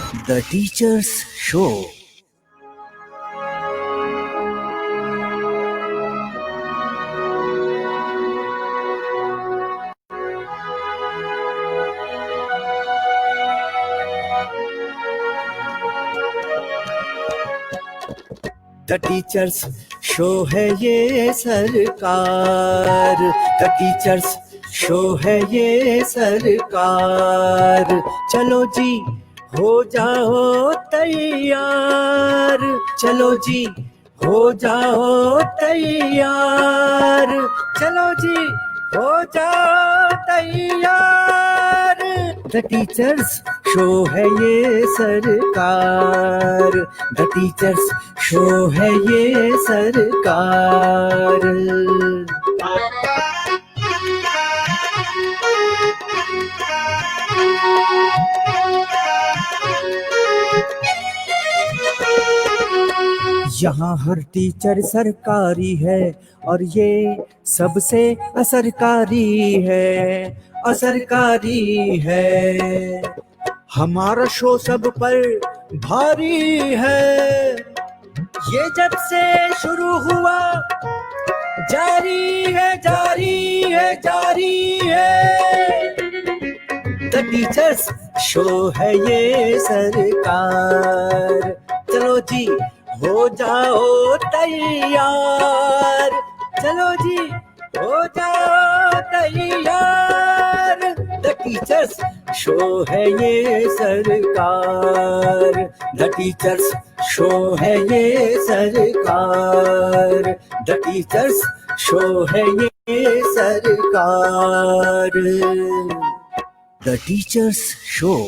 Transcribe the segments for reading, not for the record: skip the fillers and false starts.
The Teacher's Show. The Teacher's Show है ये सरकार, The Teacher's Show है ये सरकार। चलो जी हो जाओ तैयार, चलो जी हो जाओ तैयार, चलो जी हो जाओ तैयार। The Teacher's Show है ये सरकार, The Teacher's Show है ये सरकार। यहाँ हर टीचर सरकारी है और ये सबसे असरकारी है, असरकारी है। हमारा शो सब पर भारी है, ये जब से शुरू हुआ जारी है, जारी है, जारी है। The Teacher's Show है ये सरकार। चलो जी हो जाओ तैयार, चलो जी हो जाओ तैयार। The Teacher's Show है ये सरकार, The Teacher's Show है ये सरकार, The Teacher's Show है ये सरकार। The Teacher's Show।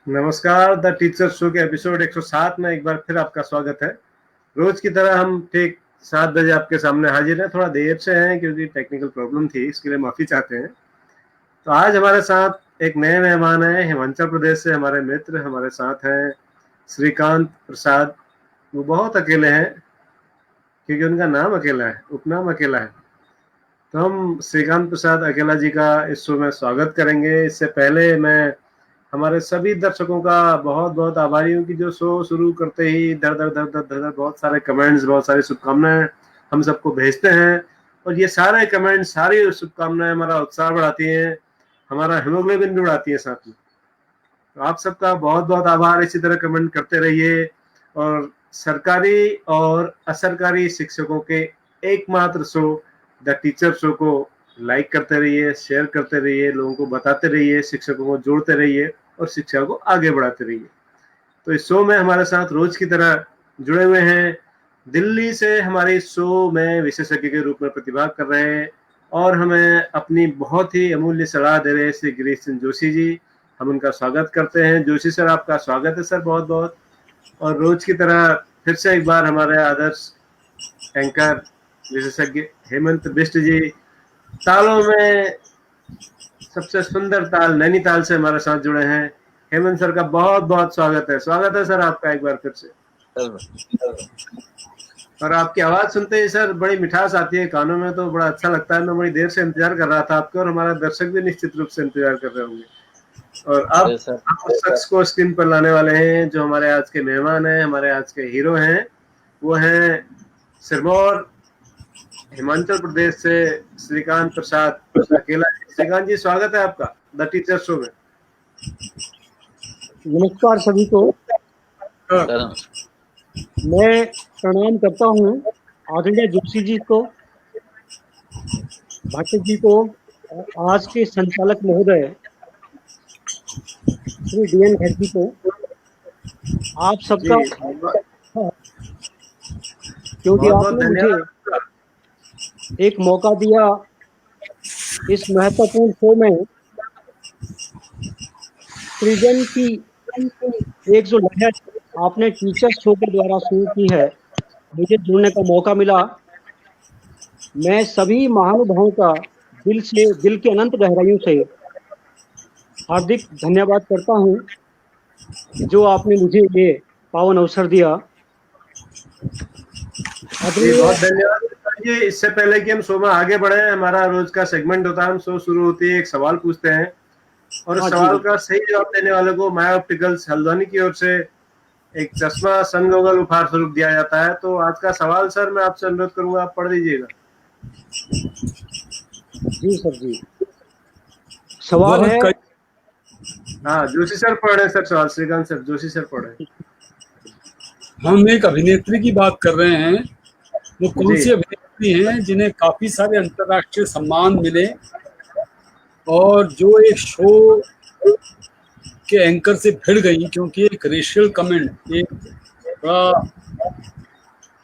नमस्कार, द टीचर शो के एपिसोड 107 में एक बार फिर आपका स्वागत है। रोज की तरह हम ठीक 7 बजे आपके सामने हाजिर हैं। थोड़ा देर से हैं क्योंकि टेक्निकल प्रॉब्लम थी, इसके लिए माफी चाहते हैं। तो आज हमारे साथ एक नए मेहमान हैं, हिमाचल प्रदेश से हमारे मित्र हमारे साथ हैं श्रीकांत प्रसाद। वो बहुत अकेले हैं क्योंकि उनका नाम अकेला है, उपनाम अकेला है। तो हम श्रीकांत प्रसाद अकेला जी का इस शो में स्वागत करेंगे। इससे पहले मैं हमारे सभी दर्शकों का बहुत बहुत आभारी हूँ कि जो शो शुरू करते ही धर धर धर धर धर बहुत सारे कमेंट्स, बहुत सारी शुभकामनाएं हम सबको भेजते हैं। और ये सारे कमेंट्स, सारी शुभकामनाएं हमारा उत्साह बढ़ाती हैं, हमारा हीमोग्लोबिन भी बढ़ाती है साथ में। तो आप सबका बहुत बहुत आभार। इसी तरह कमेंट करते रहिए और सरकारी और असरकारी शिक्षकों के एकमात्र शो द टीचर शो को लाइक करते रहिए, शेयर करते रहिए, लोगों को बताते रहिए, शिक्षकों को जोड़ते रहिए और शिक्षा को आगे बढ़ाते रहिए। तो इस शो में हमारे साथ रोज की तरह जुड़े हुए हैं, दिल्ली से हमारे शो में विशेषज्ञ के रूप में प्रतिभाग कर रहे हैं और हमें अपनी बहुत ही अमूल्य सलाह दे रहे हैं श्री गिरीश चंद्र जोशी जी। हम उनका स्वागत करते हैं। जोशी सर, आपका स्वागत है सर, बहुत बहुत। और रोज की तरह फिर से एक बार हमारे आदर्श एंकर विशेषज्ञ हेमंत बिष्ट जी, तालों में सबसे सुंदर ताल नैनीताल से हमारे साथ जुड़े हैं। हेमंत सर का बहुत बहुत स्वागत है। स्वागत है सर आपका एक बार फिर से। और आपकी आवाज सुनते ही सर बड़ी मिठास आती है कानों में, तो बड़ा अच्छा लगता है। मैं बड़ी देर से इंतजार कर रहा था आपके, और हमारा दर्शक भी निश्चित रूप से इंतजार कर रहे होंगे। और अब आप उस शख्स को स्क्रीन पर लाने वाले हैं जो हमारे आज के मेहमान हैं, हमारे आज के हीरो हैं। वो हैं सिरमौर हिमाचल प्रदेश से श्रीकांत प्रसाद अकेला। श्रीकांत जी, स्वागत है आपका द टीचर शो में। नमस्कार सभी को। मैं प्रणाम करता हूँ आदरणीय जोशी जी को, भट्ट जी को, आज के संचालक महोदय श्री DN खड़की को। आप सबका क्योंकि आपने मुझे एक मौका दिया इस महत्वपूर्ण शो में सृजन की एक जो लहर आपने टीचर शो के द्वारा शुरू की है, मुझे जुड़ने का मौका मिला। मैं सभी महानुभावों का दिल के अनंत गहराइयों से हार्दिक धन्यवाद करता हूं जो आपने मुझे ये पावन अवसर दिया। बहुत धन्यवाद जी, इससे पहले कि हम शो में आगे बढ़े, हमारा रोज का सेगमेंट होता है, हम शो शुरू होती है एक सवाल पूछते हैं और इस हाँ जी सवाल का सही जवाब देने वाले को माया ऑप्टिकल्स हल्द्वानी की ओर से एक चश्मा सन गॉगल उपहार स्वरूप दिया जाता है। तो आज का सवाल सर मैं आपसे अनुरोध करूंगा, आप पढ़ दीजिएगा। जी सर जी। सवाल वह है, हाँ, जोशी सर पढ़ रहे हैं सर सवाल, श्रीकांत सर जोशी सर पढ़ रहे हैं। हम एक अभिनेत्री की बात कर रहे हैं। वो कौन जी। सी अभिनेत्री हैं जिन्हें काफी सारे अंतर्राष्ट्रीय सम्मान मिले और जो एक शो के एंकर से भिड़ गई क्योंकि एक रेशियल कमेंट, एक बड़ा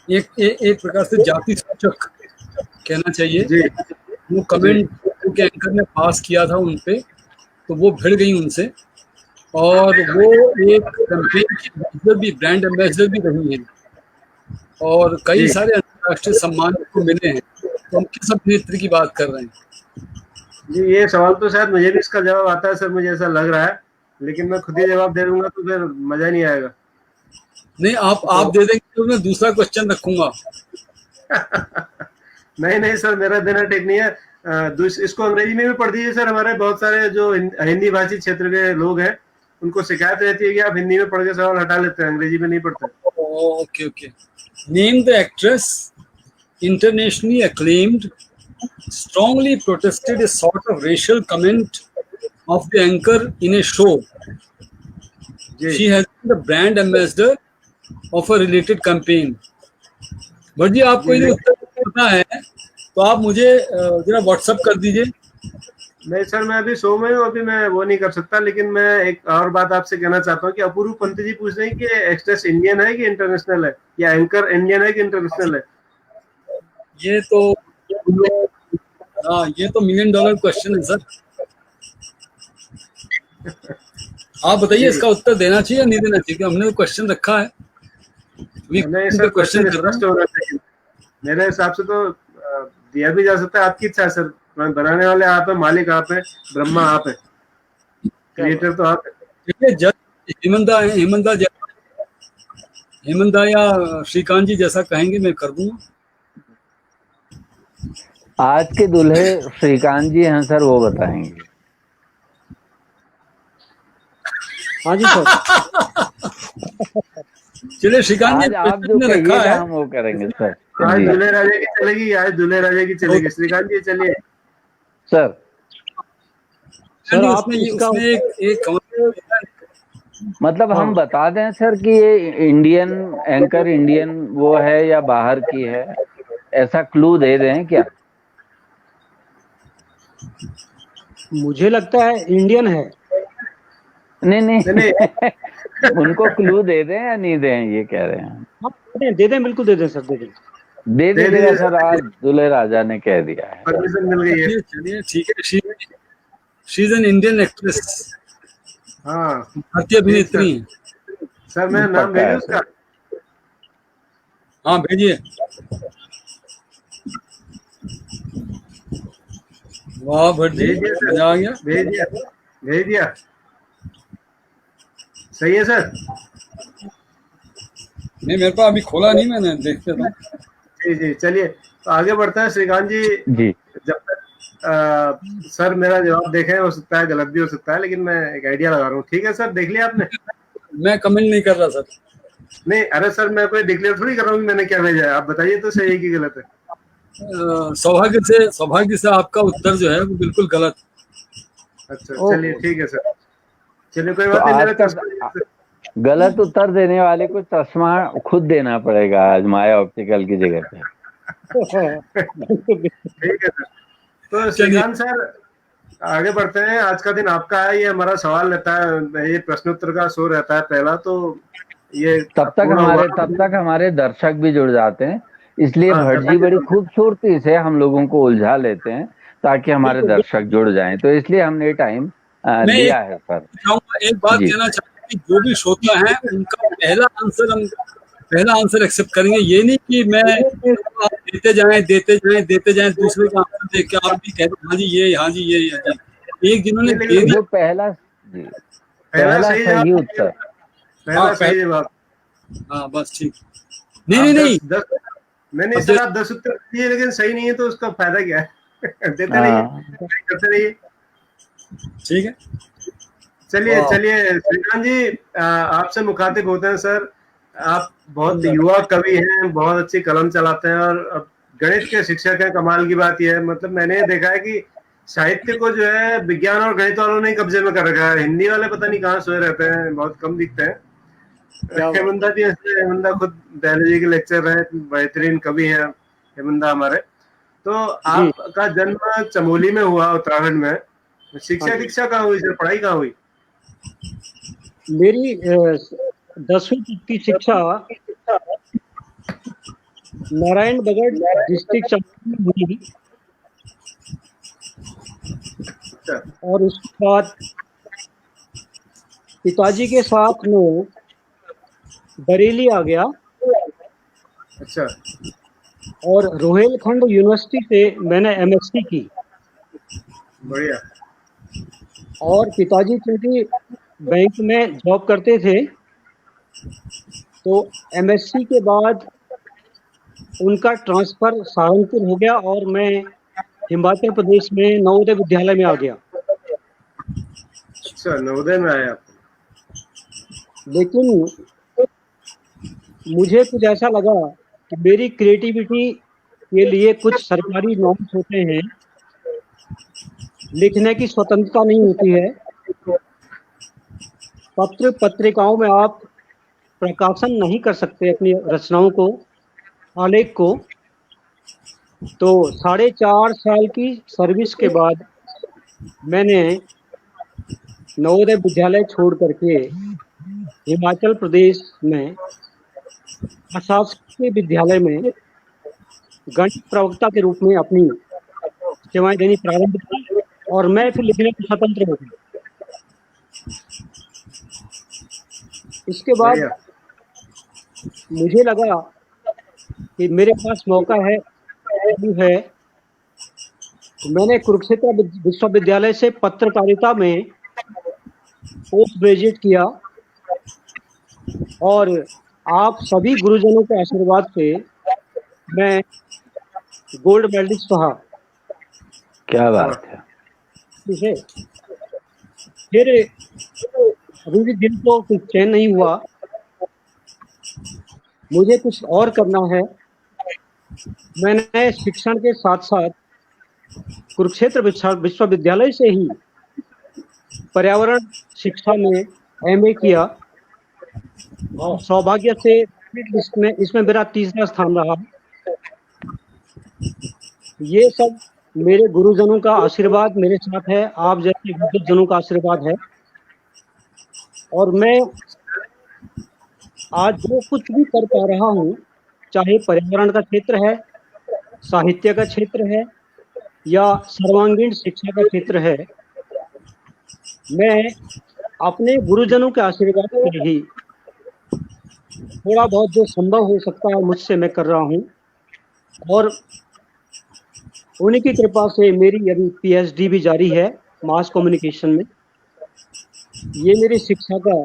एक प्रकार से जाति सूचक कहना चाहिए, जी वो कमेंट के एंकर ने पास किया था उन पे, तो वो भिड़ गई उनसे और वो एक कैंपेन की एम्बेसडर भी, ब्रांड एम्बेसडर भी रही हैं और कई जी। सारे अंतर्राष्ट्रीय सम्मान को मिले हैं। तो हम किस अभिनेत्री की बात कर रहे हैं? जी, ये सवाल तो शायद मुझे भी इसका जवाब आता है सर, मुझे ऐसा लग रहा है, लेकिन मैं खुद ही जवाब दे दूंगा तो फिर मजा नहीं आएगा। नहीं, आप दे देंगे तो मैं दूसरा क्वेश्चन रखूंगा। नहीं सर, मेरा देना ठीक नहीं है। इसको अंग्रेजी में भी पढ़ दीजिए सर। हमारे बहुत सारे जो हिंदी भाषी क्षेत्र के लोग हैं उनको शिकायत रहती है कि आप हिंदी में पढ़ के सवाल हटा लेते हैं, अंग्रेजी में नहीं पढ़ते। Okay. Name the actress internationally acclaimed strongly protested a sort of racial comment of the anchor in a show. She has been the brand ambassador of a related campaign. Bhatt ji, आपको ये उत्तर पता है तो आप मुझे जरा व्हाट्सएप कर दीजिए। नहीं सर, मैं अभी शो में हूँ, अभी मैं वो नहीं कर सकता, लेकिन मैं एक और बात आपसे कहना चाहता हूँ कि अपूर्व पंत जी पूछ रहे हैं कि एक्ट्रेस इंडियन है कि इंटरनेशनल है, या एंकर इंडियन है कि इंटरनेशनल है। ये तो ये तो $1 मिलियन क्वेश्चन है सर। आप बताइए, इसका उत्तर देना चाहिए या नहीं देना चाहिए? हमने तो क्वेश्चन रखा है। नहीं सर, क्वेश्चन स्पष्ट होना चाहिए। मेरे हिसाब से तो दिया भी जा सकता है, आपकी इच्छा है सर। बनाने वाले आप हैं, मालिक आप हैं, ब्रह्मा आप हैं, क्रिएटर तो आप हैं। हेमंता या श्रीकांत जी जैसा कहेंगे मैं कर दूंगा। आज के दूल्हे श्रीकांत जी हैं सर, वो बताएंगे। हाँ जी सर। चलिए श्रीकांत जी, आज आप जो कहिएगा हम वो करेंगे सर। आज दूल्हे राजा की चलेगी, आज दूल्हे राजा की चलेगी। श्रीकांत जी चलिए सर। सर आप मतलब हम बता दें सर कि ये इंडियन एंकर इंडियन वो है या बाहर की है, ऐसा क्लू दे दें क्या? मुझे लगता है इंडियन है। नहीं उनको क्लू दे दें या नहीं दें, ये कह रहे हैं। हाँ, दे दें, बिल्कुल दे दें सर, दे दीजिएगा सर। आज दूल्हे राजा ने कह दिया है, परमिशन मिल गई है। चलिए ठीक है। She is an Indian actress. हाँ, भारतीय अभिनेत्री है सर। मैं नाम भेजूं उसका? हाँ भेजिए। वाह भट्ट जी, मजा आ गया। भेज दिया। सही है सर। नहीं, मेरे पास अभी खोला नहीं, मैंने देखते था। जी चलिए, तो आगे बढ़ते हैं। श्रीकांत जी जब तक सर मेरा जवाब देखें, हो सकता है गलत भी हो सकता है, लेकिन मैं एक आइडिया लगा रहा हूँ। ठीक है सर, देख लिया आपने? मैं कमेंट नहीं कर रहा सर। नहीं, अरे सर, मैं कोई डिक्लेयर थोड़ी कर रहा हूँ मैंने क्या भेजा है। आप बताइए तो सही है कि गलत है। सौभाग्य से आपका उत्तर जो है वो बिल्कुल गलत। अच्छा चलिए, ठीक है सर। चलिए, कोई बात नहीं। गलत उत्तर देने वाले को चश्मा खुद देना पड़ेगा आज माया ऑप्टिकल की जगह पे। ठीक है सर। तो श्रीकांत सर, आगे बढ़ते हैं। आज का दिन आपका है, ये हमारा सवाल रहता है, ये प्रश्नोत्तर का शो रहता है पहला, तो ये तब तक हमारे दर्शक भी जुड़ जाते हैं, इसलिए भट्ट जी बड़ी खूबसूरती से हम लोगों को उलझा लेते हैं ताकि हमारे दर्शक जुड़ जाएं, तो इसलिए हमने टाइम लिया है सर। एक बात कहना चाहता हूँ कि जो भी श्रोता है उनका पहला आंसर एक्सेप्ट करेंगे। ये नहीं कि मैं आप देते जाएं दूसरे का आंसर देख के आप भी कहते हाँ जी ये एक जिन्होंने दे दिया पहला सही उत्तर। पहला सही जवाब। हाँ बस ठीक। नहीं नहीं सर, आप 10 उत्तर दिए लेकिन सही नहीं है तो उसका फायदा क्या है? देते रहिए, करते रहिए। ठीक है, चलिए श्रीकांत जी, आपसे मुखातिब होते हैं सर। आप बहुत युवा कवि हैं, बहुत अच्छी कलम चलाते हैं और गणित के शिक्षक हैं। कमाल की बात यह है, मतलब मैंने देखा है कि साहित्य को जो है विज्ञान और गणित वालों ने कब्जे में कर रखा है। हिंदी वाले पता नहीं कहाँ सोए रहते हैं, बहुत कम दिखते हैं। हेमंदा जी, हेमंदा खुद बायोलॉजी के लेक्चर रहे, बेहतरीन कवि हैं हेमंदा हमारे। तो आपका जन्म चमोली में हुआ, उत्तराखंड में। शिक्षा दीक्षा कहाँ हुई सर, पढ़ाई कहाँ हुई? मेरी 10वीं तक की शिक्षा नारायणगढ़ डिस्ट्रिक्ट चमोली में हुई और उसके बाद पिताजी के साथ में बरेली आ गया। अच्छा। और रोहेलखंड यूनिवर्सिटी से मैंने एमएससी की। बढ़िया। और पिताजी क्योंकि बैंक में जॉब करते थे तो एमएससी के बाद उनका ट्रांसफर सहारनपुर हो गया और मैं हिमाचल प्रदेश में नवोदय विद्यालय में आ गया। अच्छा, नवोदय में आया आप। लेकिन मुझे कुछ ऐसा लगा कि मेरी क्रिएटिविटी के लिए कुछ सरकारी नॉर्म्स होते हैं, लिखने की स्वतंत्रता नहीं होती है। पत्र पत्रिकाओं में आप प्रकाशन नहीं कर सकते अपनी रचनाओं को, आलेख को। तो 4.5 साल की सर्विस के बाद मैंने नवोदय विद्यालय छोड़ करके हिमाचल प्रदेश में अशासकीय विद्यालय में गणित प्रवक्ता के रूप में अपनी सेवाएं देनी प्रारंभ की और मैं फिर लिखने को स्वतंत्र हो गया। इसके बाद मुझे लगा कि मेरे पास मौका है तो मैंने कुरुक्षेत्र विश्वविद्यालय से पत्रकारिता में पोस्ट ग्रेजुएट किया और आप सभी गुरुजनों के आशीर्वाद से मैं गोल्ड मेडलिस्ट रहा। क्या बात है। ठीक है, फिर अभी भी दिल को कुछ चैन नहीं हुआ, मुझे कुछ और करना है। मैंने शिक्षण के साथ साथ कुरुक्षेत्र विश्वविद्यालय से ही पर्यावरण शिक्षा में एमए किया और सौभाग्य से इसमें मेरा तीसरा स्थान रहा। ये सब मेरे गुरुजनों का आशीर्वाद मेरे साथ है, आप जैसे गुरुजनों का आशीर्वाद है। और मैं आज जो कुछ भी कर पा रहा हूँ, चाहे पर्यावरण का क्षेत्र है, साहित्य का क्षेत्र है या सर्वांगीण शिक्षा का क्षेत्र है, मैं अपने गुरुजनों के आशीर्वाद से ही थोड़ा बहुत जो संभव हो सकता है मुझसे मैं कर रहा हूँ। और उन्हीं की कृपा से मेरी अभी पीएचडी भी जारी है मास कम्युनिकेशन में। ये मेरी शिक्षा का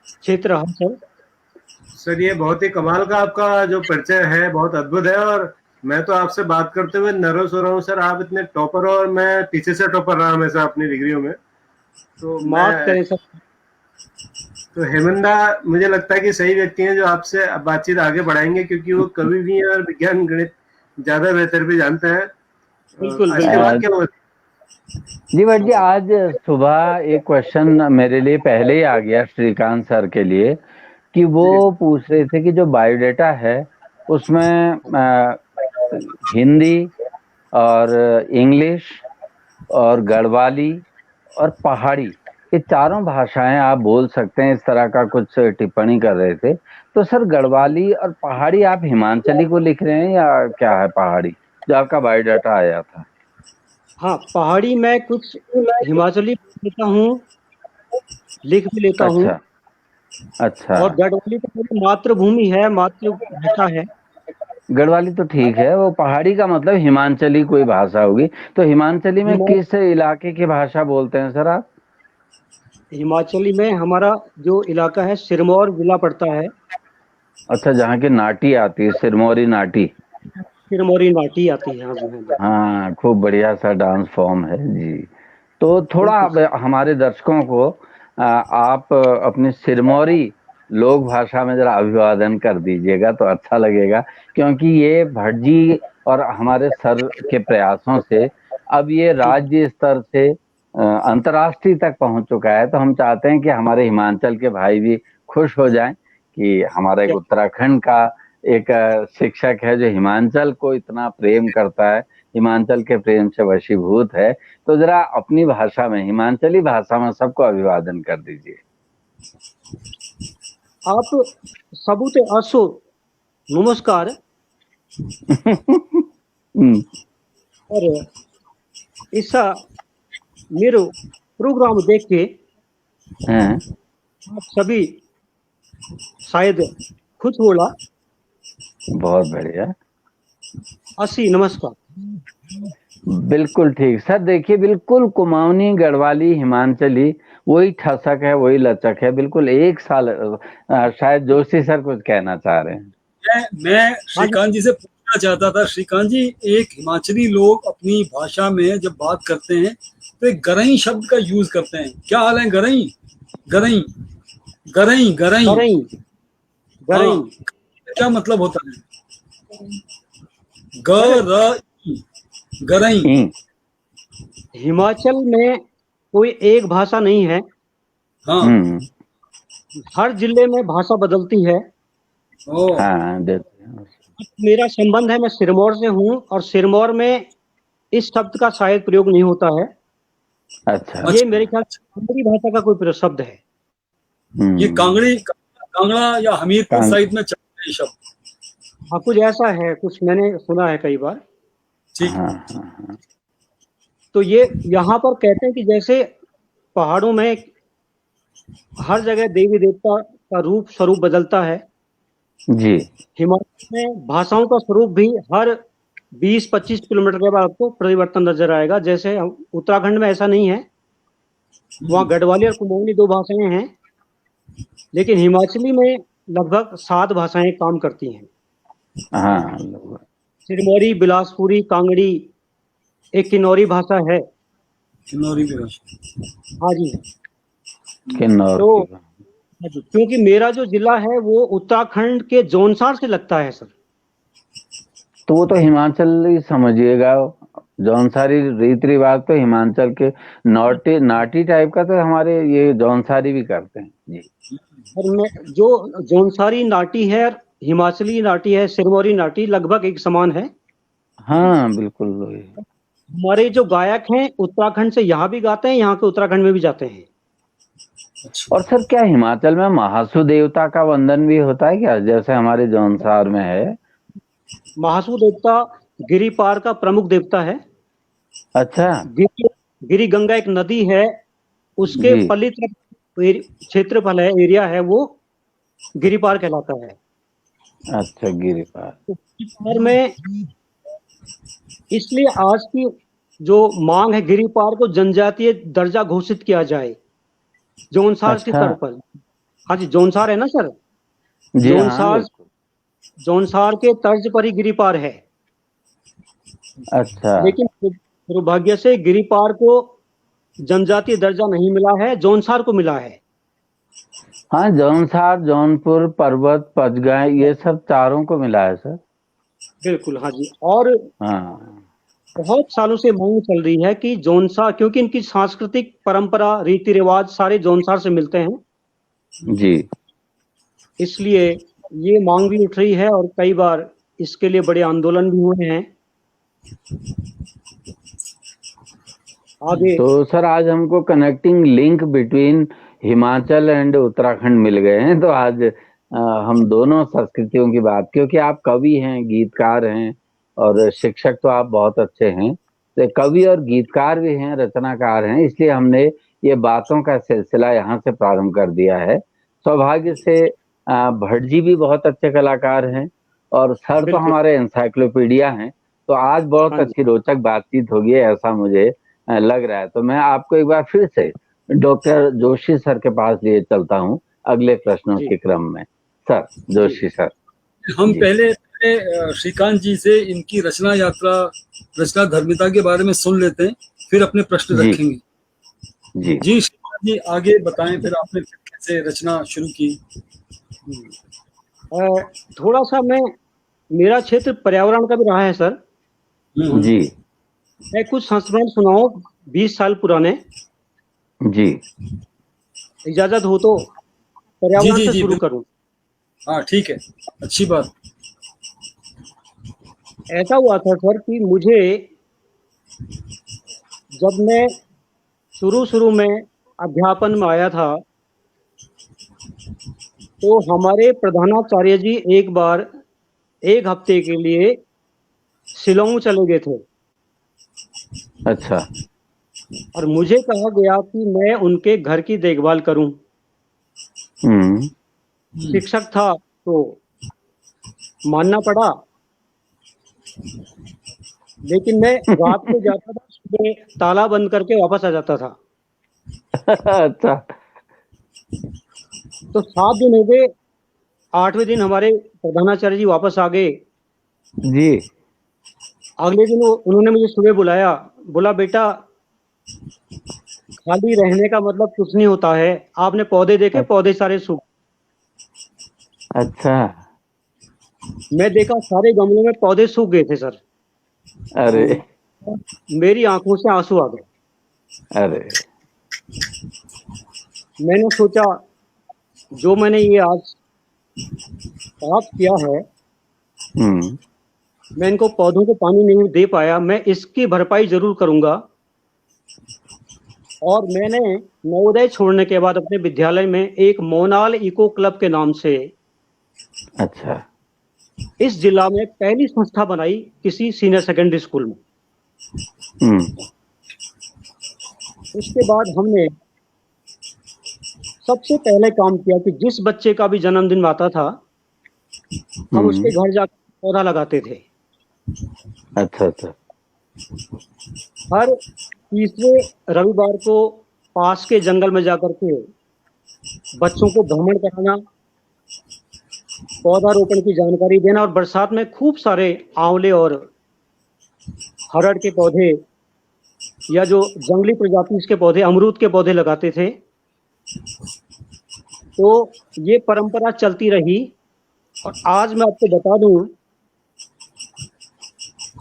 क्षेत्र रहा सर। ये बहुत ही कमाल का आपका जो परिचय है, बहुत अद्भुत है। और मैं तो आपसे बात करते हुए नर्वस हो रहा हूँ सर। आप इतने टॉपर हो और मैं पीछे से टॉपर रहा हमेशा अपनी डिग्रियों में। तो माफ करें सर। तो हेमंदा मुझे लगता है कि सही व्यक्ति हैं जो आपसे बातचीत आगे बढ़ाएंगे, क्योंकि वो कवि भी हैं और विज्ञान गणित ज्यादा बेहतर भी जानते हैं। बिल्कुल। इसके बाद क्या हुआ जी भट्ट जी, आज सुबह एक क्वेश्चन मेरे लिए पहले ही आ गया श्रीकांत सर के लिए कि वो पूछ रहे थे कि जो बायोडाटा है उसमें हिंदी और इंग्लिश और गढ़वाली और पहाड़ी, ये चारों भाषाएं आप बोल सकते हैं, इस तरह का कुछ टिप्पणी कर रहे थे। तो सर गढ़वाली और पहाड़ी आप हिमाचली को लिख रहे हैं या क्या है पहाड़ी जो आपका बायोडाटा आया था? हाँ, पहाड़ी मैं कुछ हिमाचली लेता हूँ, लिख भी लेता हूँ। अच्छा। और गढ़वाली तो मेरी मातृभूमि है, मातृभाषा है। गढ़वाली तो ठीक है, वो पहाड़ी का मतलब हिमाचली कोई भाषा होगी। तो हिमाचली में किस इलाके की भाषा बोलते हैं सर आप? हिमाचली में हमारा जो इलाका है सिरमौर जिला पड़ता है। अच्छा, जहाँ की नाटी आती है, सिरमौरी नाटी। सिरमौरी नाटी आती है। हाँ जी, हाँ जी। हाँ, खूब बढ़िया सा डांस फॉर्म है जी। तो थोड़ा हमारे दर्शकों को आप अपनी सिरमौरी लोक भाषा में जरा अभिवादन कर दीजिएगा तो अच्छा लगेगा, क्योंकि ये भटजी और हमारे सर के प्रयासों से अब ये राज्य स्तर से अंतर्राष्ट्रीय तक पहुंच चुका है। तो हम चाहते हैं कि हमारे हिमाचल के भाई भी खुश हो जाएं कि हमारा एक उत्तराखंड का एक शिक्षक है जो हिमाचल को इतना प्रेम करता है, हिमाचल के प्रेम से वशीभूत है। तो जरा अपनी भाषा में, हिमाचली भाषा में सबको अभिवादन कर दीजिए। आप सबूते असो नमस्कार। और इस मेरो प्रोग्राम देख के आप सभी शायद खुश होला। बहुत बढ़िया, अस्सी नमस्कार। बिल्कुल ठीक सर। देखिए, बिल्कुल कुमाऊनी, गढ़वाली, हिमाचली वही ठसक है, वही लचक है, बिल्कुल एक साल। शायद जोशी सर कुछ कहना चाह रहे हैं। मैं श्रीकांत जी से पूछना चाहता था। श्रीकांत जी, एक हिमाचली लोग अपनी भाषा में जब बात करते हैं तो एक गरई शब्द का यूज करते हैं। क्या हाल है गरई? गरई गरई गरई गरई गरई हाँ, क्या मतलब होता है? गरई गरई। हिमाचल में कोई एक भाषा नहीं है। हाँ, हर जिले में भाषा बदलती है। हाँ, मेरा संबंध है, मैं सिरमौर से हूँ और सिरमौर में इस शब्द का शायद प्रयोग नहीं होता है। अच्छा, ये मेरे ख्याल से कांगड़ी भाषा का कोई शब्द है। ये कांगड़ा या हमीरपुर साइड में चलते हैं शब्द। हाँ, कुछ ऐसा है, कुछ मैंने सुना है कई बार। ठीक। तो ये यहाँ पर कहते हैं कि जैसे पहाड़ों में हर जगह देवी देवता का रूप स्वरूप बदलता है जी, हिमाचल में भाषाओं का स्वरूप भी हर 20-25 किलोमीटर के बाद आपको परिवर्तन नजर आएगा। जैसे उत्तराखंड में ऐसा नहीं है, वहाँ गढ़वाली और कुमाऊनी 2 भाषाएं हैं, लेकिन हिमाचली में लगभग 7 भाषाएं काम करती हैं। हाँ, सिरमौरी, बिलासपुरी, कांगड़ी, एक किन्नौरी भाषा है। किन्नौरी भी भाषा। हाँ जी, किन्नौर। तो क्योंकि मेरा जो जिला है वो उत्तराखंड के जौनसार से लगता है सर। तो वो तो हिमाचल ही समझिएगा। जौनसारी रीति रिवाज तो हिमाचल के नाटी टाइप का तो हमारे ये जौनसारी भी करते हैं जी। और मैं जो जौनसारी नाटी है, हिमाचली नाटी है, सिरमौरी नाटी लगभग एक समान है। हाँ, बिल्कुल। हमारे जो गायक हैं उत्तराखंड से यहाँ भी गाते हैं, यहाँ के उत्तराखंड में भी जाते हैं। और सर, क्या हिमाचल में महासु देवता का वंदन भी होता है क्या, जैसे हमारे जौनसार में है? महासु देवता गिरिपार का प्रमुख देवता है। अच्छा। गिरी गंगा एक नदी है, उसके पल्लित क्षेत्रफल है, एरिया है, वो गिरिपार कहलाता है। अच्छा, गिरिपार। गिरिपार में इसलिए आज की जो मांग है, गिरिपार को जनजातीय दर्जा घोषित किया जाए जौनसार के स्तर पर। हाँ जी, जौनसार है ना सर? जौनसार के तर्ज पर ही गिरिपार है। अच्छा। लेकिन दुर्भाग्य से गिरिपार को जनजातीय दर्जा नहीं मिला है, जौनसार को मिला है। हाँ, जौनसार, जौनपुर, पर्वत, पचगाय, ये सब चारों को मिला है सर। बिल्कुल, हाँ जी। और बहुत सालों से मांग चल रही है कि जौनसार, क्योंकि इनकी सांस्कृतिक परंपरा, रीति रिवाज सारे जौनसार से मिलते हैं जी, इसलिए ये मांग भी उठ रही है और कई बार इसके लिए बड़े आंदोलन भी हुए हैं आगे। तो सर, आज हमको connecting link between Himachal and Uttarakhand मिल गए हैं। तो आज हम दोनों संस्कृतियों की बात, क्योंकि आप कवि हैं, गीतकार हैं और शिक्षक तो आप बहुत अच्छे हैं, तो कवि और गीतकार भी हैं, रचनाकार हैं, इसलिए हमने ये बातों का सिलसिला यहाँ से प्रारंभ कर दिया है। सौभाग्य से भट्ट जी भी बहुत अच्छे कलाकार हैं और सर तो हमारे एनसाइक्लोपीडिया हैं। तो आज बहुत अच्छी रोचक बातचीत होगी, ऐसा मुझे लग रहा है। तो मैं आपको एक बार फिर से डॉक्टर जोशी सर के पास लिए चलता हूँ अगले प्रश्नों के क्रम में। सर जोशी सर, हम पहले श्रीकांत जी से इनकी रचना यात्रा, रचना धर्मिता के बारे में सुन लेते हैं, फिर अपने प्रश्न जी। रखेंगे। जी श्रीकांत जी आगे बताएं, फिर आपने कैसे रचना शुरू की। थोड़ा सा मेरा क्षेत्र पर्यावरण का भी रहा है सर। जी मैं कुछ संस्मरण सुनाऊं 20 साल पुराने, जी इजाजत हो तो पर्यावरण जी, से जी, शुरू बिल्कुल। करूं। हाँ ठीक है, अच्छी बात। ऐसा हुआ था सर कि मुझे, जब मैं शुरू में अध्यापन में आया था, तो हमारे प्रधानाचार्य जी एक बार 1 हफ्ते के लिए शिलांग चले गए थे। अच्छा। और मुझे कहा गया कि मैं उनके घर की देखभाल करूं। शिक्षक था तो मानना पड़ा, लेकिन मैं रात को जाता था, सुबह ताला बंद करके वापस आ जाता था। अच्छा। तो 7 दिन हो गए, 8वें दिन हमारे प्रधानाचार्य जी वापस आ गए। जी अगले दिन उन्होंने मुझे सुबह बुलाया, बोला बेटा खाली रहने का मतलब कुछ नहीं होता है, आपने पौधे देखे, पौधे सारे सूख। अच्छा। मैं देखा सारे गमलों में पौधे सूख गए थे सर। अरे मेरी आंखों से आंसू आ गए। अरे मैंने सोचा जो मैंने ये आज प्राप्त किया है, मैं इनको पौधों को पानी नहीं दे पाया, मैं इसकी भरपाई जरूर करूंगा। और मैंने नवोदय छोड़ने के बाद अपने विद्यालय में एक मोनाल इको क्लब के नाम से, अच्छा, इस जिला में पहली संस्था बनाई किसी सीनियर सेकेंडरी स्कूल में। उसके बाद हमने सबसे पहले काम किया कि जिस बच्चे का भी जन्मदिन आता था, हम उसके घर जाकर पौधा लगाते थे। अच्छा अच्छा। हर तीसरे रविवार को पास के जंगल में जाकर के बच्चों को भ्रमण कराना, पौधारोपण की जानकारी देना, और बरसात में खूब सारे आंवले और हरड़ के पौधे या जो जंगली प्रजाति के पौधे, अमरूद के पौधे लगाते थे। तो ये परंपरा चलती रही। और आज मैं आपको बता दूं,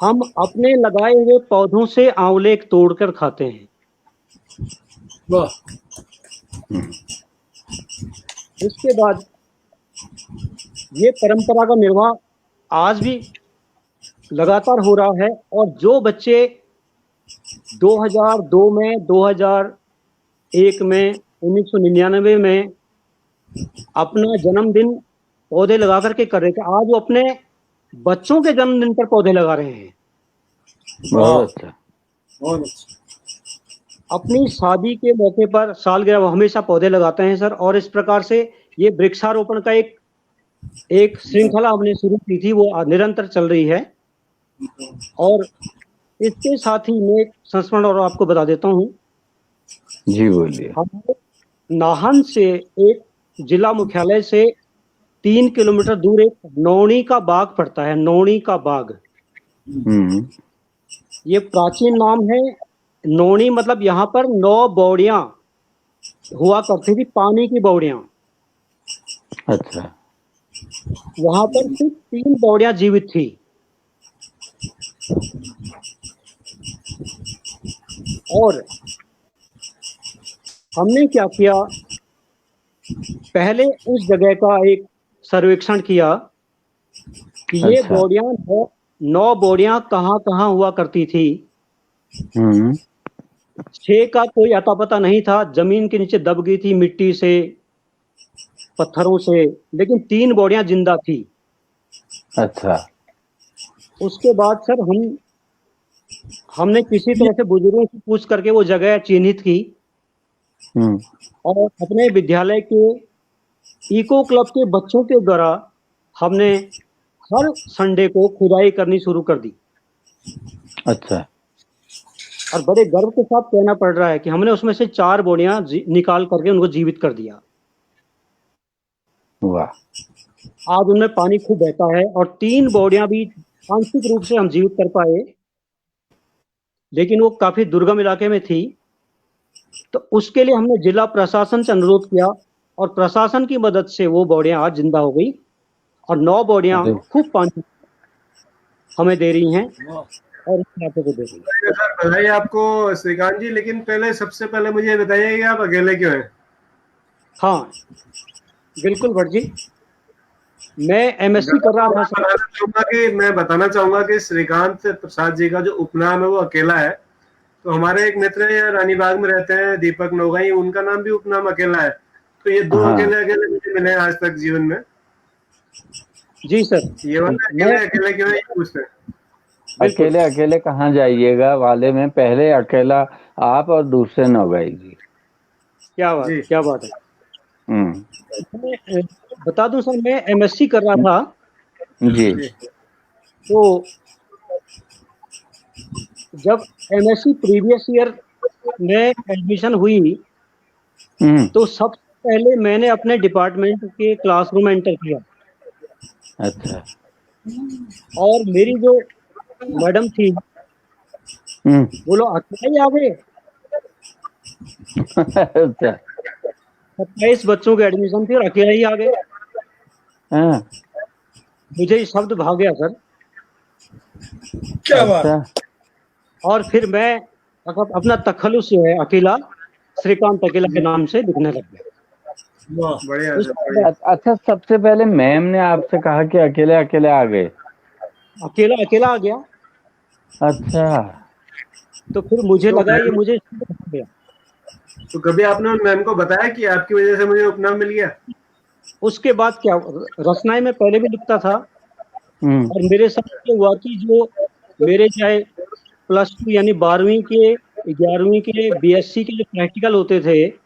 हम अपने लगाए हुए पौधों से आंवले तोड़कर खाते हैं। वाह। उसके बाद ये परंपरा का निर्वाह आज भी लगातार हो रहा है। और जो बच्चे 2002 में, 2001 में, 1999 में अपना जन्मदिन पौधे लगा करके कर रहे थे, आज वो अपने बच्चों के जन्मदिन पर पौधे लगा रहे हैं। बहुत अच्छा, बहुत अच्छा। अपनी शादी के मौके पर, सालगिरह, वो हमेशा पौधे लगाते हैं सर। और इस प्रकार से ये वृक्षारोपण का एक श्रृंखला हमने शुरू की थी, वो निरंतर चल रही है। और इसके साथ ही मैं एक संस्मरण और आपको बता देता हूँ। जी बोलिए। हमारे नाहन से, एक जिला मुख्यालय से 3 किलोमीटर दूर एक नौणी का बाग पड़ता है। नौणी का बाग, ये प्राचीन नाम है। नौणी मतलब यहाँ पर 9 बौड़ियां हुआ करती थी, पानी की बौड़ियां। अच्छा। वहां पर सिर्फ 3 बौड़ियां जीवित थी। और हमने क्या किया, पहले उस जगह का एक सर्वेक्षण किया कि ये अच्छा। बौड़ियां 9 बौड़ियां कहाँ कहाँ हुआ करती थी। 6 का कोई अता पता नहीं था, जमीन के नीचे दब गई थी, मिट्टी से, पत्थरों से, लेकिन 3 बौड़ियां जिंदा थी। अच्छा। उसके बाद सर हमने किसी तरह से बुजुर्गों से पूछ करके वो जगह चिन्हित की। और अपने विद्यालय के इको क्लब के बच्चों के द्वारा हमने हर संडे को खुदाई करनी शुरू कर दी। अच्छा। और बड़े गर्व के साथ कहना पड़ रहा है कि हमने उसमें से 4 बौड़ियां निकाल करके उनको जीवित कर दिया। वाह। आज उनमें पानी खूब बहता है और 3 बॉडियां भी आंशिक रूप से हम जीवित कर पाए, लेकिन वो काफी दुर्गम इलाके में थी। तो उसके लिए हमने जिला प्रशासन से अनुरोध किया और प्रशासन की मदद से वो बॉडियां आज जिंदा हो गई और 9 बॉडियां जी। खूब पानी हमें दे रही हैं और इस इलाके को दे रही हैं। सर बधाई आपको श्रीकांत जी, लेकिन पहले सबसे पहले मुझे ये बताइए कि आप अकेले क्यों हैं? हाँ बिल्कुल भट्ट जी, मैं एमएससी कर रहा था सर। मैं बताना चाहूंगा कि श्रीकांत प्रसाद जी का जो उपनाम है वो अकेला है। तो हमारे एक मित्र हैं रानी बाग में रहते हैं, दीपक नोगाई, उनका नाम भी उपनाम अकेला है। तो ये 2 हाँ। अकेले अकेले मुझे मिले हैं आज तक जीवन में। जी सर, ये वाला अकेले अकेले क्यों है ये पूछते हैं। अकेले अकेले कहाँ जाइएगा वाले में, पहले अकेला आप और दूसरे नौगाई जी। क्या बात जी। क्या बात है। हम्म। मैं बता दूं सर, मैं एमएससी कर रहा था, जी। तो जब एमएससी प्रीवियस ईयर में एडमिशन हुई तो सबसे पहले मैंने अपने डिपार्टमेंट के क्लासरूम एंटर किया अच्छा। और मेरी जो मैडम थी वो लोग अकेले ही आ गए। अच्छा। 27 बच्चों के एडमिशन थी और अकेले ही आ गए। हाँ। मुझे ये शब्द भा गया सर। क्या बात। अच्छा। और फिर मैं अपना तखल्लुस जो है अकेला, श्रीकांत अकेला के नाम से लिखने लग गया। बढ़िया उस- सर, बढ़िया। अच्छा, सबसे पहले मैम ने आपसे कहा कि अकेले अकेले आ गए? अकेला अकेला आ गया अच्छा। तो फिर मुझे तो लगा ये मैम- मुझे शब्द भा गया। तो कभी आपने उन मैम को बताया कि आपकी वजह से मुझे उपनाम मिल गया? उसके बाद क्या, रचनाएं मैं पहले भी लिखता था और मेरे साथ ये हुआ कि जो मेरे चाहे +2 यानी 12वीं के 11वीं के बीएससी के जो प्रैक्टिकल होते थे,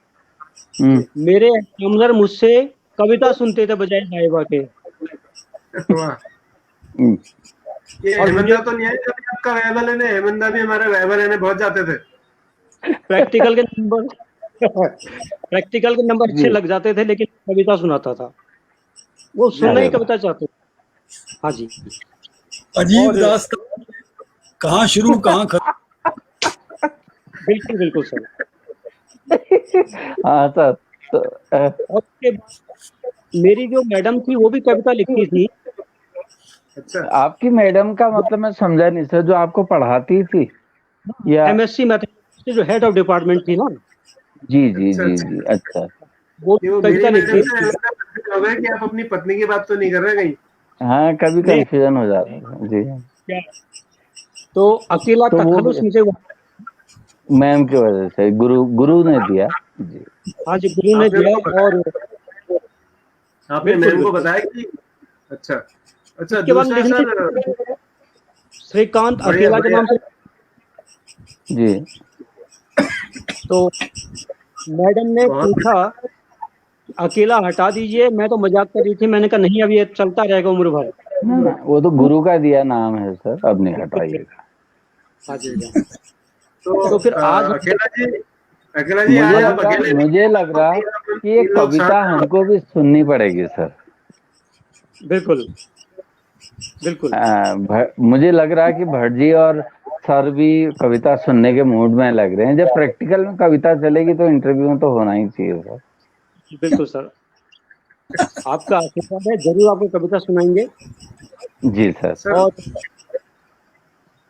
मेरे एग्जामिनर मुझसे कविता सुनते थे बजाय वाइवा के। वाह। ये और हेमंदा तो नहीं है जब आपका वाइवा लेने? हेमंदा भी हमारे वाइवा लेने बहुत जाते थे। प्रैक्टिकल के नंबर प्रैक्टिकल के नंबर अच्छे लग जाते थे, लेकिन कविता सुनाता था, वो सुनना ही कविता चाहते थे। हाँ जी। अजीब और- दास्तान, कहाँ शुरू कहाँ खत्म। बिल्कुल बिल्कुल सर। हाँ सर। तो और उसके बाद मेरी जो मैडम थी वो भी कविता लिखती थी। अच्छा। आपकी मैडम का मतलब मैं समझा नहीं सर, जो आपको पढ़ाती थी या? एमएससी मैथमेटिक्स की जो हेड ऑफ डिपार्टमेंट थी ना, जी जी अच्छा, जी अच्छा। जी। अच्छा। वो ये वो कविता मेरी लिखती मैडम से हेमंदा हो गए कि आप अपनी पत्नी की बात तो नहीं कर रहे कहीं? हाँ, कभी नहीं। कंफ्यूजन हो जाता है जी। क्या, तो अकेला तो वो तखल्लुस मुझे मैम की वजह से, गुरु ने दिया जी। हाँ जी गुरु ने आपने दिया। उनको और आपने बिल्कुल, मैम को बिल्कुल। बताया कि अच्छा अच्छा। उसके बाद दूसरा सर, लिखने श्रीकांत बढ़िया, अकेला के बढ़िया। नाम से। जी। तो मैडम ने बहुत पूछा अकेला हटा दीजिए, मैं तो मजाक कर रही थी, मैंने कहा नहीं अब ये चलता रहेगा उम्र भर। ना ना, वो तो गुरु का दिया नाम है सर, अब नहीं हटाइएगा। हाँ जी। तो फिर आज अकेला जी आज आप अकेले मुझे लग रहा कि ये तीन लोग कविता साथ में- हमको भी सुननी पड़ेगी सर। बिल्कुल बिल्कुल। मुझे लग रहा है कि भट्ट जी और सर भी कविता सुनने के मूड में लग रहे हैं। जब प्रैक्टिकल में कविता चलेगी तो इंटरव्यू में तो होना ही चाहिए सर। बिल्कुल सर, आपका आशीर्वाद है, जरूर आपको कविता सुनाएंगे। जी सर। सर, और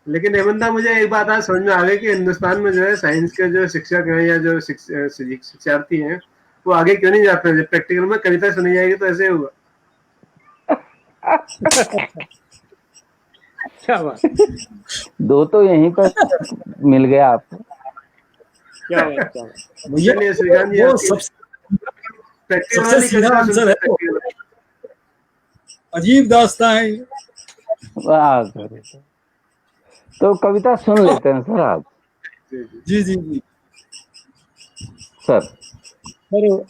लेकिन हेमंता मुझे एक बात आज समझ में आ गई कि हिंदुस्तान में जो है साइंस के जो शिक्षक हैं या जो शिक्षार्थी हैं वो आगे क्यों नहीं जाते हैं। जब प्रैक्टिकल में कविता सुनी जाएगी तो ऐसे होगा। क्या बात, 2 तो यहीं पर मिल गया आपको। क्या बात, क्या बात। भैया चलिए श्रीकांत जी, वो आपकी प्रैक्टिकल सबसे वाली सीधा कविता आंसर है सुनते वो। हैं। अजीब दास्तान है। वाह सर, तो कविता सुन लेते हैं सर आप। जी जी जी। सर सर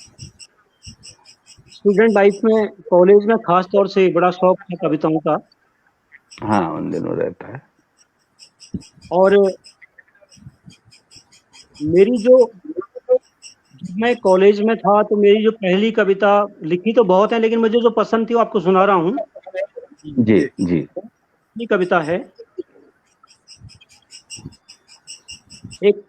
स्टूडेंट लाइफ में, कॉलेज में खास तौर से बड़ा शौक था कविताओं का। हाँ, उन दिनों रहता है। और मेरी जो मैं कॉलेज में था तो मेरी जो पहली कविता, लिखी तो बहुत है लेकिन मुझे जो पसंद थी वो आपको सुना रहा हूँ। जी जी ये कविता है, एक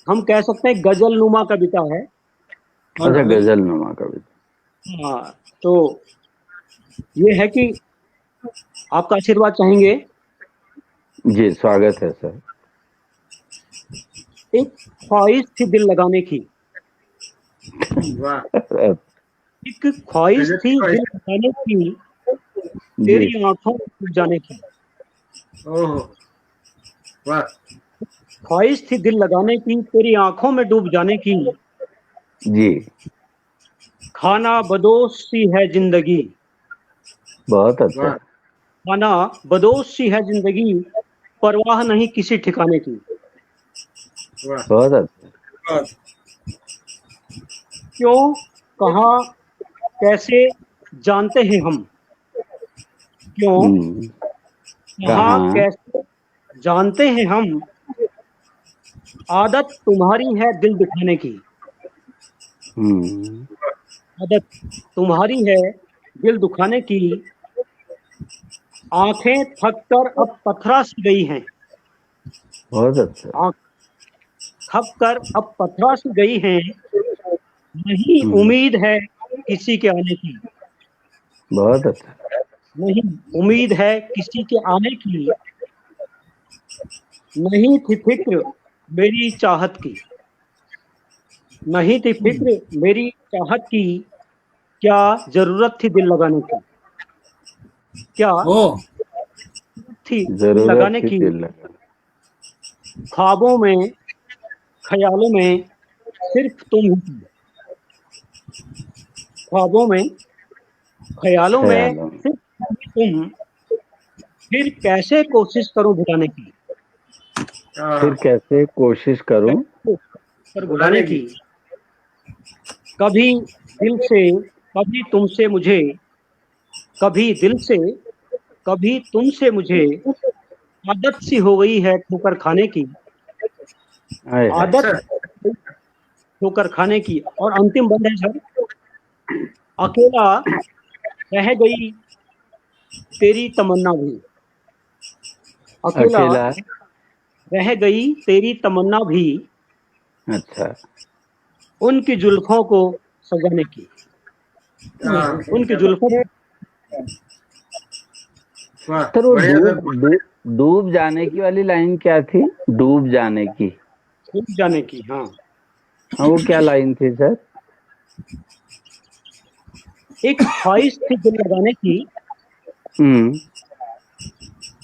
हम कह सकते हैं गजल नुमा कविता है। अच्छा, गजल नुमा कविता। हाँ, तो ये है कि आपका आशीर्वाद चाहेंगे। जी, स्वागत है सर। एक ख्वाहिश थी दिल लगाने की, वाह, एक ख्वाहिश गजब थी की ख्वाहिश। दिल लगाने की, जी तेरी आंखों में डूब जाने की। ओहो, वाह, ख्वाहिश थी दिल लगाने की, तेरी आंखों में डूब जाने की। जी, खाना बदोश सी है जिंदगी, बहुत अच्छा। वाह, खाना बदोश सी है जिंदगी, परवाह नहीं किसी ठिकाने की। वाह, बहुत अच्छा। क्यों, कहाँ, कैसे जानते हैं हम, क्यों, कहाँ, कहाँ। कैसे जानते हैं हम। आदत तुम्हारी है दिल दिखाने की, हम्म, आदत तुम्हारी है दिल दुखाने की। आंखें थक कर अब पथरा सी गई हैं, बहुत अच्छा। आंख थक कर अब पथरा सी गई हैं। नहीं हम्म, उम्मीद है किसी के आने की, बहुत अच्छा। नहीं उम्मीद है किसी के आने की। नहीं थी फिक्र मेरी चाहत की, नहीं थी फिक्र मेरी चाहत की। क्या जरूरत थी दिल लगाने की, क्या ओ थी दिल जरूरत लगाने थी की। दिल लगा। ख्वाबों में, ख्यालों में सिर्फ तुम ही थी, ख्वाबों में, ख्यालों में ख्यालों में। सिर्फ तुम। फिर कैसे कोशिश करूं भुलाने की, फिर कैसे कोशिश करूं पर भुलाने की। कभी दिल से, कभी तुमसे मुझे, कभी दिल से, कभी तुमसे मुझे। आदत सी हो गई है ठोकर खाने की, हाय हाय। आदत अच्छा, ठोकर खाने की। और अंतिम बंद है सर। अकेला रह गई तेरी तमन्ना भी, अकेला अकेला। रह गई तेरी तमन्ना भी। अच्छा, उनकी जुल्फों को सजाने की, उनकी जुल्फों को वाह, सर वो बढ़िया सर। डूब जाने की वाली लाइन क्या थी? डूब जाने की। छूट जाने की। हाँ, हाँ, वो क्या लाइन थी सर? एक ख्वाहिश थी दिल लगाने की, हम्म,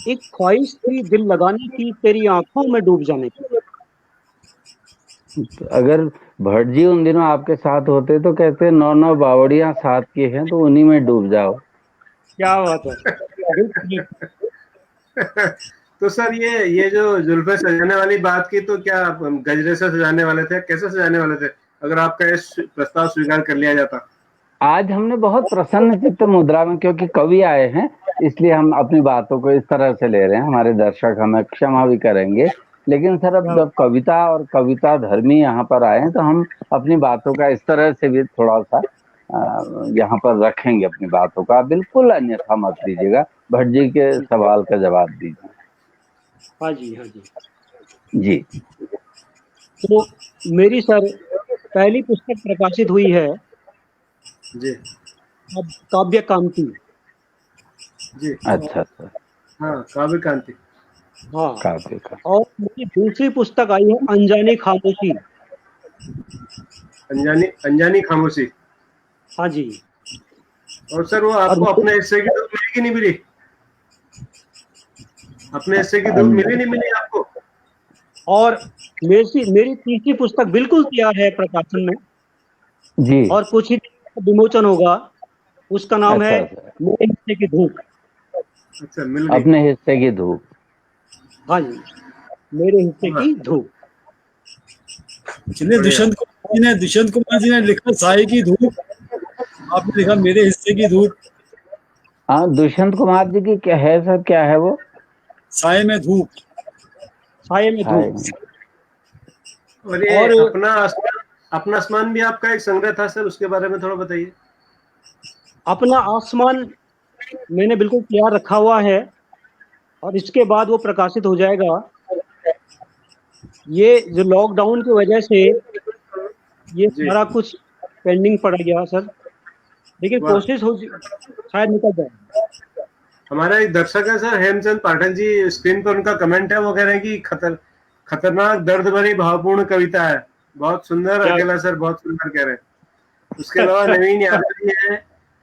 एक ख्वाहिश थी दिल लगाने की, तेरी आंखों में डूब जाने की। तो अगर भट्ट जी उन दिनों आपके साथ होते तो कहते 9 9 बावड़ियां साथ की हैं तो उन्हीं में डूब जाओ। क्या बात है, बिल्कुल। तो सर ये जो जुल्फे सजाने वाली बात की, तो क्या आप गजरे से सजाने वाले थे, कैसे सजाने वाले थे अगर आपका ये प्रस्ताव स्वीकार कर लिया जाता? आज हमने बहुत प्रसन्न चित्त मुद्रा में, क्योंकि कवि आए हैं इसलिए हम अपनी बातों को इस तरह से ले रहे हैं। हमारे दर्शक हमें क्षमा भी करेंगे, लेकिन सर अब जब कविता और कविता धर्मी यहाँ पर आए हैं तो हम अपनी बातों का इस तरह से भी थोड़ा सा यहाँ पर रखेंगे अपनी बातों का। बिल्कुल अन्यथा मत लीजिएगा। भट्ट जी के सवाल का जवाब दीजिए। हाँ जी, हाँ जी। जी तो मेरी सर पहली पुस्तक प्रकाशित हुई है जी अब काव्य कांति। जी, अच्छा सर। हाँ, काव्य कांति। हाँ, काव्य का। और मेरी दूसरी पुस्तक आई है अनजानी खामोशी। अनजानी अनजानी खामोशी। हाँ जी। और सर वो और आपको अपने हिस्से की धूप मिली कि नहीं मिली? अपने हिस्से की धूप मिली नहीं मिली आपको? और मेरी तीसरी पुस्तक बिल्कुल तैयार है प्रकाशन में, जी। और कुछ ही दिन में विमोचन होगा। उसका नाम है अच्छा सर। मेरे हिस्से की धूप। अच्छा, मिल गई। अपने हिस्से की धूप। हाँ जी, मेरे हिस्से वाह, की धूप। चलिए, बढ़िया। दुष्यंत कुमार जी ने लिखा साए की धूप, आपने लिखा मेरे हिस्से की धूप। हाँ, दुष्यंत कुमार जी की क्या है सर? क्या है वो? साए में धूप। साये में हाय। धूप। और ये और अपना आसमान, अपना आसमान भी आपका एक संग्रह था सर, उसके बारे में थोड़ा बताइए। अपना आसमान मैंने बिल्कुल तैयार रखा हुआ है और इसके बाद वो प्रकाशित हो जाएगा। ये जो लॉकडाउन की वजह से ये जी। सारा कुछ पेंडिंग पड़ गया सर, लेकिन वाह। कोशिश हो शायद निकल जाए। हमारा एक दर्शक है सर, हेमचंद पाठक जी, स्क्रीन पर उनका कमेंट है, वो कह रहे हैं कि खतरनाक दर्द भरी भावपूर्ण कविता है, बहुत सुंदर। क्या अकेला सर बहुत सुंदर कह रहे हैं। उसके अलावा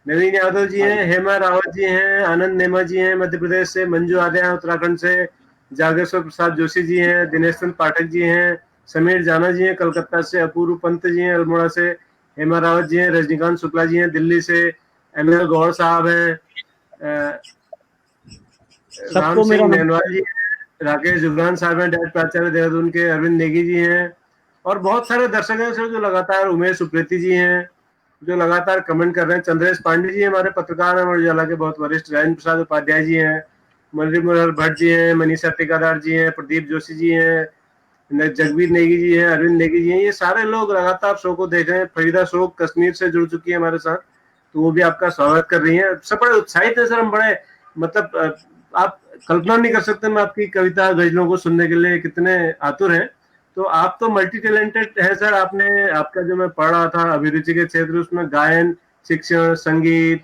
नवीन यादव जी हैं, हेमा रावत जी हैं, आनंद नेमा जी हैं मध्य प्रदेश से, मंजू आद्या उत्तराखंड से, जागेश्वर प्रसाद जोशी जी हैं, दिनेश चंद पाठक जी हैं, समीर जाना जी हैं कलकत्ता से, अपूर्व पंत जी हैं अल्मोड़ा से, हेमा रावत जी हैं, रजनीकांत शुक्ला जी हैं दिल्ली से, एमएल गौर साहब हैं, राम सिंह नैनवाल जी, राकेश जुबरान साहब हैं, डायरेक्ट प्राचार्य देहरादून के, अरविंद नेगी जी हैं, और बहुत सारे दर्शक हैं सर जो लगातार, उमेश उप्रेती जी हैं जो लगातार कमेंट कर रहे हैं, चंद्रेश पांडे जी हमारे पत्रकार हैं अमर उजाला के बहुत वरिष्ठ, राजेंद्र प्रसाद उपाध्याय जी हैं, मुरलीधर भट्ट जी हैं, मनीषा टिकादार जी हैं, प्रदीप जोशी जी हैं, जगवीर नेगी जी हैं, अरविंद नेगी जी हैं, ये सारे लोग लगातार शो को देख रहे हैं। फरीदा शोक कश्मीर से जुड़ चुकी है हमारे साथ, तो वो भी आपका स्वागत कर रही है। सब बड़े उत्साहित है सर, हम बड़े मतलब आप कल्पना नहीं कर सकते, मैं आपकी कविता गजलों को सुनने के लिए कितने आतुर हैं। तो आप तो मल्टी टैलेंटेड है सर, आपका जो मैं पढ़ रहा था अभिरुचि के क्षेत्र, उसमें गायन, शिक्षण, संगीत,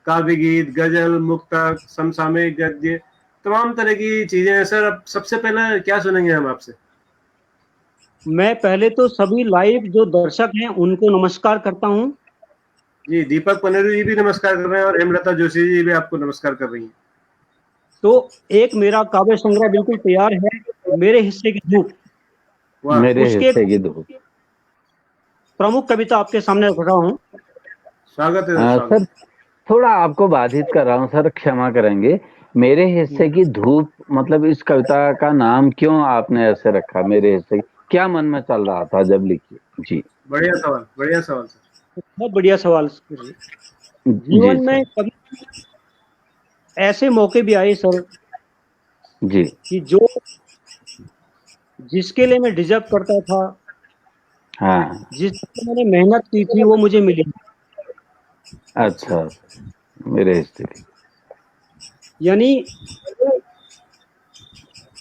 काव्य गीत, गजल, मुक्तक, समसामयिक गद्य, तमाम तरह की चीजें हैं सर। अब सबसे पहले क्या सुनेंगे हम आपसे? मैं पहले तो सभी लाइव जो दर्शक हैं उनको नमस्कार करता हूं। जी, दीपक पनेरू जी भी नमस्कार कर रहे हैं और हेमलता जोशी जी भी आपको नमस्कार कर रही हैं। तो एक मेरा काव्य संग्रह बिल्कुल तैयार है, मेरे हिस्से की धूप। मेरे उसके हिस्से की धूप प्रमुख कविता आपके सामने रख रहा हूँ। स्वागत है सर, थोड़ा आपको बाधित कर रहा हूँ सर, क्षमा करेंगे। मेरे हिस्से की धूप मतलब इस कविता का नाम क्यों आपने ऐसे रखा? मेरे हिस्से क्या मन में चल रहा था जब लिखी? जी, बढ़िया सवाल सर। बहुत बढ़िया सवाल। जीवन में कभी ऐसे मौके भी आए सर जी कि जो जिसके लिए मैं डिजर्व करता था, हाँ, जिसके मैंने मेहनत की थी, वो मुझे मिली। अच्छा, मेरे हिस्से की यानी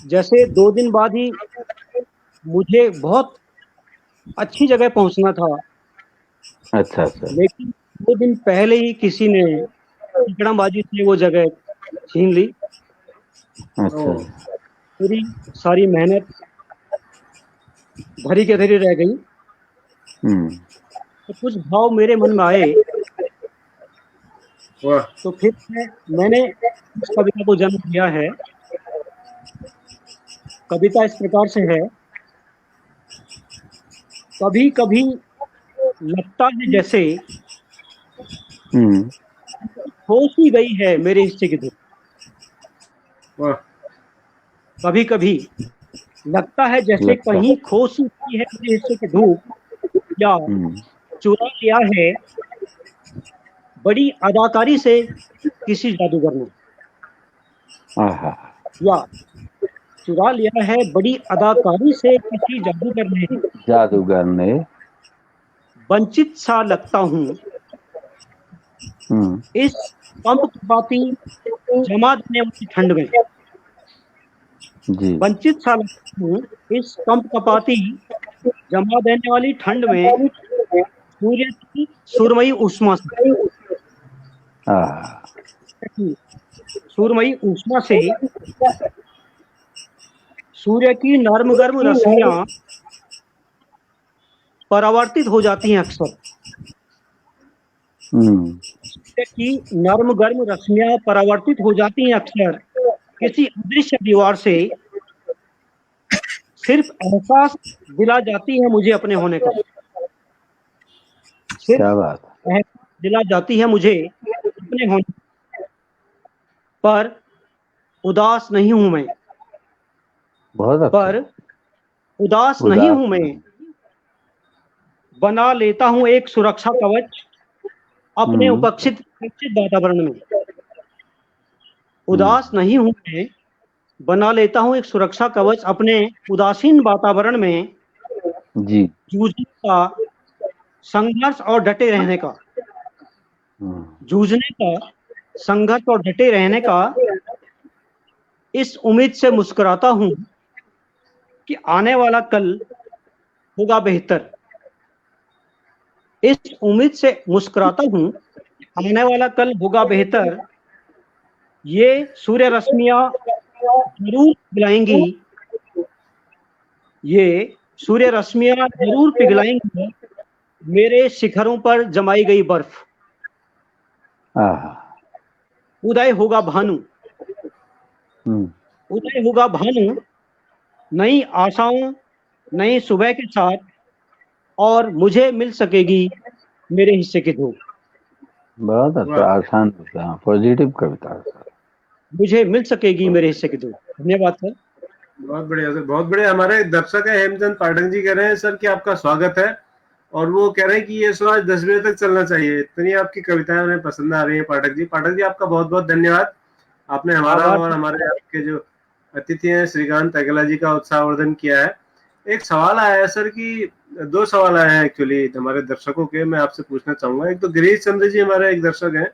जैसे 2 दिन बाद ही मुझे बहुत अच्छी जगह पहुंचना था, अच्छा सर, लेकिन 2 दिन पहले ही किसी ने टिकड़ाबाजी से वो जगह छीन ली। अच्छा, पूरी सारी मेहनत धरी के धरी रह गई। तो कुछ भाव मेरे मन में आए, तो फिर मैंने इस कविता को जन्म दिया है। कविता इस प्रकार से है। कभी कभी लगता है जैसे खोस ही गई है मेरे हिस्से की धूप। कभी कभी लगता है जैसे कहीं खोस ही गई है मेरे हिस्से की धूप, या चुरा लिया है बड़ी अदाकारी से किसी जादूगर ने, या चुरा लिया है बड़ी अदाकारी से किसी जादूगर ने। वंचित सा लगता हूँ इस कंपकपाती जमा देने वाली ठंड में। वंचित सा लगता हूँ इस कंपकपाती जमा देने वाली ठंड में, सूर्य की सुरमई उष्मा से, सुरमई उष्मा से सूर्य की नर्म गर्म रश्मियां परावर्तित हो जाती हैं अक्सर। सूर्य की नर्म गर्म रश्मियां परावर्तित हो जाती हैं अक्सर किसी अदृश्य दीवार से। सिर्फ एहसास दिला जाती है मुझे अपने होने का, सिर्फ एहसास दिला जाती है मुझे अपने होने का। पर उदास नहीं हूं मैं, पर उदास नहीं हूं मैं। बना लेता हूं एक सुरक्षा कवच अपने उपेक्षित वातावरण में। उदास नहीं हूं मैं, बना लेता हूं एक सुरक्षा कवच अपने उदासीन वातावरण में। जी, जूझने का संघर्ष और डटे रहने का, जूझने का, संघर्ष और डटे रहने का, इस उम्मीद से मुस्कुराता हूं कि आने वाला कल होगा बेहतर। इस उम्मीद से मुस्कुराता हूं आने वाला कल होगा बेहतर। ये सूर्य रश्मियां जरूर पिघलाएंगी, ये सूर्य रश्मियां जरूर पिघलाएंगी मेरे शिखरों पर जमाई गई बर्फ। उदय होगा भानु, उदय होगा भानु, नई आशाओं, नई सुबह के साथ, और मुझे मिल सकेगी मेरे हिस्से की धूप। बहुत अच्छा, आसान होता, पॉजिटिव कविता। मुझे मिल सकेगी मेरे हिस्से की धूप। धन्यवाद सर। बहुत बढ़िया सर, बहुत बढ़िया। हमारे दर्शक है हेमचंद पाठक जी कह रहे हैं सर कि आपका स्वागत है, और वो कह रहे हैं कि ये शो आज 10 बजे तक चलना चाहिए। इतनी आपकी कविताएं उन्हें पसंद आ रही है। पाठक जी आपका बहुत बहुत धन्यवाद। आपने हमारा और हमारे आपके जो अतिथि हैं श्रीकांत अकेला जी का उत्साहवर्धन किया है। एक सवाल आया है सर कि 2 सवाल आए हैं एक्चुअली हमारे दर्शकों के, मैं आपसे पूछना चाहूंगा। एक तो गिरीश चंद्र जी हमारे एक दर्शक हैं,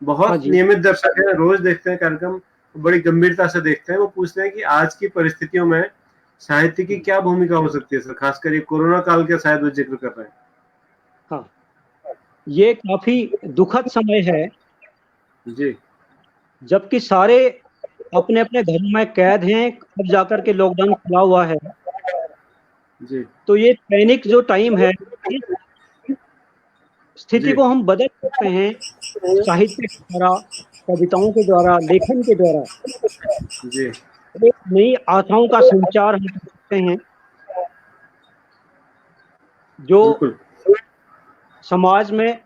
बहुत नियमित दर्शक हैं, रोज देखते हैं कार्यक्रम, बड़ी गंभीरता से देखते हैं। वो पूछते हैं कि आज की परिस्थितियों में साहित्य की क्या भूमिका हो सकती है सर, खासकर ये कोरोना काल के शायद वो जिक्र कर रहे हैं। हाँ, ये काफी दुखद समय है जी, जबकि सारे अपने अपने घरों में कैद हैं, अब जाकर के लॉकडाउन खुला हुआ है जी। तो ये पैनिक जो टाइम है, इस स्थिति को हम बदल सकते हैं साहित्य के द्वारा, कविताओं के द्वारा, लेखन के द्वारा। जी, एक नई आशाओं का संचार हम कर सकते हैं जो समाज में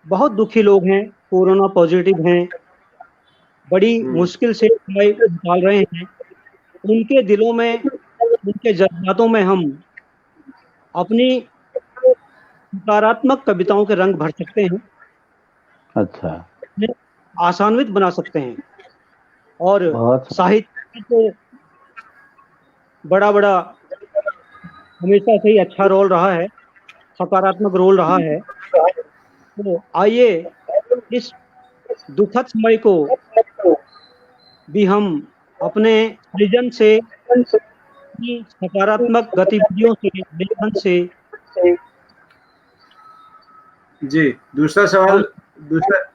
बहुत दुखी लोग हैं, कोरोना पॉजिटिव हैं, बड़ी मुश्किल से निकाल रहे हैं, उनके दिलों में, उनके जज्बातों में हम अपनी सकारात्मक कविताओं के रंग भर सकते हैं। अच्छा, आशान्वित बना सकते हैं। और साहित्य को बड़ा बड़ा हमेशा से ही अच्छा रोल रहा है, सकारात्मक रोल रहा है। तो आइए इस दुखद समय को भी हम अपने सृजन से, सकारात्मक गतिविधियों से, लेखन से। जी, दूसरा सवाल,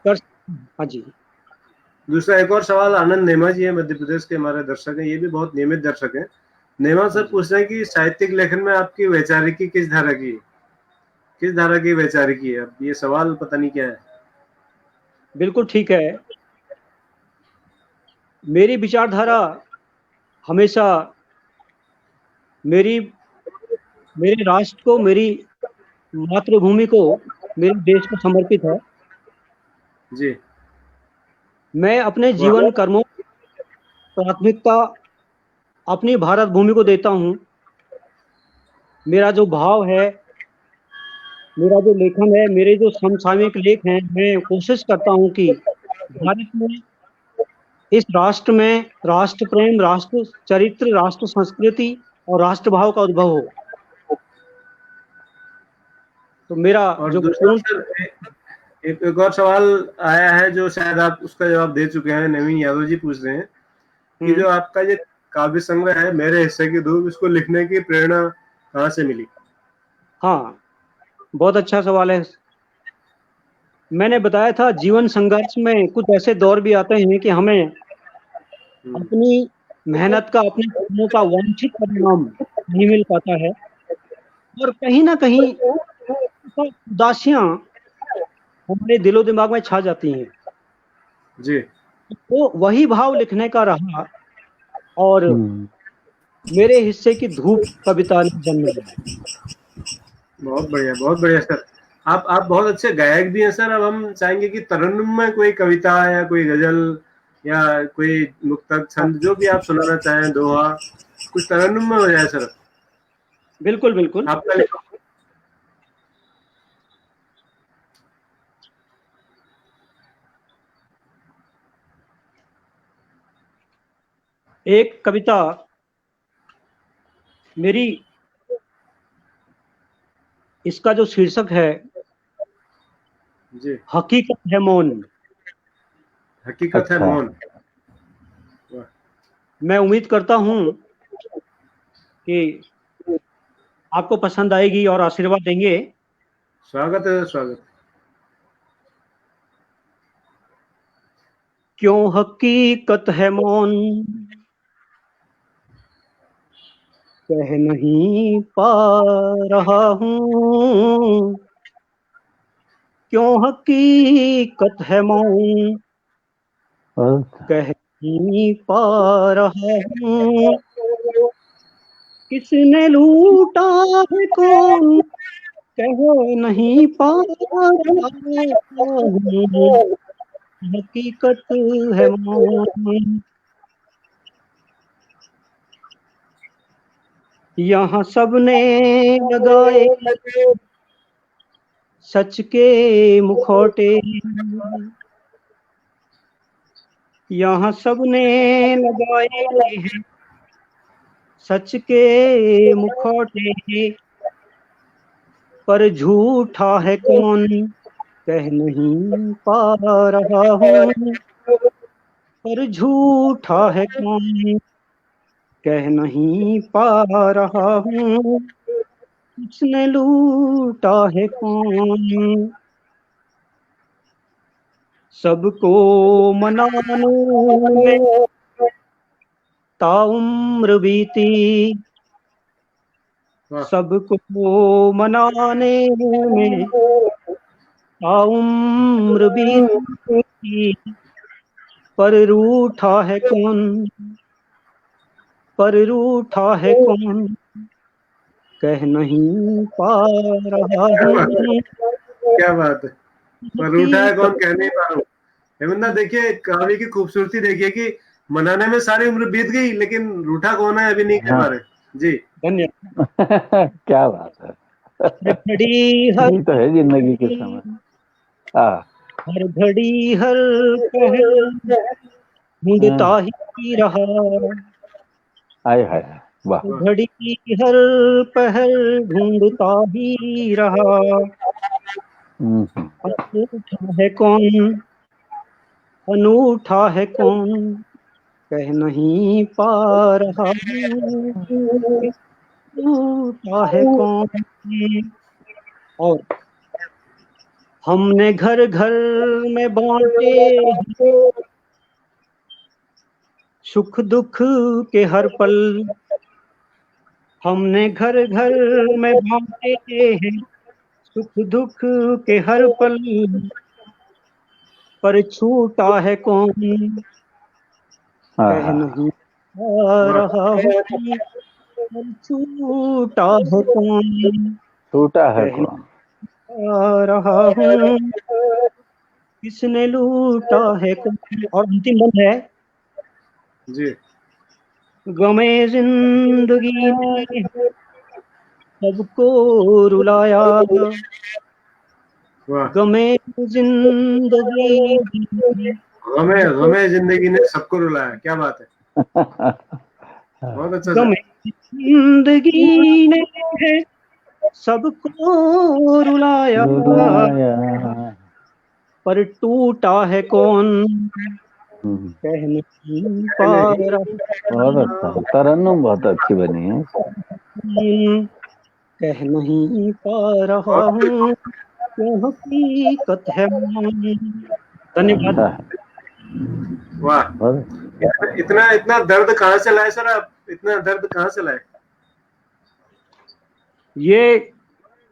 हाँ जी, दूसरा एक और सवाल आनंद नेमा जी है, मध्य प्रदेश के हमारे दर्शक हैं, ये भी बहुत नियमित दर्शक हैं। नेमा सर पूछ रहे हैं कि साहित्यिक लेखन में आपकी वैचारिकी किस धारा की वैचारिकी है? अब ये सवाल पता नहीं क्या है। बिल्कुल ठीक है। मेरी विचारधारा हमेशा मेरे राष्ट्र को, मेरी मातृभूमि को, मेरे देश को समर्पित है। जी, मैं अपने जीवन कर्मों प्राथमिकता अपनी भारत भूमि को देता हूं। मेरा जो भाव है, मेरा जो लेखन है, मेरे जो समसामयिक लेख हैं, मैं कोशिश करता हूं कि भारत में, इस राष्ट्र में राष्ट्र प्रेम, राष्ट्र चरित्र, राष्ट्र संस्कृति और राष्ट्रभाव का उद्भव हो। तो मेरा जो एक और सवाल आया है जो शायद आप उसका जवाब दे चुके हैं। नवीन यादव जी पूछ रहे हैं कि जो आपका ये काव्य संग्रह है मेरे हिस्से की धूप, इसको लिखने की प्रेरणा कहाँ से मिली? हाँ, बहुत अच्छा सवाल है। मैंने बताया था, जीवन संघर्ष में कुछ ऐसे दौर भी आते हैं कि हमें अपनी मेहनत का, अपने कर्मों का वांछित परिणाम नहीं मिल पाता है, और कहीं ना कहीं उदासियां हमारे दिलो दिमाग में छा जाती हैं। जी, तो वही भाव लिखने का रहा, और मेरे हिस्से की धूप कविता ने जन्म लिया। बहुत बढ़िया सर। आप बहुत अच्छे गायक भी हैं सर। अब हम चाहेंगे कि तरन्नुम में कोई कविता या कोई गजल या कोई मुक्तक, छंद, जो भी आप सुनाना चाहें, दोहा, कुछ तरन्नुम में हो जाए सर। बिल्कुल बिल्कुल। आपका लिखो। एक कविता मेरी, इसका जो शीर्षक है जी, हकीकत है मौन। हकीकत है अच्छा। मौन। वाह, मैं उम्मीद करता हूँ कि आपको पसंद आएगी और आशीर्वाद देंगे। स्वागत है, स्वागत। क्यों हकीकत है मौन, कह नहीं पा रहा हूँ। क्यों हकीकत है मौन, अच्छा। कह नहीं पा रहा हूँ। किसने लूटा है कौन, कह नहीं पा रहा हूँ। हकीकत है मौन। यहाँ सबने लगाए सच के मुखौटे, यहाँ सबने लगाए हैं सच के मुखौटे। पर झूठा है कौन, कह नहीं पा रहा हूँ। पर झूठा है कौन, कह नहीं पा रहा हूँ। किसने लूटा है कौन, सबको मनाने में ताउम्र बीती। वाह, सबको मनाने में ताउम्र बीती। पर रूठा है कौन, पर रूठा है कौन, कह नहीं पा रहा क्या बात है, हूँ। क्या बात है। पर उठा है कौन, हकीकत कह नहीं पा रहा हूँ। हेमंत, देखिए कहानी की खूबसूरती देखिए कि मनाने में सारी उम्र बीत गई, लेकिन रूठा कौन है अभी नहीं कह पा हाँ। रहे। जी, धन्यवाद। क्या बात है। घड़ी हर यही तो है जिंदगी के समय। हाँ। हर घड़ी हर पहर ढूंढता हाँ। ही रहा। आय हाय। वाह। वाह, घड़ी हर पहर ढूंढता ही रहा। हम्म। अनूठा है कौन, अनूठा है कौन, कह नहीं पा रहा हूँ। अनूठा है कौन। और हमने घर घर में बांटे सुख दुख के हर पल। हमने घर घर में बांटे हैं सुख दुख के हर पल। पर छूटा है कौन, कह हाँ। नहीं पा वाह, रहा हूँ। पर छूटा है कौन, टूटा है कह नहीं कौन। पा रहा हूँ। किसने लूटा है कौन। और अंतिम बंद है। जी, गमे जिंदगी ने सबको रुलाया। वाह। गमे जिंदगी ने गमे सबको, गमे जिंदगी ने सबको रुलाया, क्या बात है। बहुत अच्छा सर। गमे जिंदगी ने है सबको रुलाया। रुलाया। पर टूटा है कौन, हम्म। कह नहीं पा नहीं, रहा बहुत अच्छा, तरन्नुम बहुत अच्छी बनी है। हूँ। कह नहीं पा रहा बहुत हूँ। क्यों हकीकत है मौन। धन्यवाद। अच्छा है। वाह। बहुत। इतना इतना दर्द कहाँ से लाए सर आप, इतना दर्द कहाँ से लाए। ये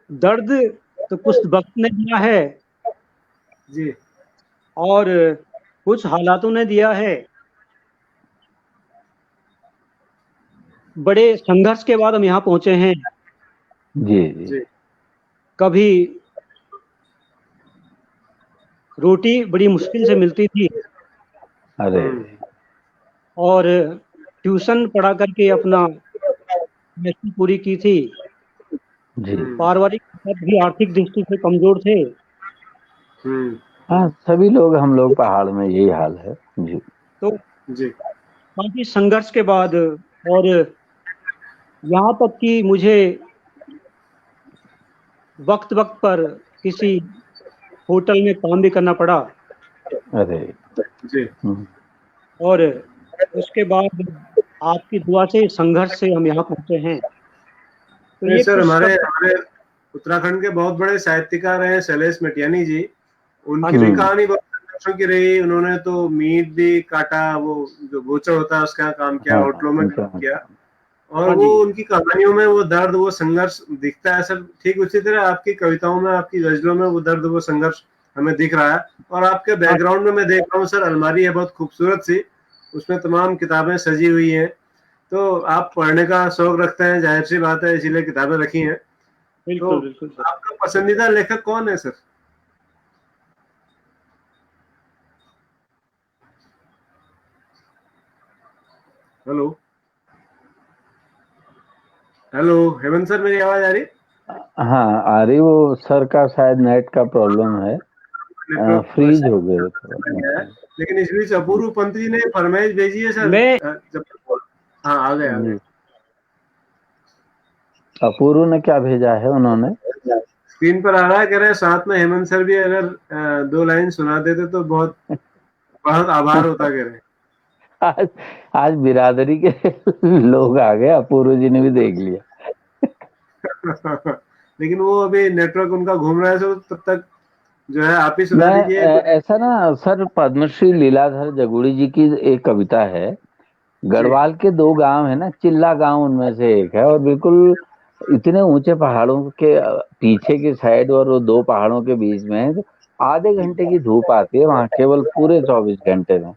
दर्द तो कुछ वक्त ने दिया है जी, और कुछ हालातों ने दिया है। बड़े संघर्ष के बाद हम यहाँ पहुंचे हैं। जी जी। जी, कभी रोटी बड़ी मुश्किल से मिलती थी अरे। और ट्यूशन पढ़ा करके अपना मैट्रिक पूरी की थी। जी। पारिवारिक हालत भी आर्थिक दृष्टि से कमजोर थे। हम्म, हाँ, सभी लोग, हम लोग पहाड़ में यही हाल है जी। तो जी, काफी संघर्ष के बाद और यहाँ तक कि मुझे वक्त वक्त पर किसी होटल में काम भी करना पड़ा, अरे जी और उसके बाद आपकी दुआ से, संघर्ष से हम यहाँ पहुंचे हैं। तो नहीं ये सर, कुछ हमारे सब। हमारे उत्तराखंड के बहुत बड़े साहित्यकार हैं शैलेश मटियानी जी, उनकी हाँ भी जी। कहानी बहुत संघर्षों की रही। उन्होंने तो मीट भी काटा, वो जो गोचर होता है उसका काम किया, हाँ होटलों में उनका काम किया, और हाँ वो जी। उनकी कहानियों में वो दर्द, वो संघर्ष दिखता है सर। ठीक उसी तरह आपकी कविताओं में, आपकी गजलों में वो दर्द, वो संघर्ष हमें दिख रहा है। और आपके बैकग्राउंड में मैं देख रहा हूँ सर, अलमारी है बहुत खूबसूरत सी, उसमें तमाम किताबें सजी हुई हैं। तो आप पढ़ने का शौक रखते हैं, जाहिर सी बात है, इसीलिए किताबें रखी हैं। तो बिल्कुल बिल्कुल सर। आपका पसंदीदा लेखक कौन है sir? Hello hello, Hemant sir, मेरी आवाज आ रही? हाँ आ रही, वो सर का शायद नेट का प्रॉब्लम है, नेटवर्क फ्रीज हो गए है। थोड़ा। लेकिन इस बीच अपूर्व पंत जी ने फरमाइश भेजी है सर। मैं जब हाँ, आ गए आ गए। जी, अपूर्व ने क्या भेजा है उन्होंने? स्क्रीन पर आ रहा है, कह रहे हैं साथ में हेमंत सर भी अगर 2 लाइन सुना देते तो बहुत बहुत आभार होता, कह रहे आज आज बिरादरी के लोग आ गए, अपूर्व जी ने भी देख लिया। हैं। लेकिन वो अभी नेटवर्क उनका घूम रहा है, सर तब तक जो है आप ही सुना मैं दीजिए कुछ। ऐसा ना सर, पद्मश्री लीलाधर जगुड़ी जी की एक कविता है, जी गढ़वाल के 2 गांव है ना, चिल्ला गांव उनमें से एक है, और बिल्कुल इतने ऊंचे पहाड़ों के पीछे की साइड, और वो 2 पहाड़ों के बीच में है, तो आधे घंटे की धूप आती है वहां केवल पूरे 24 घंटे में।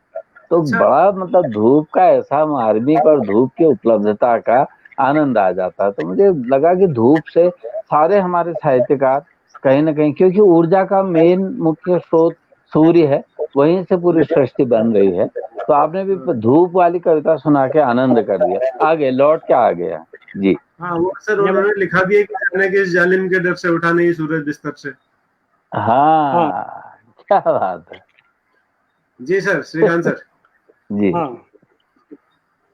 तो अच्छा। बड़ा मतलब धूप का ऐसा मार्मिक और धूप की उपलब्धता का आनंद आ जाता है। तो मुझे लगा कि धूप से सारे हमारे साहित्यकार कहीं ना कहीं, क्योंकि ऊर्जा का मेन मुख्य स्रोत सूर्य है, वहीं से पूरी सृष्टि बन रही है। तो आपने भी धूप वाली कविता सुना के आनंद कर दिया, आगे लौट के आ गया जी। हाँ, वो सर मैं उन्होंने लिखा भी है कि जाने के इस जालिम के डर से उठा नहीं सूरज बिस्तर से। हाँ हाँ क्या बात है। जी सर, श्रीकांत सर। जी हाँ।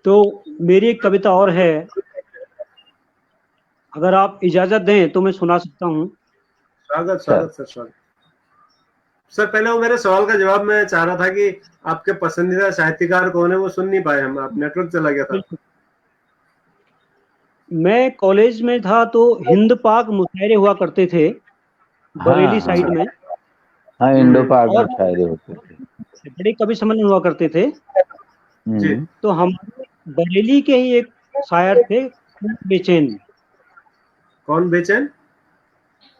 तो मेरी एक कविता और है, अगर आप इजाजत दें तो मैं सुना सकता हूँ। स्वागत सर। स्वागत सर, स्वागत। सर पहले वो मेरे सवाल का जवाब मैं चाह रहा था कि आपके पसंदीदा साहित्यकार कौन है, वो सुन नहीं पाए हम, आप नेटवर्क चला गया था। बिल्कुल। मैं कॉलेज में था तो हिंद पाक मुशायरे हुआ करते थे हाँ बरेली हाँ साइड में, हाँ, इंडो पाक और मुशायरे होते थे। बड़े कवि सम्मेलन हुआ करते थे। जी। तो हमारे बरेली के ही एक शायर थे, कुंवर बेचैन। कौन बेचैन?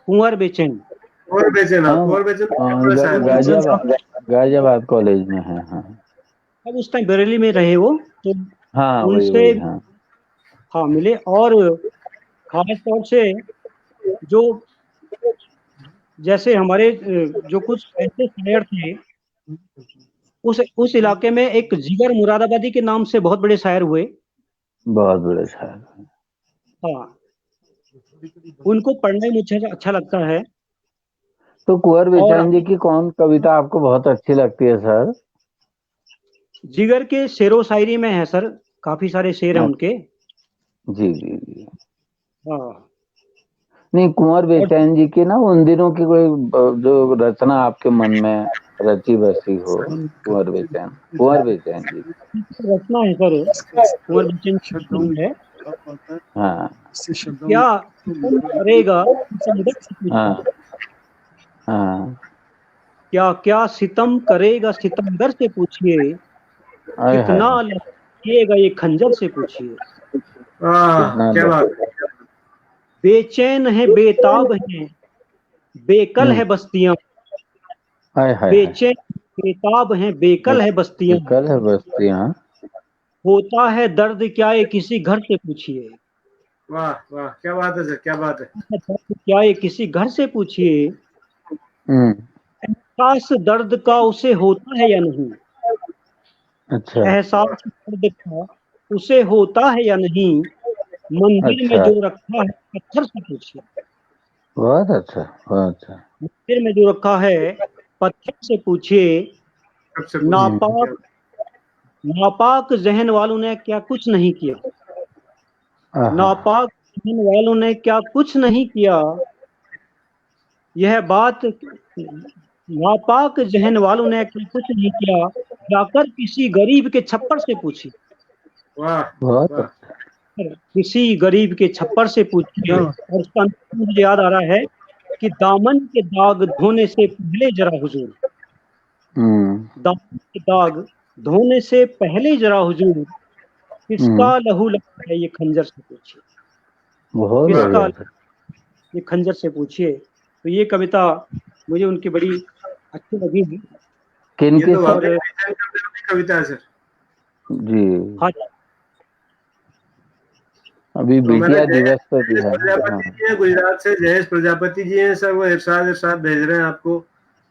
कुंवर बेचैन। कुंवर बेचैन, हाँ, हाँ कुंवर बेचैन तो बड़ा शायर थे। गाजियाबाद, गाजियाबाद कॉलेज में है। हाँ अब उस टाइम बरेली में रहे वो, तो हाँ वही उनसे वही हाँ। हाँ मिले। और खास तौर से जो, जैसे हमारे जो कुछ ऐसे शायर थे, उस इलाके में एक जिगर मुरादाबादी के नाम से बहुत बड़े शायर हुए। बहुत बड़े शायर। हाँ, उनको पढ़ना ही मुझे अच्छा लगता है। तो कुंवर और बेचैन जी की कौन कविता आपको बहुत अच्छी लगती है सर? जिगर के शेरो शायरी में है सर, काफी सारे शेर हैं उनके। जी जी जी। हाँ। नहीं, कुंवर और बेचैन जी की ना उन दिनों की कोई जो रचना आपके मन में रची बसी हो, कुंवर बेचैन जी। रचना है सर, कुंवर बेचैन की रचना है। हाँ क्या सितम करेगा सितमगर से पूछिए, हाँ हाँ। क्या क्या सितम करेगा सितमगर से पूछिए, आय हाय कितना हाय, लड़ेगा ये खंजर से पूछिए। कितना क्या बात है। बेचैन है बेताब है बेकल है बस्तियां, आय हाय हाय। बेचैन बेताब है बेकल है बस्तियां, कल है बस्तियाँ। होता है दर्द क्या ये किसी घर से पूछिए, वाह वाह, क्या बात है सर, क्या बात है। दर्द क्या ये किसी घर से पूछिए, हम्म। एहसास दर्द का उसे होता है या नहीं, अच्छा एहसास दर्द का उसे होता है या नहीं, मंदिर में अच्छा, जो रखा है पत्थर से पूछिए, बहुत अच्छा बहुत अच्छा। मंदिर में जो रखा है पत्थर से पूछिए, सबसे पूछिए नापाक क्या? नापाक जहन वालों ने क्या कुछ नहीं किया, आहा, नापाक जहन वालों ने क्या कुछ नहीं किया, यह बात नापाक जहन वालों ने कुछ नहीं किया, जाकर किसी गरीब के छप्पर से पूछी। वाह बहुत वाह, किसी गरीब के छप्पर से पूछी। और उसका नाम मुझे याद आ रहा है कि दामन के दाग धोने से पहले जरा हुजूर, दामन के दाग धोने से पहले जरा हुजूर, किसका लहू लगा है ये खंजर से पूछिए। बहुत किसका बढ़िया सर। ये खंजर से पूछिए। तो ये कविता मुझे उनकी बड़ी अच्छी लगी। किन ये की तो सर? वाकई पहचान करने वाली कविता है सर। जी, हाँ, अभी तो मैंने बिटिया दिवस पे भी जयेश है। प्रजापति जी हैं गुजरात से, जयेश प्रजापति जी हैं सर, वो इरशाद इरशाद भेज रहे हैं आपको।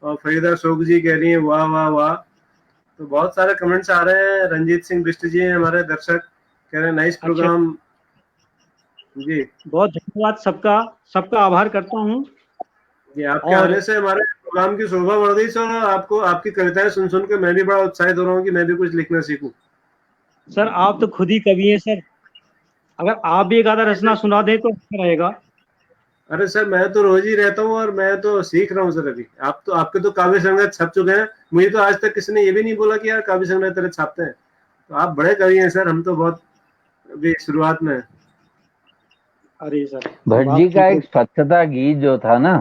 और फरीदा शोक जी कह रही हैं वाह वाह वाह। तो बहुत सारे कमेंट्स आ रहे हैं। रंजीत सिंह बिष्ट जी हैं हमारे दर्शक, कह रहे हैं नाइस प्रोग्राम। जी बहुत धन्यवाद सबका, सबका आभार करता हूँ। जी, आपके और आने से हमारे प्रोग्राम की शोभा बढ़ गई सर। और आपको आपकी कविताएं सुन सुन के मैं भी बड़ा उत्साहित हो रहा हूँ कि मैं भी कुछ लिखना सीखूं। सर आप तो खुद ही कवि हैं सर, अगर आप भी एक आधा रचना सुना दें तो अच्छा रहेगा। अरे सर मैं तो रोज ही रहता हूँ और मैं तो सीख रहा हूँ सर। अभी आप तो, आपके तो काव्य संग्रह छप चुके हैं। मुझे तो आज तक किसी ने ये भी नहीं बोला कि यार काव्य संग्रह तेरे छापते हैं। तो आप बड़े कवि हैं सर, हम तो बहुत अभी शुरुआत में हैं। अरे सर भट्ट जी का एक स्वच्छता गीत जो था ना,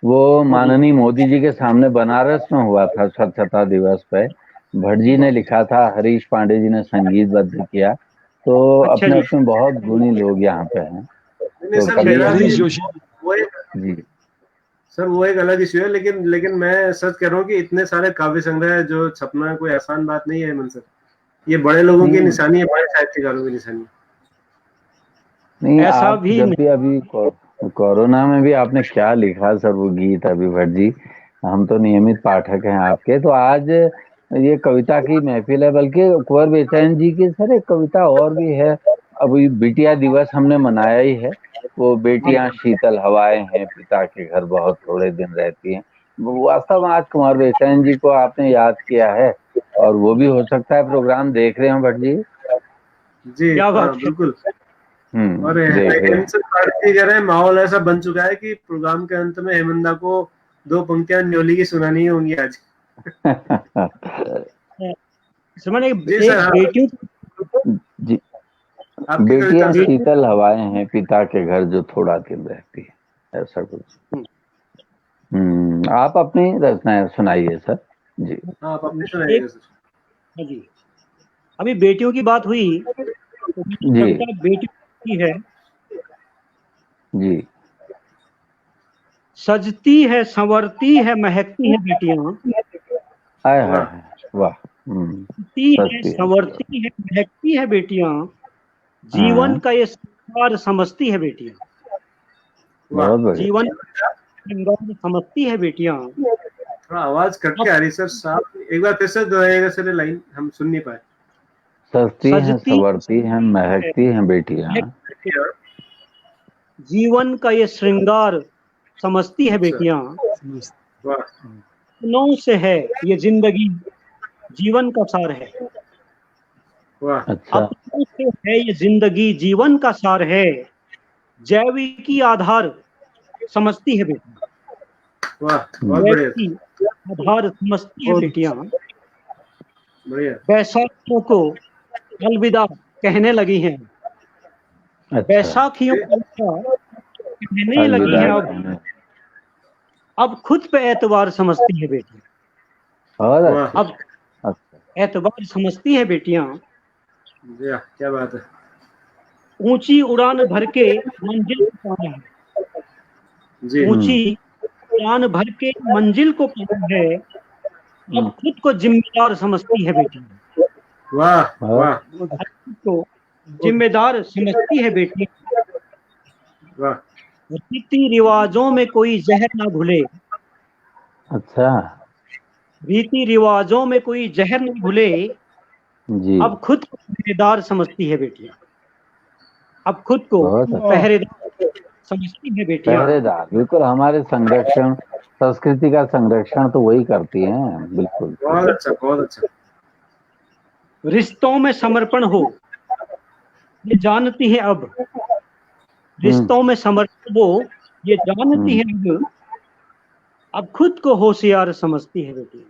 वो माननीय मोदी जी के सामने बनारस में हुआ था स्वच्छता दिवस पे। भट्ट जी ने लिखा था, हरीश पांडे जी ने संगीतबद्ध किया। तो अच्छा अपने जी। अपने बहुत गुणी लोग यहाँ पे हैं। नहीं तो सर, कभी मेरा हम भी जोशी वो एक जी सर वो एक अलग इश्यू है। लेकिन मैं सच कह रहा हूँ कि इतने सारे काव्य संग्रह जो छपना कोई आसान बात नहीं है हेमंत सर। ये बड़े लोगों की निशानी है, बड़े साहित्यकारों की निशानी। नहीं, ऐसा आप भी जब भी अभी कोरोना में भी आपने क्या लिखा सर वो गीत अभी भट्ट जी, हम तो नियमित पाठक हैं आपके। तो आज ये कविता की महफिल है, बल्कि कुंवर बेचैन जी की सर एक कविता और भी है। अभी बिटिया दिवस हमने मनाया ही है। वो बेटियां शीतल हवाएं हैं, पिता के घर बहुत थोड़े दिन रहती हैं। वास्तव में आज कुंवर बेचैन जी को आपने याद किया है, और वो भी हो सकता है प्रोग्राम देख रहे हो भट्ट जी। जी क्या हाँ बात है। बिल्कुल। और देख रहे हेमंत सर पार्टी कह रहे हैं, माहौल ऐसा बन चुका है कि प्रोग्राम के अंत में हेमंदा को 2 पंक्तियां न्योली की सुनानी होंगी आज। समझ जी एक सर हाँ, बेटियों जी, आपकी बेटियां कविता सर। शीतल हवाएं हैं, पिता के घर जो थोड़ा दिन रहती है, ऐसा कुछ। आप अपनी रचनाएं सुनाइए सर। जी हाँ आप अपनी एक सुनाइएगा सर। हाँ जी, अभी बेटियों की बात हुई तो मेरी जी कविता बेटियों की है। जी सजती है, संवरती है, महकती है बेटियां, हाय हाय वाह हाय, वाह। सजती है, सस्ती है, संवरती है, महकती है बेटियां, जीवन हाँ का ये श्रृंगार समझती है बेटियां, वाह। बहुत बढ़िया। जीवन का श्रृंगार समझती है बेटियां। थोड़ा आवाज कट के आ रही सर, साफ एक बार फिर से दोहराइएगा सर, ये लाइन हम सुन नहीं पाए। सस्ती हैं, सजती संवरती हैं, है, महकती हैं बेटियां। जीवन का ये श्रृंगार समझती है अच्छा बेटियां, वाह फूलों से है ये जिंदगी, जीवन का सार है। वाह अच्छा, अपनों से है ये जिंदगी, जीवन का सार है, जैविकी आधार समझती है बेटियां, वाह, बहुत बढ़िया जैविकी आधार समझती है बहुत बेटियां। बढ़िया। बैसाखियों को अलविदा कहने लगी हैं, अच्छा, बैसाखियों को अलविदा कहने लगी अलविदा हैं, कहने। अब खुद पे एतबार समझती है बेटियां, और वाह अब अच्छा, एतबार समझती है बेटियां। जी क्या बात है। ऊंची उड़ान भर के मंजिल को पाना है, जी ऊंची उड़ान भर के मंजिल को पाना है, अब खुद को जिम्मेदार समझती है बेटियां, वाह और वाह अब खुद को जिम्मेदार समझती है बेटियां। वाह रीति रिवाजों में कोई जहर ना घुले, अच्छा रीति रिवाजों में कोई जहर न घुले, जी, अब खुद को पहरेदार समझती है बेटियां, अब खुद को बहुत अच्छा। पहरेदार समझती है बेटियां। पहरेदार, बिल्कुल हमारे संरक्षण, संस्कृति का संरक्षण तो वही करती हैं, बिल्कुल। बहुत अच्छा बहुत अच्छा। रिश्तों में समर्पण हो ये जानती है अब, रिश्तों में समर्पण हो ये जानती है अब, अब खुद को होशियार समझती है बेटियां,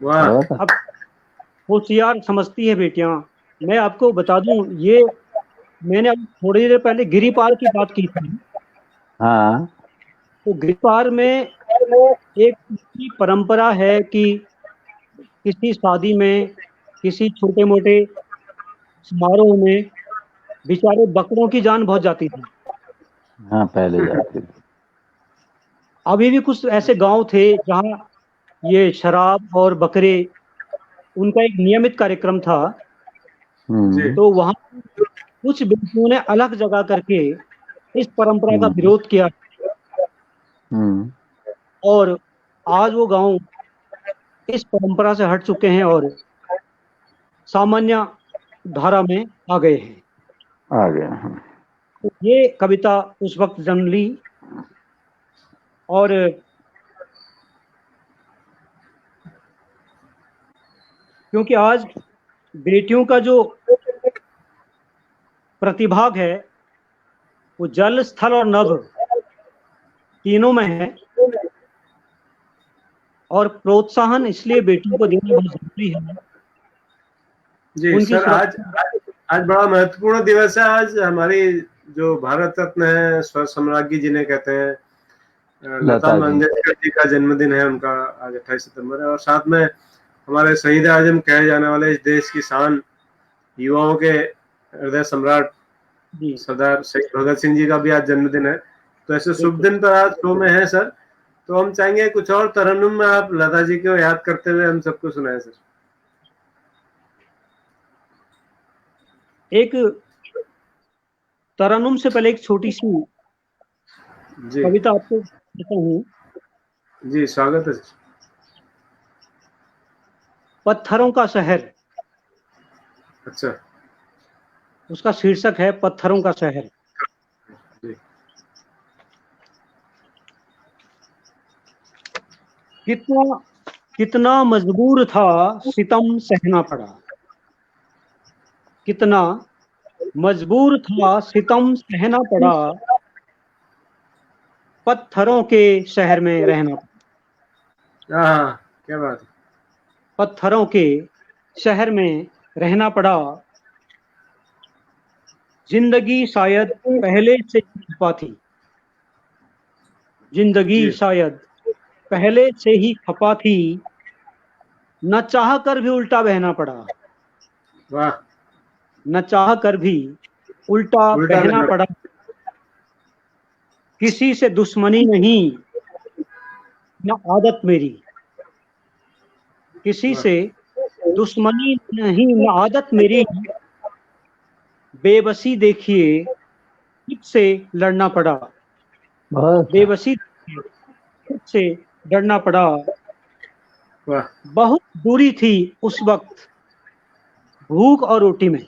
वाह अब होशियार समझती है बेटियां। मैं आपको बता दूं, ये मैंने अब थोड़ी देर पहले गिरी पार की बात की थी। हाँ तो गिरी पार में एक ऐसी परंपरा है कि किसी शादी में, किसी छोटे मोटे समारोह में बेचारे बकरों की जान बहुत जाती थी। हाँ पहले जाती थी। अभी भी कुछ ऐसे गांव थे जहां ये शराब और बकरे, उनका एक नियमित कार्यक्रम था। जी तो वहां कुछ बेटियों ने अलग जगह करके इस परंपरा का विरोध किया हम्म। और आज वो गांव इस परंपरा से हट चुके हैं और सामान्य धारा में आ गए हैं। आ गया। हाँ। तो ये कविता उस वक्त जन्म ली और क्योंकि आज बेटियों का जो प्रतिभाग है वो जल, स्थल और नभ तीनों में है और प्रोत्साहन इसलिए बेटियों को देना बहुत जरूरी है। जी उनकी सर, आज आज बड़ा महत्वपूर्ण दिवस है। आज हमारी जो भारत रत्न है, स्वर सम्राज्ञी जिन्हें कहते हैं, लता लता जी। मंगेशकर जी का जन्मदिन है उनका, आज 28 सितंबर है। और साथ में हमारे शहीद आजम कहे जाने वाले इस देश की शान, युवाओं के हृदय सम्राट जी सरदार शहीद भगत सिंह जी का भी आज जन्मदिन है। तो ऐसे शुभ दिन पर आज शो में है सर, तो हम चाहेंगे कुछ और तरन्नुम में आप लता जी को याद करते हुए हम सबको सुनाए सर। एक तरन्नुम से पहले एक छोटी सी जी कविता आपको देता हूँ। जी स्वागत है सर। पत्थरों का शहर, अच्छा उसका शीर्षक है पत्थरों का शहर। जी कितना कितना मजबूर था सितम सहना पड़ा, कितना मजबूर था सितम सहना पड़ा, पत्थरों के शहर में रहना पड़ा। हाँ क्या बात है। पत्थरों के शहर में रहना पड़ा, जिंदगी शायद पहले से ही खपा थी, जिंदगी जी शायद पहले से ही खपा थी, न चाह कर भी उल्टा बहना पड़ा, वाह, न चाह कर भी उल्टा उल्टा बहना बहना पड़ा। किसी से दुश्मनी नहीं न आदत मेरी, किसी वाह, से दुश्मनी नहीं न आदत मेरी, बेबसी देखिए खुद से लड़ना पड़ा, बहुत बेबसी देखिए खुद से लड़ना पड़ा। वाह, बहुत दूरी थी उस वक्त भूख और रोटी में,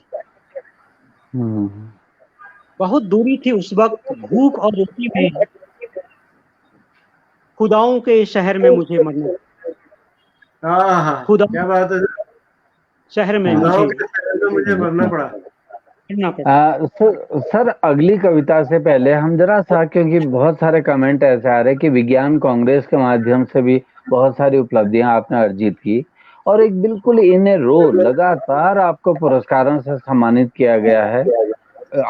बहुत दूरी थी उस वक्त भूख और रोटी में, खुदाओं के शहर में मुझे मरना, हाँ हाँ खुदा क्या बात है। शहर में खुदाओं मुझे के शहर में मुझे मरना पड़ा। मरना पड़ा। सर अगली कविता से पहले हम जरा सा, क्योंकि बहुत सारे कमेंट ऐसे आ रहे हैं कि विज्ञान कांग्रेस के माध्यम से भी बहुत सारी उपलब्धियां आपने अर्जित की और एक बिल्कुल इन रो लगातार आपको पुरस्कारों से सम्मानित किया गया है।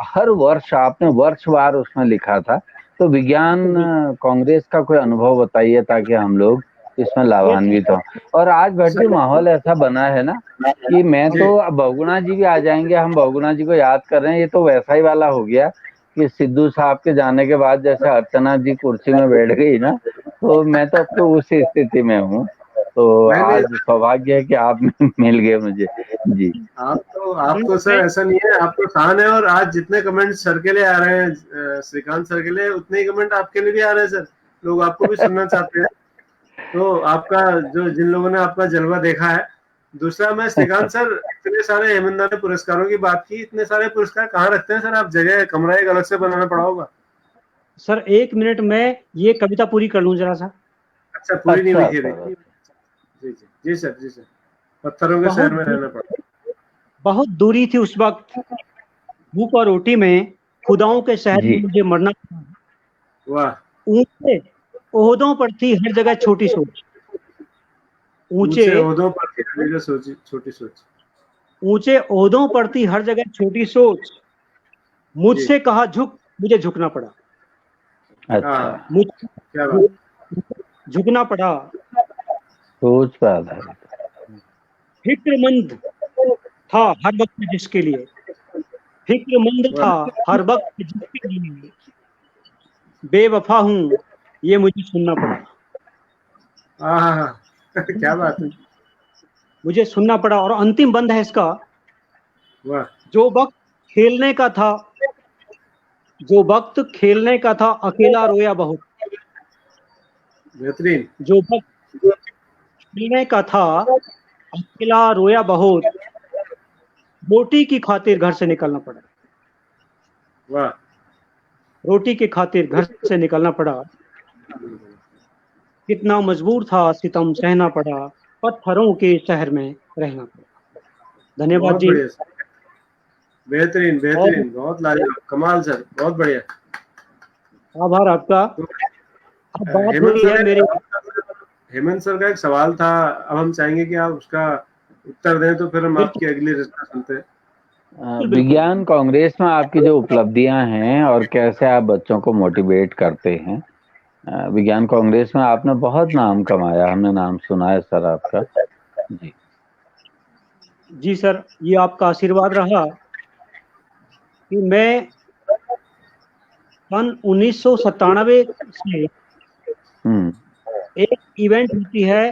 हर वर्ष आपने वर्षवार उसमें लिखा था, तो विज्ञान कांग्रेस का कोई अनुभव बताइए ताकि हम लोग इसमें लाभान्वित हों। और आज भट्टी माहौल ऐसा बना है ना कि मैं तो, अब बहुगुणा जी भी आ जाएंगे, हम बहुगुणा जी को याद कर रहे हैं, ये तो वैसा ही वाला हो गया कि सिद्धू साहब के जाने के बाद जैसे अर्चना जी कुर्सी में बैठ गई ना, तो मैं तो अब तो उसी स्थिति में हूँ। तो आज सौभाग्य है कि आप मिल गए मुझे जी। आप तो सर ऐसा नहीं है, आप तो शान है। और आज जितने कमेंट सर के लिए आ रहे हैं, श्रीकांत सर के लिए, उतने ही कमेंट आपके लिए भी आ रहे हैं सर। लोग आपको भी सुनना चाहते हैं। तो आपका जो, जिन लोगों ने आपका जलवा देखा है। दूसरा, मैं श्रीकांत सर, इतने सारे हेमंत ने पुरस्कारों की बात की, इतने सारे पुरस्कार कहाँ रखते हैं सर आप? जगह, कमरा एक अलग से बनाना पड़ा होगा। सर 1 मिनट में ये कविता पूरी कर लूं जरा सा। अच्छा पूरी नहीं हुई थी अच्छा, अभी। जी जी जी सर, जी सर। पत्थरों के शहर में रहना पड़ा। बहुत दूरी थी उस वक्त भूख और रोटी में, खुदाओं के शहर में जी। मुझे मरना पड़ा। वाह, ऊंचे ओहदों पर थी हर जगह छोटी सोच, ऊंचे ओहदों पर थी हर जगह छोटी सोच, ऊंचे ओहदों पर थी हर जगह छोटी सोच, मुझसे कहा झुक, मुझे झुकना पड़ा। अच्छा, मुझे क्या बात, झुकना पड़ा। सोच पे आधारित। फिक्रमंद था हर वक्त जिसके लिए, फिक्रमंद था हर वक्त जिसके लिए, बेवफा हूं ये मुझे सुनना पड़ा। क्या बात है, मुझे सुनना पड़ा। और अंतिम बंद है इसका, वाह, जो वक्त खेलने का था, जो वक्त खेलने का था अकेला रोया बहुत, बेहतरीन, जो वक्त खेलने का था अकेला रोया बहुत, रोटी की खातिर घर से निकलना पड़ा, वाह, रोटी की खातिर घर से निकलना पड़ा। कितना मजबूर था सितम सहना पड़ा, पत्थरों के शहर में रहना पड़ा। धन्यवाद बहुत जी। बढ़िया सर, बेहतरीन और बेहतरीन, बहुत लाजवाब, कमाल सर, बहुत बढ़िया। आभार आपका। अब बात हेमंत हुई है मेरे, हेमंत सर का एक सवाल था, अब हम चाहेंगे कि आप उसका उत्तर दें, तो फिर हम आपकी अगली रचना सुनते हैं। विज्ञान कांग्रेस में आपकी जो उपलब्धियां हैं और कैसे आप बच्चों को मोटिवेट करते हैं, विज्ञान कांग्रेस में आपने बहुत नाम कमाया, हमने नाम सुना है सर आपका। जी जी सर, ये आपका आशीर्वाद रहा कि मैं सन 1997 से एक इवेंट होती है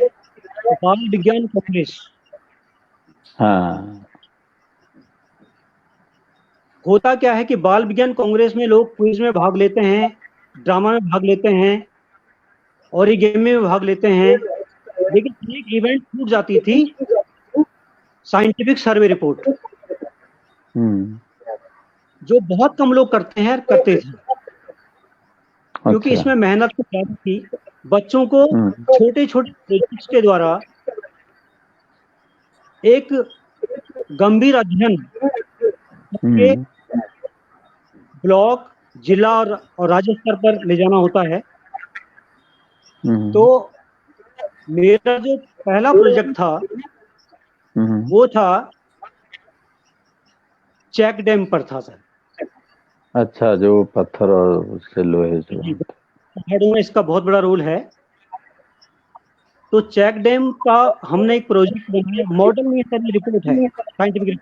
बाल विज्ञान कांग्रेस। हाँ, होता क्या है कि बाल विज्ञान कांग्रेस में लोग क्विज में भाग लेते हैं, ड्रामा में भाग लेते हैं और ये गेम में भाग लेते हैं, लेकिन एक इवेंट छूट जाती थी, साइंटिफिक सर्वे रिपोर्ट, जो बहुत कम लोग करते थे, क्योंकि अच्छा, इसमें मेहनत तो ज्यादा थी। बच्चों को छोटे छोटे प्रोजेक्ट्स के द्वारा एक गंभीर अध्ययन के ब्लॉक, जिला और राज्य स्तर पर ले जाना होता है। तो मेरा जो पहला प्रोजेक्ट था वो था चेक डैम पर था सर। अच्छा, जो पत्थर और उससे लोहे से पहाड़ों में इसका बहुत बड़ा रोल है। तो चेक डैम का हमने एक प्रोजेक्ट बनाया, मॉडल में सर रिपोर्ट है, साइंटिफिक।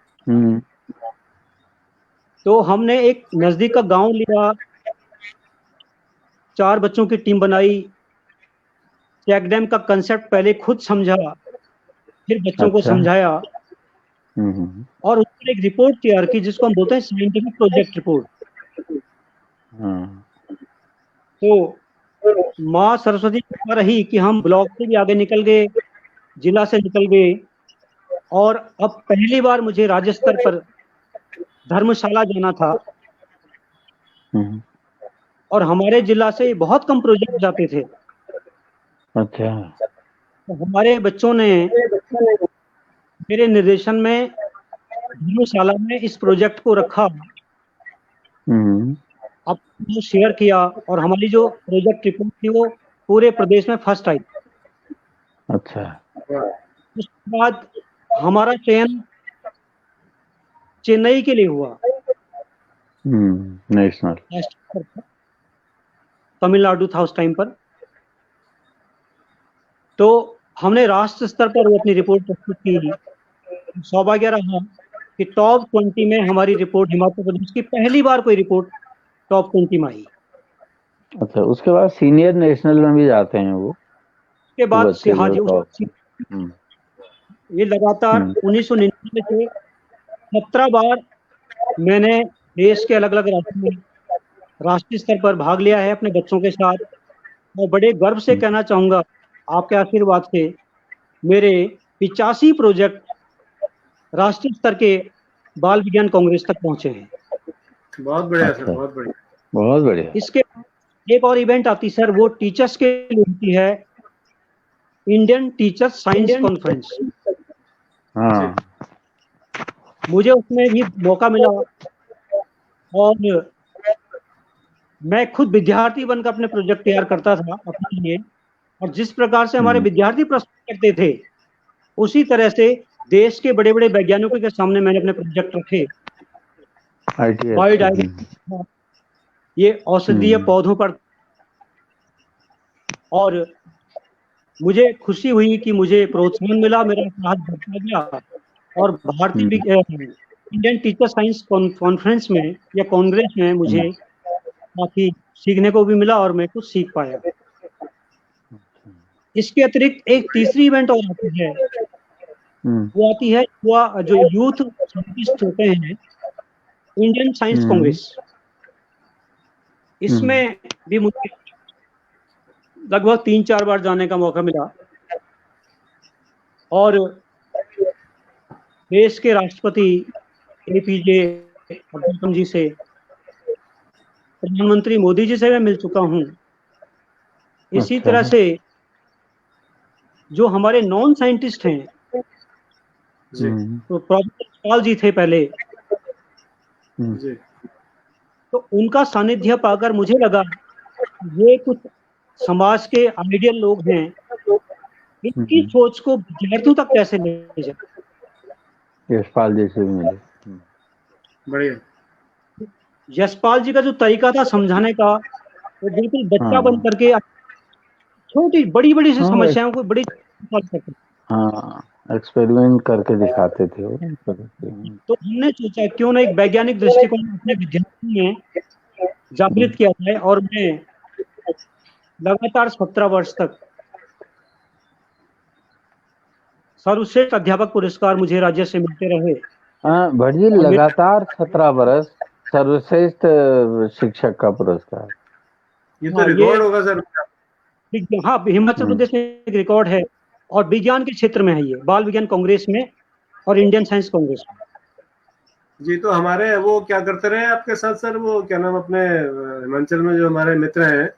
तो हमने एक नजदीक का गांव लिया, 4 बच्चों की टीम बनाई, चेक डैम का कंसेप्ट पहले खुद समझा, फिर बच्चों को समझाया और उस पर एक रिपोर्ट तैयार की जिसको हम बोलते हैं साइंटिफिक प्रोजेक्ट रिपोर्ट। तो माँ सरस्वती कृपा रही कि हम ब्लॉक से भी आगे निकल गए, जिला से निकल गए, और अब पहली बार मुझे राज्य स्तर पर धर्मशाला जाना था। और हमारे जिला से बहुत कम प्रोजेक्ट जाते थे। अच्छा, तो हमारे बच्चों ने मेरे निर्देशन में धर्मशाला में इस प्रोजेक्ट को रखा, अब शेयर किया, और हमारी जो प्रोजेक्ट रिपोर्ट थी वो पूरे प्रदेश में फर्स्ट आई। अच्छा, उसके बाद हमारा चयन चेन्नई के लिए हुआ, नेशनल, तमिलनाडु था उस टाइम पर। तो हमने राष्ट्र स्तर पर वो अपनी रिपोर्ट प्रस्तुत की। सौभाग्य रहा कि टॉप 20 में हमारी रिपोर्ट, हिमाचल प्रदेश की पहली बार कोई रिपोर्ट टॉप 20 में आई। अच्छा, उसके बाद सीनियर नेशनल में भी जाते हैं वो, उसके बाद से हाँ जी, ये लगातार 1999 से 17 बार मैंने देश के अलग अलग राज्यों में राष्ट्रीय स्तर पर भाग लिया है अपने बच्चों के साथ। और बड़े गर्व से कहना चाहूंगा, आपके आशीर्वाद से मेरे 85 प्रोजेक्ट राष्ट्रीय स्तर के बाल विज्ञान कांग्रेस तक पहुंचे हैं। बहुत बढ़िया सर, बहुत बढ़िया, बहुत बढ़िया। इसके एक और इवेंट आती सर, वो टीचर्स के लिए होती है, इंडियन टीचर्स साइंस कॉन्फ्रेंस। हाँ, मुझे उसमें भी मौका मिला और मैं खुद विद्यार्थी बनकर अपने प्रोजेक्ट तैयार करता था अपने लिए, और जिस प्रकार से हमारे विद्यार्थी प्रस्तुत करते थे उसी तरह से देश के बड़े बड़े वैज्ञानिकों के सामने मैंने अपने प्रोजेक्ट रखे। बायोडाइवर्सिटी, ये औषधीय पौधों पर, और मुझे खुशी हुई कि मुझे प्रोत्साहन मिला, मेरा साहस बढ़ता गया, और भारतीय इंडियन टीचर साइंस कॉन्फ्रेंस में या कांग्रेस में मुझे काफी सीखने को भी मिला और मैं कुछ सीख पाया। इसके अतिरिक्त एक तीसरी इवेंट और आती है, वो आती है जो यूथ साइंटिस्ट होते हैं, इंडियन साइंस कांग्रेस। इसमें भी मुझे लगभग 3-4 बार जाने का मौका मिला, और देश के राष्ट्रपति APJ अब्दुल कलाम जी से, प्रधानमंत्री मोदी जी से मैं मिल चुका हूँ। इसी तरह से जो हमारे नॉन साइंटिस्ट हैं, तो प्रोफेसर पाल जी थे पहले, तो उनका सानिध्य पाकर मुझे लगा ये कुछ समाज के आइडियल लोग हैं, इनकी सोच को विद्यार्थियों तक कैसे ले जाए। यशपाल जी से मिले, बढ़िया। यशपाल जी का जो तरीका था समझाने का, वो बिल्कुल बच्चा बन करके छोटी बड़ी बड़ी सी समस्याओं को बड़ी एक्सपेरिमेंट करके दिखाते थे वो। तो हमने सोचा क्यों ना एक वैज्ञानिक दृष्टिकोण अपने विद्यार्थियों में जागृत किया जाए, और मैं लगातार 17 वर्ष तक सर्वश्रेष्ठ अध्यापक पुरस्कार मुझे राज्य से मिलते रहे। भट्ट जी, लगातार 17 वर्ष सर्वश्रेष्ठ शिक्षक का पुरस्कार, ये तो रिकॉर्ड होगा सर। हाँ, हिमाचल प्रदेश में एक रिकॉर्ड है, और विज्ञान के क्षेत्र में है ये, बाल विज्ञान कांग्रेस में और इंडियन साइंस कांग्रेस में। जी, तो हमारे वो क्या करते रहे आपके साथ सर, वो क्या नाम अपने हिमाचल में जो हमारे मित्र हैं,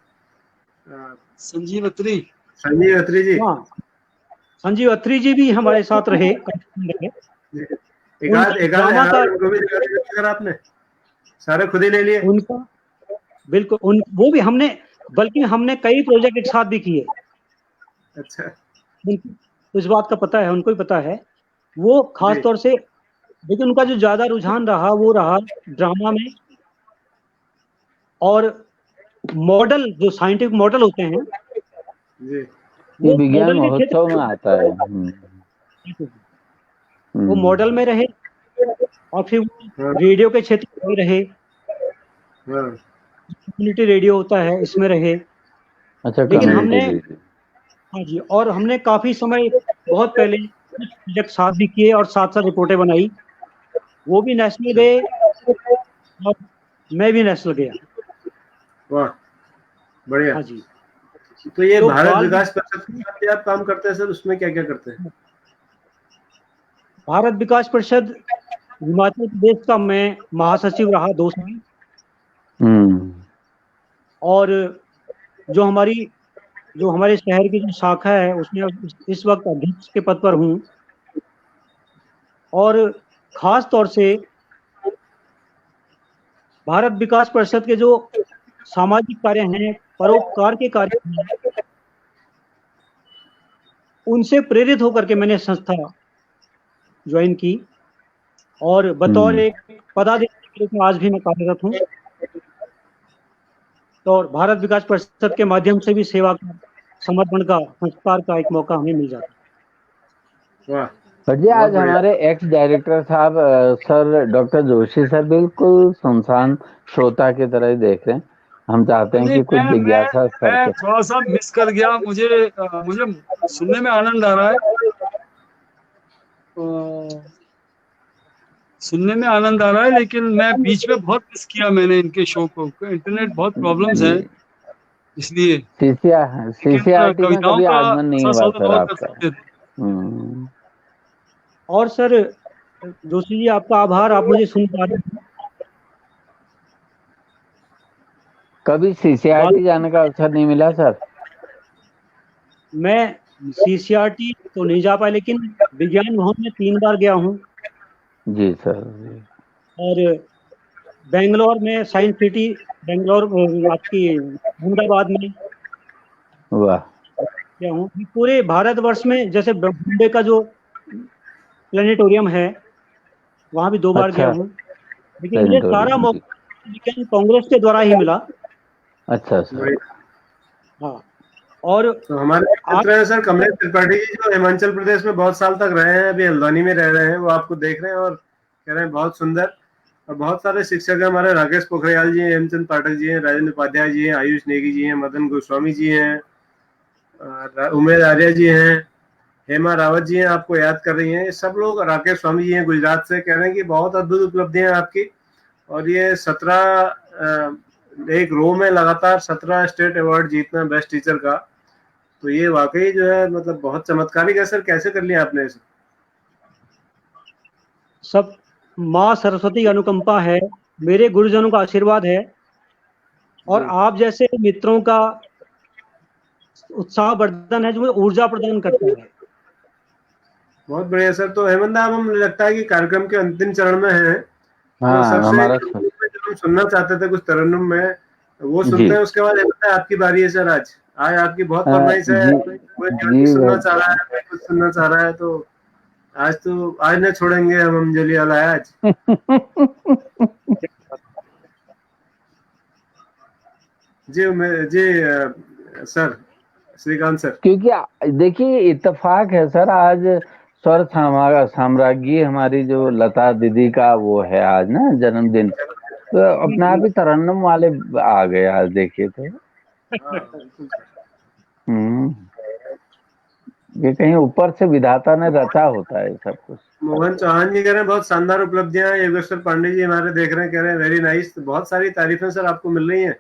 संजीव अत्री जी। हाँ, संजीव अत्री जी भी हमारे साथ रहे। आपने सारे खुद ही ले लिए उनका, बिल्कुल वो भी हमने, बल्कि हमने कई प्रोजेक्ट एक साथ भी किए। अच्छा, इस बात का पता है, उनको ही पता है। वो खास तौर से, लेकिन उनका जो ज्यादा रुझान रहा वो रहा ड्रामा में, और मॉडल, जो साइंटिफिक मॉडल होते हैं जी, वो विज्ञान महोत्सव में आता है। वो मॉडल में रहे, और फिर रेडियो के क्षेत्र में रहे, कम्युनिटी रेडियो होता है, इसमें रहे। अच्छा, लेकिन हमने, हाँ जी, और हमने काफी समय बहुत पहले कुछ प्रोजेक्ट साथ भी किए और साथ साथ रिपोर्टें बनाई। वो भी नेशनल गए और मैं भी नेशनल गया। वाह, बढ़िया। हाँ जी। तो ये भारत विकास परिषद के साथ आप काम करते हैं सर, उसमें क्या क्या करते हैं? भारत विकास परिषद हिमाचल प्रदेश का मैं महासचिव रहा 2 साल, और जो हमारे शहर की जो शाखा है उसमें इस वक्त अध्यक्ष के पद पर हूँ। और खास तौर से भारत विकास परिषद के जो सामाजिक कार्य हैं, परोपकार के कार्य हैं, उनसे प्रेरित होकर के मैंने संस्था ज्वाइन की, और बतौर एक पदाधिकारी के रूप में आज भी मैं कार्यरत हूँ। तो भारत विकास परिषद के माध्यम से भी सेवा का, समर्पण का, संस्कार का एक मौका हमें मिल जाता है। जी, आज हमारे एक्स डायरेक्टर साहब सर डॉक्टर जोशी सर बिल्कुल सुनसान श्रोता की तरह ही देख रहे हैं। हम चाहते हैं कि कुछ जिज्ञासा मैं थोड़ा सा मिस कर गया, मुझे सुनने में आनंद आ रहा है, लेकिन मैं बीच में बहुत मिस किया मैंने इनके शो को। इंटरनेट बहुत प्रॉब्लम्स है, इसलिए CCRT में कभी आगमन नहीं हुआ सर आपका। और सर जोशी जी, आपका आभार, आप मुझे सुन पा रहे हैं। कभी CCRT जाने का अवसर नहीं मिला सर? मैं CCRT तो नहीं जा पाया, लेकिन विज्ञान भवन में 3 बार गया हूँ। जी सर। और बेंगलोर में साइंस सिटी बेंगलोर आपकी अहमदाबाद में वाह, गया हूँ। पूरे भारतवर्ष में जैसे बॉम्बे का जो प्लेनेटोरियम है वहाँ भी 2 बार गया अच्छा, हूँ, लेकिन मुझे सारा प्लेनेटोरियम, मौका विज्ञान कांग्रेस के द्वारा ही मिला। अच्छा सर, बढ़िया। हाँ, और तो हमारे आप मित्र हैं सर कमलेश त्रिपाठी जी, जो हिमाचल प्रदेश में बहुत साल तक रहे हैं, अभी हल्द्वानी में रह रहे हैं। वो आपको देख रहे हैं और कह रहे हैं बहुत सुंदर। और बहुत सारे शिक्षक हैं हमारे, राकेश पोखरियाल जी हैं, हेमचंद पाठक जी हैं, राजेंद्र उपाध्याय जी हैं, आयुष नेगी जी हैं, मदन गोस्वामी जी हैं, उमेश आर्य जी हैं, हेमा रावत जी हैं, आपको याद कर रही हैं। ये सब लोग, राकेश स्वामी जी हैं गुजरात से, कह रहे हैं कि बहुत अद्भुत उपलब्धियां हैं आपकी। और ये 17 एक रो में लगातार 17 स्टेट अवार्ड जीतना बेस्ट टीचर का, तो ये वाकई जो है मतलब बहुत चमत्कारिक है सर। कैसे कर लिया आपने इसे? सब माँ सरस्वती की अनुकंपा है, मेरे गुरुजनों का आशीर्वाद है, और जी, आप जैसे मित्रों का उत्साहवर्धन है जो मुझे ऊर्जा प्रदान करता है। बहुत बढ़िया सर। तो हेमंत, अब हम लगता है कि कार्यक्रम के अंतिम चरण में हैं। तो हाँ सबसे हमारा जो हम सुनना चाहते थे कुछ तरन्नुम में, वो जी, सुनते हैं। उसके बाद हेमंत आपकी बारी है सर। आज आज आपकी बहुत फरमाइश है, जी, कोई जी ज्योति सुनना चाह रहा भाई, है, कोई कुछ सुनना चाह रहा है। तो आज न छोड़ेंगे हम अंजलि वाला है आज। जी जी सर, श्रीकांत सर। क्योंकि देखिए इत्तेफाक है सर, आज स्वर साम्राज्ञी हमारी जो लता दीदी का वो है आज ना जन्मदिन, तो अपने आप ही तरन्नुम वाले आ गए आज, देखिए तो। हाँ बिल्कुल सर। हम्म, ये कहीं ऊपर से विधाता ने रचा होता है सब कुछ। मोहन चौहान जी कह रहे हैं बहुत शानदार उपलब्धियां हैं। योगेश्वर पांडे जी हमारे देख रहे हैं, कह रहे हैं वेरी नाइस। बहुत सारी तारीफें सर आपको मिल रही हैं।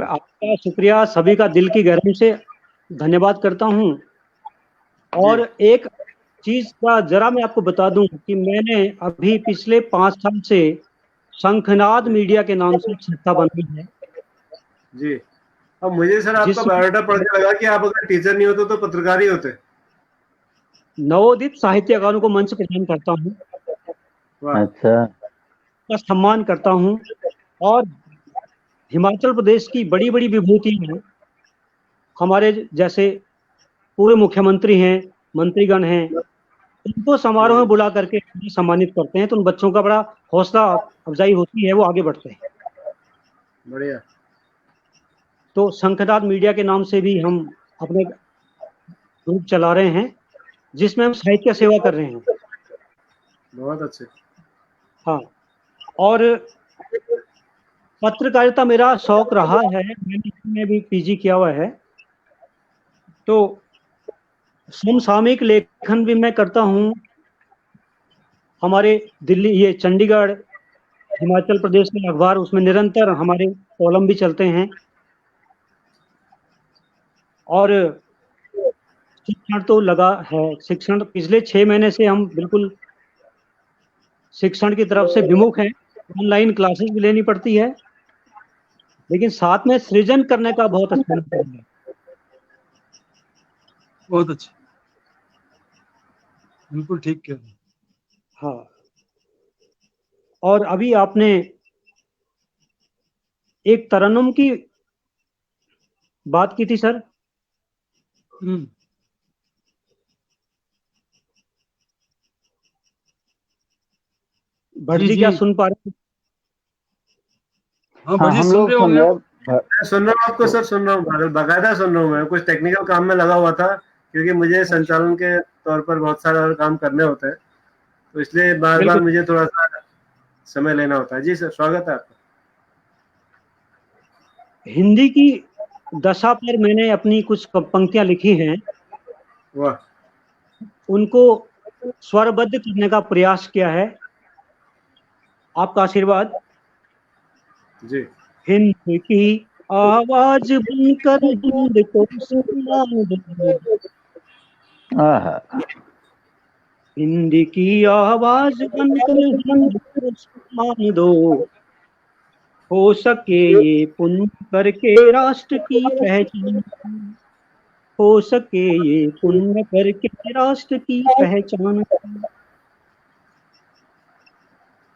आपका शुक्रिया, सभी का दिल की गहराई से धन्यवाद करता हूँ। जी, और एक चीज का जरा मैं आपको बता दूं कि मैंने अभी पिछले 5 साल से शंखनाद मीडिया के नाम से एक संस्था बनाई है, जी। अब मुझे सर आपका जिसमें बायोडाटा पढ़ के लगा कि आप अगर टीचर नहीं होते तो पत्रकार ही होते। नवोदित साहित्यकारों को मंच प्रदान करता हूँ, वाह। अच्छा, का सम्मान करता हूँ, और हिमाचल प्रदेश की बड़ी बड़ी विभूति हैं, हमारे जैसे पूर्व मुख्यमंत्री हैं, मंत्रीगण हैं, उनको समारोह में बुला करके सम्मानित करते हैं, तो उन बच्चों का बड़ा हौसला अफजाई होती है, वो आगे बढ़ते हैं। बढ़िया। तो शंखनाद मीडिया के नाम से भी हम अपने ग्रुप चला रहे हैं, जिसमें हम साहित्य सेवा कर रहे हैं। बहुत अच्छे। हाँ, और पत्रकारिता मेरा शौक रहा है, मैंने इसमें भी पीजी किया हुआ है, तो समसामयिक लेखन भी मैं करता हूँ। हमारे दिल्ली, ये चंडीगढ़, हिमाचल प्रदेश के अखबार, उसमें निरंतर हमारे कॉलम भी चलते हैं। और शिक्षण तो लगा है, शिक्षण पिछले 6 महीने से हम बिल्कुल शिक्षण की तरफ से विमुख हैं। ऑनलाइन क्लासेस भी लेनी पड़ती है, लेकिन साथ में सृजन करने का बहुत अच्छा लगता है। बहुत अच्छा, बिल्कुल ठीक कह रहे हैं। हाँ, और अभी आपने एक तरन्नुम की बात की थी सर, भट्ट जी जी जी, क्या सुन पा रहे हैं? हाँ हाँ भजी हम सुन लोग रहे सुन होंगे। रहे हैं। मैं सुन रहा हूँ आपको सर, सुन रहा हूँ, बाकायदा सुन रहा हूँ। मैं कुछ टेक्निकल काम में लगा हुआ था, क्योंकि मुझे संचालन के तौर पर बहुत सारे और काम करने होते हैं, तो इसलिए बार बार बिल्कुल, मुझे थोड़ा सा समय लेना होता है। जी सर, स्वागत है आपका। हिंदी की दशा पर मैंने अपनी कुछ पंक्तियां लिखी हैं, वाह। उनको स्वरबद्ध करने का प्रयास किया है। आपका आशीर्वाद जी, हिंद की आवाज बनकर हिंद को सम्मान दो, आहा, हिंद की आवाज बनकर हिंद को सम्मान दो, हो सके ये पुण्य करके राष्ट्र की पहचान, हो सके ये पुण्य करके राष्ट्र की पहचान,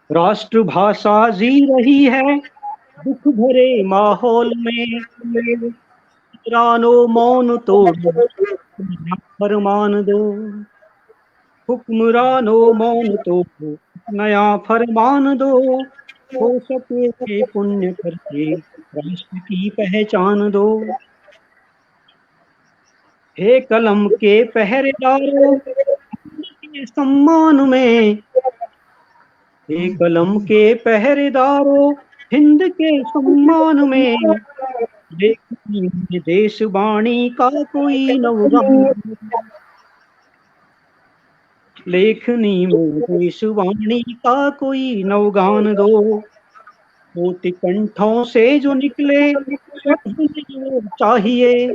राष्ट्र भाषा जी रही है दुख भरे माहौल में रानो मौन तोड़ फरमान दो, हुक्मरानो मौन तोड़ नया फरमान दो, हो सके के पुण्य करके राष्ट्र की पहचान दो। हे कलम के पहरेदारों के सम्मान में, हे कलम के पहरेदारों हिंद के सम्मान में, लेखनी में देशवाणी का कोई नवगान, लेखनी में देशवाणी का कोई नवगान दो, कोटि कंठों से जो निकले शब्द चाहिए,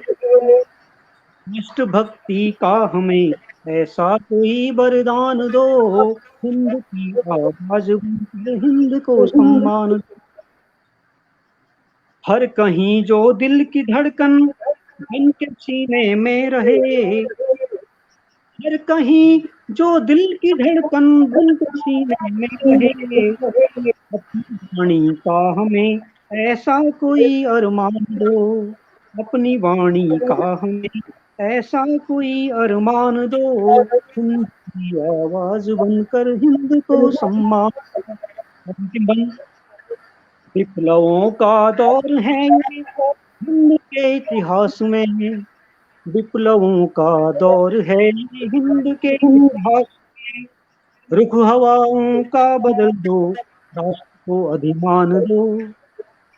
राष्ट्र भक्ति का हमें ऐसा कोई वरदान दो, हिंद की आवाज बनकर हिंद को सम्मान दो। हर कहीं जो दिल की धड़कन बन के सीने में रहे, हर कहीं जो दिल की धड़कन बन के सीने में रहे, अपनी वाणी का हमें ऐसा कोई अरमान दो, अपनी वाणी का हमें ऐसा कोई अरमान दो, हिंद की आवाज बनकर हिंद को सम्मान। बन विप्लवों का दौर है ये हिंद के इतिहास में, विप्लवों का दौर है ये हिंद के इतिहास में, रुख हवाओं का बदल दो, राष्ट्र को अधिमान दो,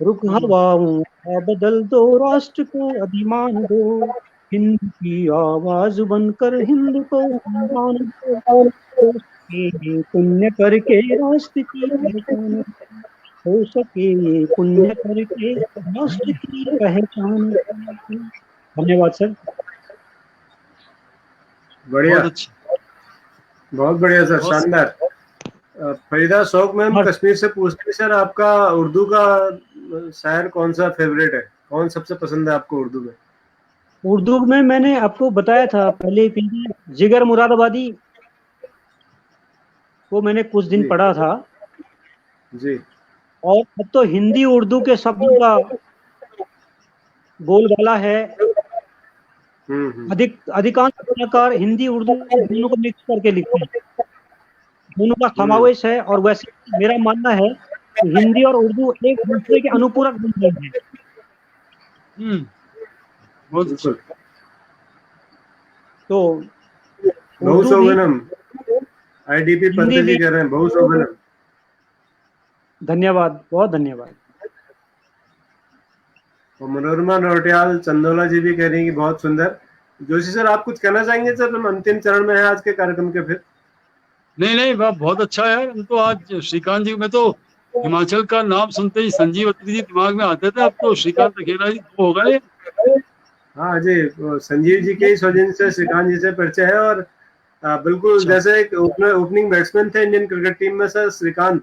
रुख हवाओं का बदल दो, राष्ट्र को अधिमान दो, हिंद की आवाज बनकर हिंद को सम्मान दो, हो सके ये पुण्य करके राष्ट्र की पहचान, हो सके ये पुण्य करके राष्ट्र की पहचान। धन्यवाद सर। बढ़िया, बहुत अच्छा। बहुत बढ़िया सर, बहुत शानदार। फरीदा शौक मैम हाँ। कश्मीर से पूछते हैं, सर आपका उर्दू का शायर कौन सा फेवरेट है, कौन सबसे पसंद है आपको उर्दू में? उर्दू में मैंने आपको बताया था पहले कि जिगर मुरादाबादी, वो मैंने कुछ दिन जी पढ़ा था, जी। और अब तो हिंदी उर्दू के शब्दों का बोलबाला है। अधिकांश कलाकार हिंदी उर्दू दोनों को मिक्स करके लिखते हैं, दोनों का समावेश है, और वैसे मेरा मानना है कि हिंदी और उर्दू एक दूसरे के अनुपूरक बन रहे हैं। बहुत अच्छा। तो बहु उर्दू भी शोभनम, आईडीपी पंत हिंदी जी भी, कह रहे हैं बहु शोभनम। धन्यवाद, बहुत धन्यवाद। और मनोरमा नौटियाल चंदोला जी भी कह रही हैं कि बहुत सुंदर। जोशी सर आप कुछ कहना चाहेंगे सर, हम अंतिम चरण में है आज के कार्यक्रम के फिर? नहीं, बहुत अच्छा है। हम तो आज श्रीकांत जी में तो हिमाचल का नाम सुनते ही संजीव अत्री जी दिमाग में आते थे, अब तो श्रीकांत अकेला जी हो गए। हाँ जी, संजीव जी के ही सौजन्य से श्रीकांत जी से परिचय है, और बिल्कुल जैसे एक ओपनिंग बैट्समैन थे इंडियन क्रिकेट टीम में सर श्रीकांत,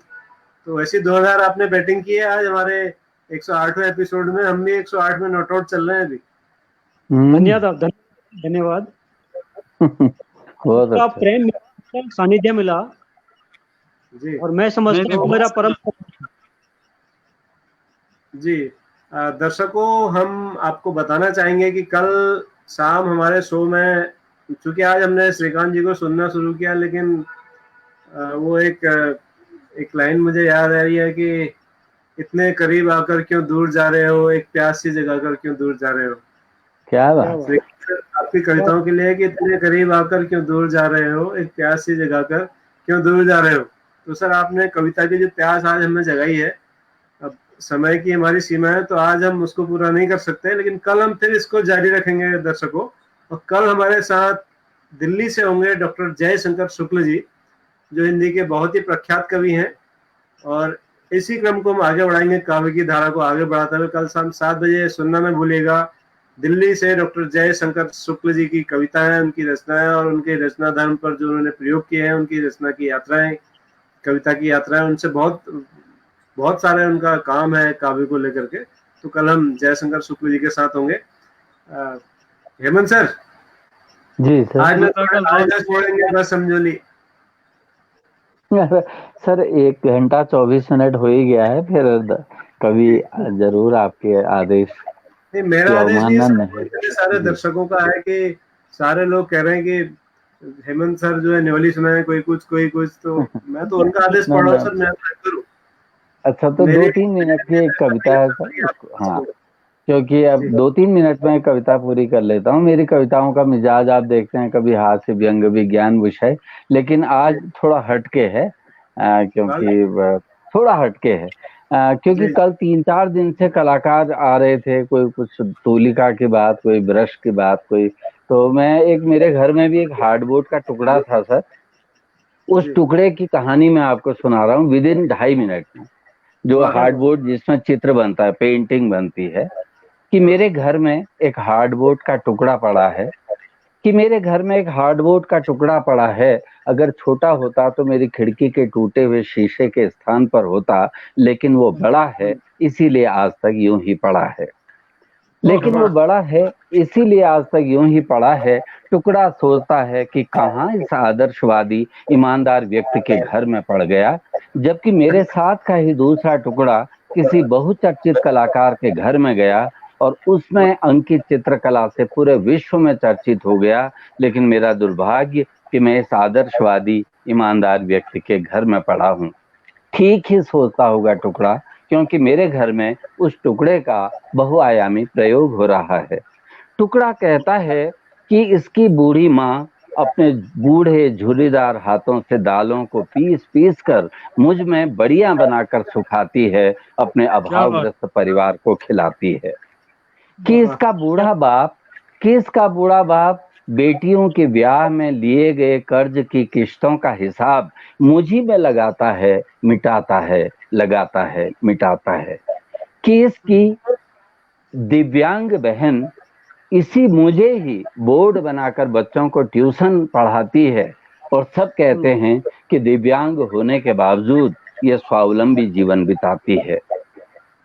तो ऐसी 2000 आपने बैटिंग की है। आज हमारे 108वें एपिसोड में, हम भी 108 में नॉट आउट चल रहे हैं अभी। धन्यवाद। बहुत आपका अच्छा। प्रेम मिला, सानिध्य मिला जी, और मैं समझता हूँ मेरा परम जी। दर्शकों, हम आपको बताना चाहेंगे कि कल शाम हमारे शो में, चूंकि आज हमने श्रीकांत जी को सुनना शुरू किया, लेकिन वो एक लाइन मुझे याद आ रही है कि इतने करीब आकर क्यों दूर जा रहे हो, एक प्यास सी जगाकर क्यों दूर जा रहे हो। क्या बात। आपकी कविताओं के लिए कि इतने करीब आकर क्यों दूर जा रहे हो, एक प्यास सी जगाकर क्यों दूर जा रहे हो। तो सर आपने कविता की जो प्यास आज हमें जगाई है, अब समय की हमारी सीमा है तो आज हम उसको पूरा नहीं कर सकते, लेकिन कल हम फिर इसको जारी रखेंगे दर्शकों। और कल हमारे साथ दिल्ली से होंगे डॉक्टर जयशंकर शुक्ल जी, जो हिंदी के बहुत ही प्रख्यात कवि हैं, और इसी क्रम को हम आगे बढ़ाएंगे, काव्य की धारा को आगे बढ़ाते हुए। कल शाम 7 बजे सुनना न भूलिएगा, दिल्ली से डॉक्टर जयशंकर शुक्ल जी की कविताएं, उनकी रचनाएं और उनके रचना धर्म पर जो उन्होंने प्रयोग किए हैं, उनकी रचना की यात्राएं, कविता की यात्राएं, उनसे बहुत सारे उनका काम है काव्य को लेकर के। तो कल हम जयशंकर शुक्ल जी के साथ होंगे। हेमंत सर जी सर। आज छोड़ेंगे बस समझोली। सर 1 घंटा 24 मिनट हो ही गया है, फिर कभी जरूर आपके आदेश नहीं, मेरा की आदेश नहीं, अवमानना नहीं। इतने सारे दर्शकों का है कि सारे लोग कह रहे हैं कि हेमंत सर जो है नेवली सुनाए, कोई कुछ, तो मैं तो उनका आदेश ना पढ़ रहा हूँ ना, सर, मैं करूँ। अच्छा तो मेरी 2-3 मिनट की एक कविता है सर उसको, हाँ, क्योंकि अब जी 2-3 मिनट में कविता पूरी कर लेता हूँ। मेरी कविताओं का मिजाज आप देखते हैं, कभी हास्य व्यंग विज्ञान विषय, लेकिन आज जी थोड़ा हटके है, क्योंकि थोड़ा हटके है, क्योंकि जी कल 3-4 दिन से कलाकार आ रहे थे, कोई कुछ तूलिका की बात, कोई ब्रश की बात, कोई, तो मैं एक, मेरे घर में भी एक हार्डबोर्ड का टुकड़ा था सर, उस जी, टुकड़े की कहानी मैं आपको सुना रहा हूँ विद इन 2.5 मिनट में। जो वाह वाह, हार्डबोर्ड जिसमें चित्र बनता है, पेंटिंग बनती है, कि मेरे घर में एक हार्डबोर्ड का टुकड़ा पड़ा है, कि मेरे घर में एक हार्डबोर्ड का टुकड़ा पड़ा है, अगर छोटा होता तो मेरी खिड़की के टूटे हुए शीशे के स्थान पर होता, लेकिन वो बड़ा है इसीलिए आज तक यूं ही पड़ा है। लेकिन वो वाह, बड़ा है इसीलिए आज तक यूं ही पड़ा है। टुकड़ा सोचता है कि कहाँ इस आदर्शवादी ईमानदार व्यक्ति के घर में पड़ गया, जबकि मेरे साथ का ही दूसरा टुकड़ा किसी बहुचर्चित कलाकार के घर में गया और उसमें अंकित चित्रकला से पूरे विश्व में चर्चित हो गया। लेकिन मेरा दुर्भाग्य कि मैं इस आदर्शवादी ईमानदार व्यक्ति के घर में पड़ा हूँ। ठीक ही सोचता होगा टुकड़ा, क्योंकि मेरे घर में उस टुकड़े का बहुआयामी प्रयोग हो रहा है। टुकड़ा कहता है कि इसकी बूढ़ी माँ अपने बूढ़े झुर्रीदार हाथों से दालों को पीस पीस कर मुझ में बड़ियां बनाकर सुखाती है, अपने क्या बात। अभावग्रस्त परिवार को खिलाती है। कि वाह, इसका बूढ़ा बाप किस का बूढ़ा बाप बेटियों के ब्याह में लिए गए कर्ज की किश्तों का हिसाब मुझी में लगाता है, मिटाता है, लगाता है, मिटाता है। कि इसकी दिव्यांग बहन इसी मुझे ही बोर्ड बनाकर बच्चों को ट्यूशन पढ़ाती है, और सब कहते हैं कि दिव्यांग होने के बावजूद ये स्वावलंबी जीवन बिताती है।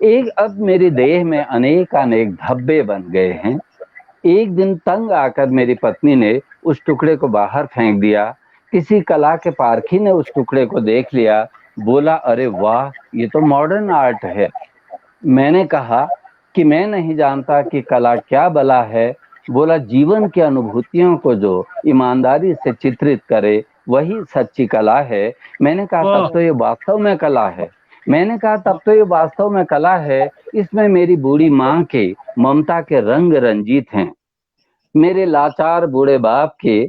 एक अब मेरी देह में अनेक अनेक धब्बे बन गए हैं। एक दिन तंग आकर मेरी पत्नी ने उस टुकड़े को बाहर फेंक दिया। किसी कला के पारखी ने उस टुकड़े को देख लिया, बोला अरे वाह, ये तो मॉडर्न आर्ट है। मैंने कहा कि मैं नहीं जानता कि कला क्या बला है। बोला जीवन की अनुभूतियों को जो ईमानदारी से चित्रित करे वही सच्ची कला है। मैंने कहा वाह, तब तो ये वास्तव में कला है। मैंने कहा तब तो ये वास्तव में कला है। इसमें मेरी बूढ़ी माँ के ममता के रंग रंजीत हैं, मेरे लाचार बूढ़े बाप के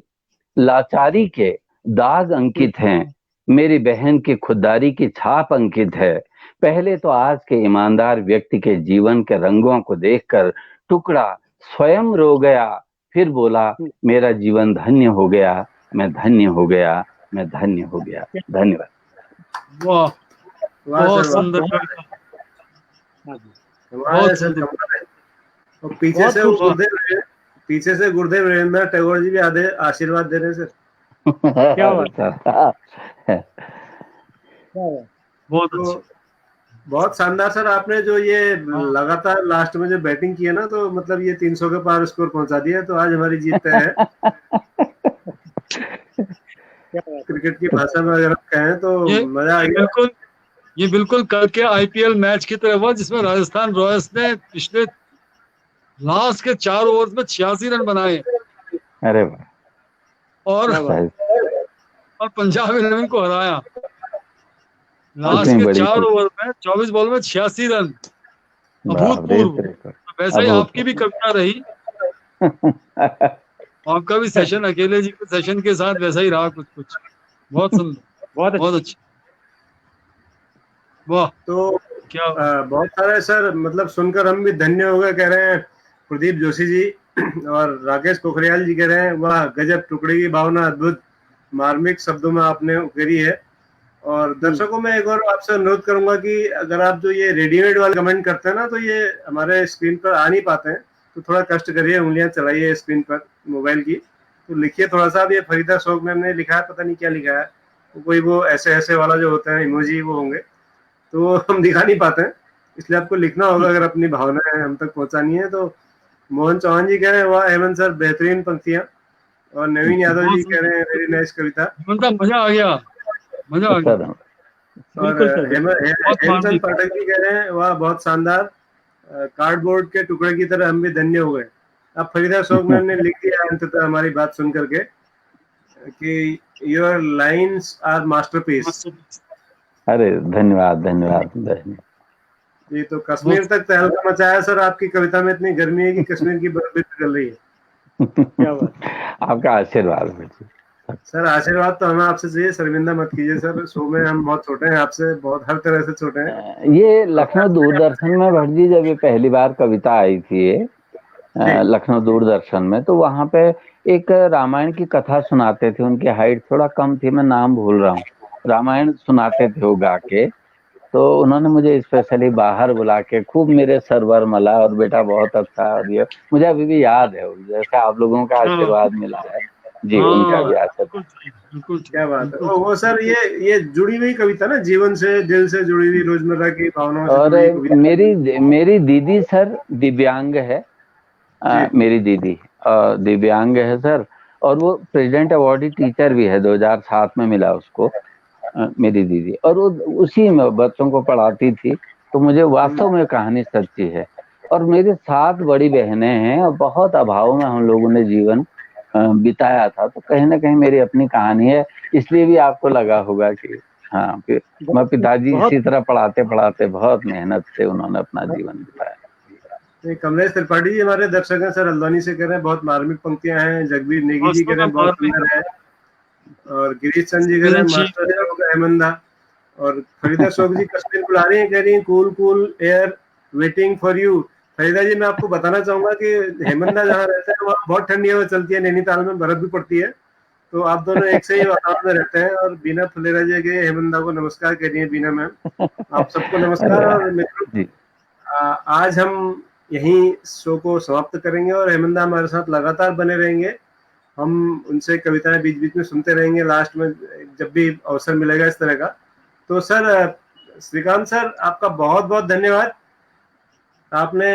लाचारी के दाग अंकित हैं, मेरी बहन की खुददारी की छाप अंकित है। पहले तो आज के ईमानदार व्यक्ति के जीवन के रंगों को देखकर टुकड़ा स्वयं रो गया, फिर बोला मेरा जीवन धन्य हो गया, मैं धन्य हो गया, मैं धन्य हो गया। धन्यवाद। वाह, वाह बहुत सर, वाह, सुंदर कविता, वाह बहुत सर, सुंदर। कमाल है। और बहुत खूब। पीछे से गुरुदेव रविन्द्रनाथ टैगोर जी भी आधे आशीर्वाद दे रहे हैं सर। क्या बात, है। क्या बात। बहुत तो अच्छा। बहुत शानदार सर, आपने जो ये लगातार लास्ट में जो बैटिंग की है ना, तो मतलब ये 300 के पार स्कोर पहुंचा दिया, तो आज हमारी जीत तय है। क्या बात। क्रिकेट की भाषा में अगर आप कहें तो ये मजा आ ये गया। बिल्कुल ये बिल्कुल कल के आईपीएल मैच की तरह हुआ जिसमें राजस्थान रॉयल्स ने पिछले लास्ट के 4 ओवर में 86 रन बनाए अरे वाह, और क्या बात। पंजाब इलेवन को हराया। लास्ट कितनी के बड़ी 4 थी। ओवर में 24 बॉल में 86 रन, बाप रे, अभूतपूर्व। तो वैसे ही अभूतपूर्व। आपकी भी कविता रही, आपका भी सेशन अकेले जी के सेशन के साथ वैसा ही रहा कुछ कुछ। बहुत सुंदर, बहुत अच्छा। बहुत अच्छा। वाह, तो क्या बहुत सारे सर, मतलब सुनकर हम भी धन्य हो गए, कह रहे हैं प्रदीप जोशी जी। और राकेश पोखरियाल जी कह रहे हैं वाह गजब, टुकड़े की भावना अद्भुत, मार्मिक शब्दों में आपने उकेरी है। और दर्शकों में एक और आपसे अनुरोध करूंगा कि अगर आप जो ये रेडीमेड वाले कमेंट करते हैं ना, तो ये हमारे स्क्रीन पर आ नहीं पाते हैं, तो थोड़ा कष्ट करिए, उंगलियां चलाइए स्क्रीन पर मोबाइल की, तो लिखिए थोड़ा सा। अब ये फरीदा शौक मैम ने लिखा है, पता नहीं क्या लिखा है, कोई वो ऐसे ऐसे वाला जो होता है इमोजी वो होंगे, तो हम दिखा नहीं पाते हैं, इसलिए आपको लिखना होगा अगर अपनी भावनाएं हम तक पहुंचानी है। तो मोहन चौहान जी कह रहे हैं वाह हेमंत सर, बेहतरीन पंक्तियां। और नवीन यादव जी कह रहे हैं वेरी नाइस कविता। मतलब मजा आ गया, मजा आ गया। और बिल्कुल सर, हेमचंद पाठक जी कह रहे हैं वाह बहुत शानदार, कार्डबोर्ड के टुकड़े की तरह हम भी धन्य हो गए। अब फरीदा शौक मैम ने लिख दिया अंततः हमारी बात सुन करके कि योर लाइन्स आर मास्टरपीस। अरे धन्यवाद धन्यवाद धन्यवाद। ये तो कश्मीर तक तहलका मचाया सर, आपकी कविता में इतनी गर्मी है कि कश्मीर की बर्फ भी पिघल रही है। क्या बात। आपका आशीर्वाद बेटी। सर आशीर्वाद तो हमें आपसे चाहिए, शर्मिंदा मत कीजिए सर, शो में हम बहुत छोटे हैं आपसे, बहुत हर तरह से छोटे हैं। ये लखनऊ दूरदर्शन में भट्ट जी जब ये पहली बार कविता आई थी ये लखनऊ दूरदर्शन में, तो वहां पे एक रामायण की कथा सुनाते थे, उनकी हाइट थोड़ा कम थी, मैं नाम भूल रहा हूँ, रामायण सुनाते थे वो गा के, तो उन्होंने मुझे स्पेशली बाहर बुला के खूब मेरे सरवर मला और बेटा बहुत अच्छा, और ये मुझे अभी भी याद है, जैसे आप लोगों का आशीर्वाद मिला है जी, उनका भी आशीर्वाद। बिल्कुल क्या बात है। वो सर ये जुड़ी हुई कविता ना, जीवन से, दिल से जुड़ी हुई, रोजमर्रा की भावनाओं से और जुड़ी हुई कविता। मेरी दीदी सर दिव्यांग है, मेरी दीदी दिव्यांग है सर, और वो प्रेसिडेंट अवार्डी टीचर भी है, 2007 में मिला उसको, मेरी दीदी, और वो उसी में बच्चों को पढ़ाती थी। तो मुझे वास्तव में कहानी सच्ची है। और मेरी 7 बड़ी बहनें हैं और बहुत अभाव में हम लोगों ने जीवन बिताया था, तो कहीं ना कहीं मेरी अपनी कहानी है, इसलिए भी आपको लगा होगा कि हाँ, फिर मैं पिताजी इसी तरह पढ़ाते पढ़ाते बहुत मेहनत से उन्होंने अपना जीवन बिताया। कमलेश त्रिपाठी जी हमारे दर्शक हैं सर, हल्द्वानी से कह रहे हैं बहुत मार्मिक पंक्तियां हैं। जगबीर नेगी जी कह रहे हैं बहुत सुंदर है, और गिरीश चंद जी कह रहे हैं मास्टर है होगा हेमंदा, और फरीदा शौक जी कश्मीर बुला रही हैं, कह रही हैं cool cool air waiting for you. Farida ji मैं आपको बताना चाहूंगा कि हेमंदा जहाँ रहते हैं वहाँ बहुत ठंडी हवा चलती है, नैनीताल में बर्फ भी पड़ती है, तो आप दोनों एक से ही वातावरण में रहते हैं। और बीना फुलेरा जी के हेमंदा को नमस्कार कह रही है, बीना मैम आप सबको नमस्कार। और मित्रों आज हम यहीं शो को समाप्त करेंगे और हेमंदा हमारे साथ लगातार बने रहेंगे, हम उनसे कविताएं बीच बीच में सुनते रहेंगे लास्ट में जब भी अवसर मिलेगा इस तरह का। तो सर श्रीकांत सर आपका बहुत बहुत धन्यवाद, आपने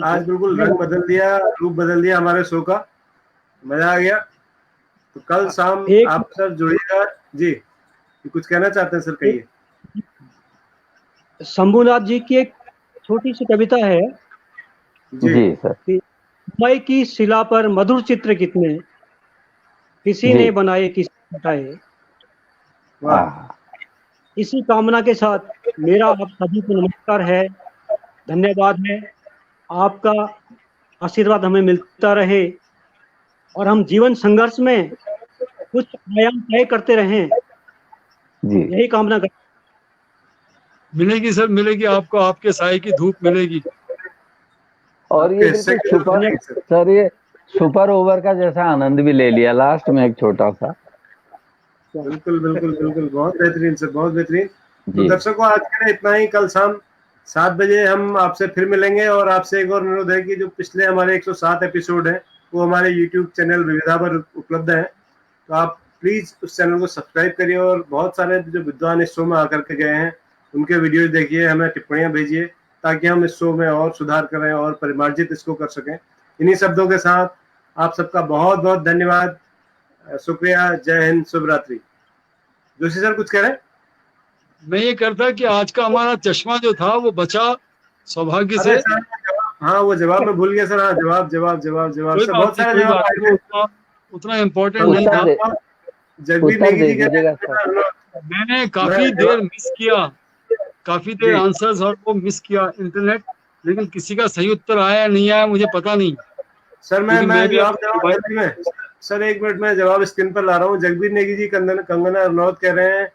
आज बिल्कुल रंग बदल दिया, रूप बदल दिया हमारे शो का, मजा आ गया। तो कल शाम आप सर जुड़िएगा जी, कुछ कहना चाहते हैं सर, कहिए। शंभुनाथ जी की एक छोटी सी कविता है जी सर। मई की शिला पर मधुर चित्र कितने, किसी ने बनाए किसी बताए। इसी कामना के साथ मेरा आप सभी को नमस्कार है, धन्यवाद है, आपका आशीर्वाद हमें मिलता रहे और हम जीवन संघर्ष में कुछ आयाम तय करते रहें, यही कामना करते। मिलेगी सर, मिलेगी आपको, आपके साए की धूप मिलेगी। और ये सर ये सुपर ओवर का जैसा आनंद भी ले लिया लास्ट में एक छोटा सा। बिल्कुल बिल्कुल बिल्कुल, बहुत बेहतरीन सर, बहुत बेहतरीन। तो दर्शकों आज के लिए इतना ही, कल शाम 7 बजे हम आपसे फिर मिलेंगे। और आपसे एक और अनुरोध है कि जो पिछले हमारे 107 एपिसोड हैं वो हमारे यूट्यूब चैनल विविधा पर उपलब्ध हैं, तो आप प्लीज उस चैनल को सब्सक्राइब करिए और बहुत सारे जो विद्वान इस शो में आकर के गए हैं उनके वीडियोज देखिए, हमें टिप्पणियां भेजिए ताकि हम इस शो में और सुधार करें और परिमार्जित इसको कर सकें। इन्हीं शब्दों के साथ आप सबका बहुत बहुत धन्यवाद, शुक्रिया, जय हिंद, शुभ रात्रि। जोशी सर कुछ कह रहे हैं? मैं ये करता कि आज का हमारा चश्मा जो था वो बचा सौभाग्य से। हाँ वो जवाब मैं भूल गया सर। हाँ जवाब जवाब जवाब जवाब से बहुत सारे जवाब, उतना इम्पोर्टेंट नहीं था। जगबीर नेगी जी मैंने काफी देर मिस किया, काफी देर आंसर्स और वो मिस किया इंटरनेट, लेकिन किसी का सही उत्तर आया नहीं आया मुझे पता नहीं सर। मैं जवाब सर, एक मिनट में जवाब स्क्रीन पर ला रहा हूँ। जगबीर नेगी जी कंगना रनौत कह रहे हैं,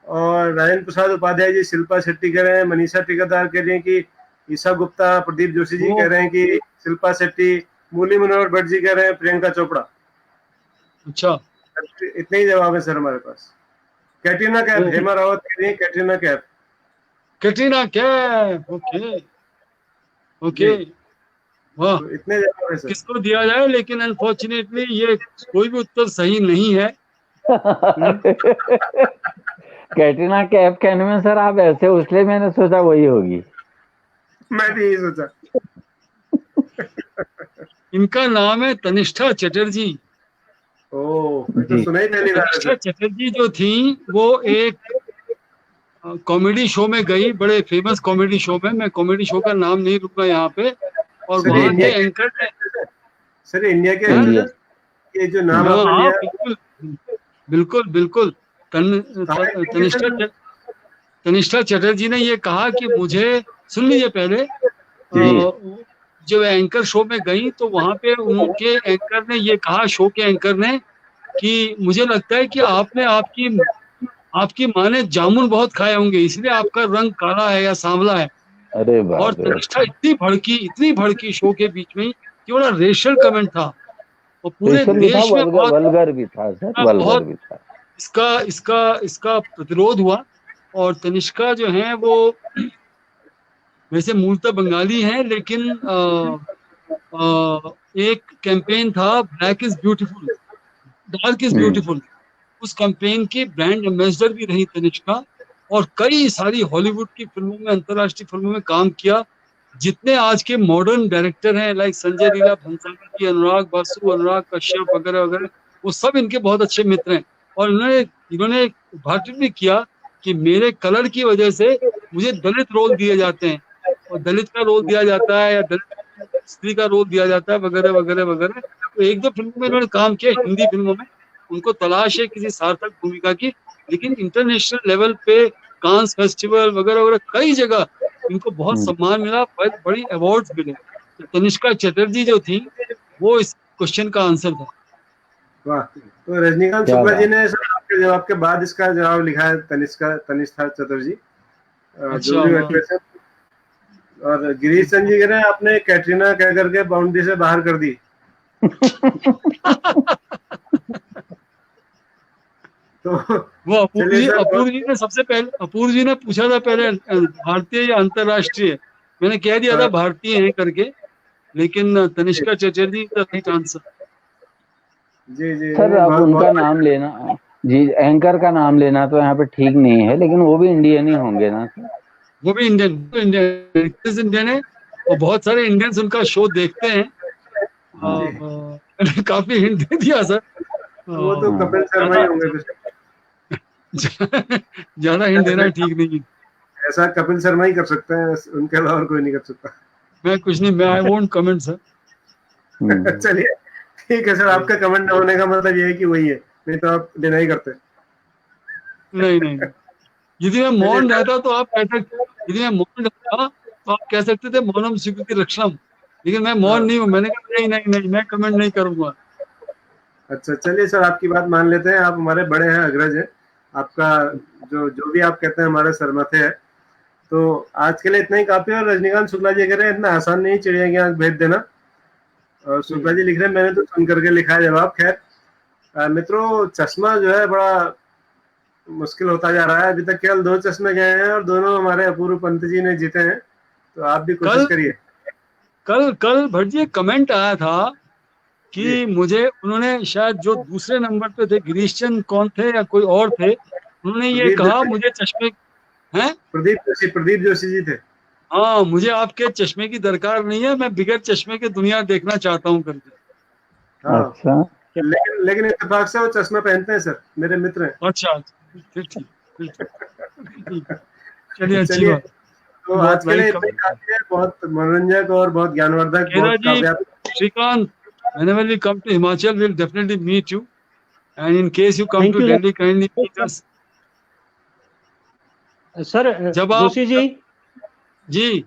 और राजेंद्र प्रसाद उपाध्याय जी, शिल्पा शेट्टी कह रहे हैं, मनीषा टिकादार कह रही हैं कि ईशा गुप्ता, प्रदीप जोशी जी कह रहे हैं कि शिल्पा शेट्टी, मुरली मनोहर भट्ट जी कह रहे हैं प्रियंका चोपड़ा। अच्छा, इतने ही जवाब है सर हमारे पास। कैटरीना कैफ, हेमा रावत कह रही है कैटरीना कैफ। कैटरीना कैफ, ओके ओके, वाह, तो इतने जवाब है सर। किसको दिया जाए, लेकिन अनफॉर्चुनेटली ये कोई भी उत्तर सही नहीं है। कैटरीना कैफ कहने में सर आप ऐसे, उसलिए मैंने सोचा वही होगी। मैं भी यही सोचा। इनका नाम है तनिष्ठा चटर्जी। ओह, तो सुना ही पहली बार। तनिष्ठा चटर्जी जो थी वो एक कॉमेडी शो में गई, बड़े फेमस कॉमेडी शो में। मैं कॉमेडी शो का नाम नहीं लूंगा यहाँ पे। और सर, वहाँ के इंडिया एंकर ने, सर इंडिया के इंडिया ये जो नाम हाँ आपने हाँ लिया बिल्कुल बिल्कुल बिल्कुल। कहाँ है इंडिया के सर? तनिष्ठा चटर्जी ने ये कहा कि मुझे, सुन लीजिए पहले, जी जब एंकर शो में गई तो वहां पे उनके एंकर ने ये कहा, शो के एंकर ने, कि मुझे लगता है कि आपकी माँ ने जामुन बहुत खाए होंगे, इसलिए आपका रंग काला है या सांवला है। अरे और बाप रे। तनिष्ठा इतनी भड़की शो के बीच में कि बड़ा रेशियल कमेंट था और पूरे रेशल भी था, देश में बहुत वल्गर भी था सर, वल्गर बहुत भी था। इसका प्रतिरोध हुआ। और तनिष्का जो है वो वैसे मूलतः बंगाली हैं, लेकिन एक कैंपेन था black is beautiful, dark is beautiful, उस कैंपेन की ब्रांड एम्बेसडर भी रही तनिष्का। और कई सारी हॉलीवुड की फिल्मों में, अंतर्राष्ट्रीय फिल्मों में काम किया। जितने आज के मॉडर्न डायरेक्टर हैं, लाइक संजय लीला भंसाली जी, अनुराग बासु, अनुराग कश्यप वगैरह वगैरह, वो सब इनके बहुत अच्छे मित्र हैं। और इन्होंने भाषण भी किया कि मेरे कलर की वजह से मुझे दलित रोल दिए जाते हैं, और दलित का रोल दिया जाता है या दलित स्त्री का रोल दिया जाता है वगैरह वगैरह वगैरह। तो एक दो फिल्मों में इन्होंने काम किया, हिंदी फिल्मों में। उनको तलाश है किसी सार्थक भूमिका की, लेकिन इंटरनेशनल लेवल पे कांस फेस्टिवल वगैरह वगैरह कई जगह इनको बहुत सम्मान मिला, बड़ी अवार्ड्स मिले। तो तनिष्का चटर्जी जो थी वो इस क्वेश्चन का आंसर था। वाह। तो रजनीकांत क्या शुक्ला जी बात। ने सर आपके जवाब के बाद इसका जवाब लिखा है, तनिष्ठा चटर्जी जो अच्छा, भी हाँ। एक्ट्रेस है। और गिरीश चंद जी कह रहे हैं आपने कैटरीना कह करके बाउंड्री से बाहर कर दी। तो वो चलिए सर, अपूर्व जी ने पूछा था पहले भारतीय या अंतरराष्ट्रीय, मैंने कह दिया था भारतीय हैं करके, लेकिन तनिष्का चटर्जी का राइट आंसर। जी जी सर अब उनका नाम लेना, जी एंकर का नाम लेना तो यहाँ पे ठीक नहीं है, लेकिन वो भी इंडियन ही होंगे ना सर? वो भी इंडियन है, और बहुत सारे इंडियंस उनका शो देखते हैं। मैंने काफी हिंट दे दिया सर। वो तो कपिल शर्मा ही होंगे फिर। ज्यादा हिंट देना ठीक नहीं है। ऐसा कपिल शर्मा ही कर सकते हैं, उनके अलावा और कोई नहीं कर सकता। मैं कुछ नहीं, मैं आई वोंट कमेंट सर। चलिए ठीक है सर, आपका कमेंट ना होने का मतलब ये है कि वही है, नहीं तो आप डिनाई करते। नहीं, यदि मैं मौन रहता तो आप कह सकते, यदि मैं मौन रहता तो आप कह सकते थे मौनम स्वीकृति रक्षणम, लेकिन मैं मौन नहीं हूँ। मैंने कहा नहीं, मैं कमेंट नहीं करूंगा। अच्छा चलिए सर, आपकी बात मान लेते हैं, आप हमारे बड़े हैं, अग्रज हैं। आपका जो भी आप कहते हैं हमारे सरमथे है। तो आज के लिए इतना ही काफी है। और रजनीकांत शुक्ला जी कह रहे हैं इतना आसान नहीं चिड़िया की आंख भेज देना। और शुक्ला जी लिख रहे हैं मैंने तो सुन करके लिखा है जवाब। खैर मित्रों, चश्मा जो है बड़ा मुश्किल होता जा रहा है। अभी तक केवल 2 चश्मे गए हैं और दोनों हमारे अपूर्व पंत जी ने जीते हैं। तो आप भी कोशिश करिए। कल भट्ट जी कमेंट आया था कि मुझे, उन्होंने शायद जो दूसरे नंबर पे थे, गिरीश चंद कौन थे या कोई और थे, उन्होंने ये कहा मुझे चश्मे हैं, प्रदीप जोशी जी थे। हाँ, मुझे आपके चश्मे की दरकार नहीं है, मैं बिगैर चश्मे की दुनिया देखना चाहता हूँ करके। हाँ। अच्छा, लेकिन इत्तेफाक से वो चश्मा पहनते हैं सर, मेरे मित्र हैं। अच्छा, फिर ठीक। चलिए, अच्छी बात। तो आज के लिए इतना ही काफी है। बहुत मनोरंजक और बहुत ज्ञानवर्धक, बहुत काव्यात्मक। Shrikant, whenever we come to Himachal, we'll definitely meet you. And in case you come to Delhi, kindly meet us. Sir Joshi ji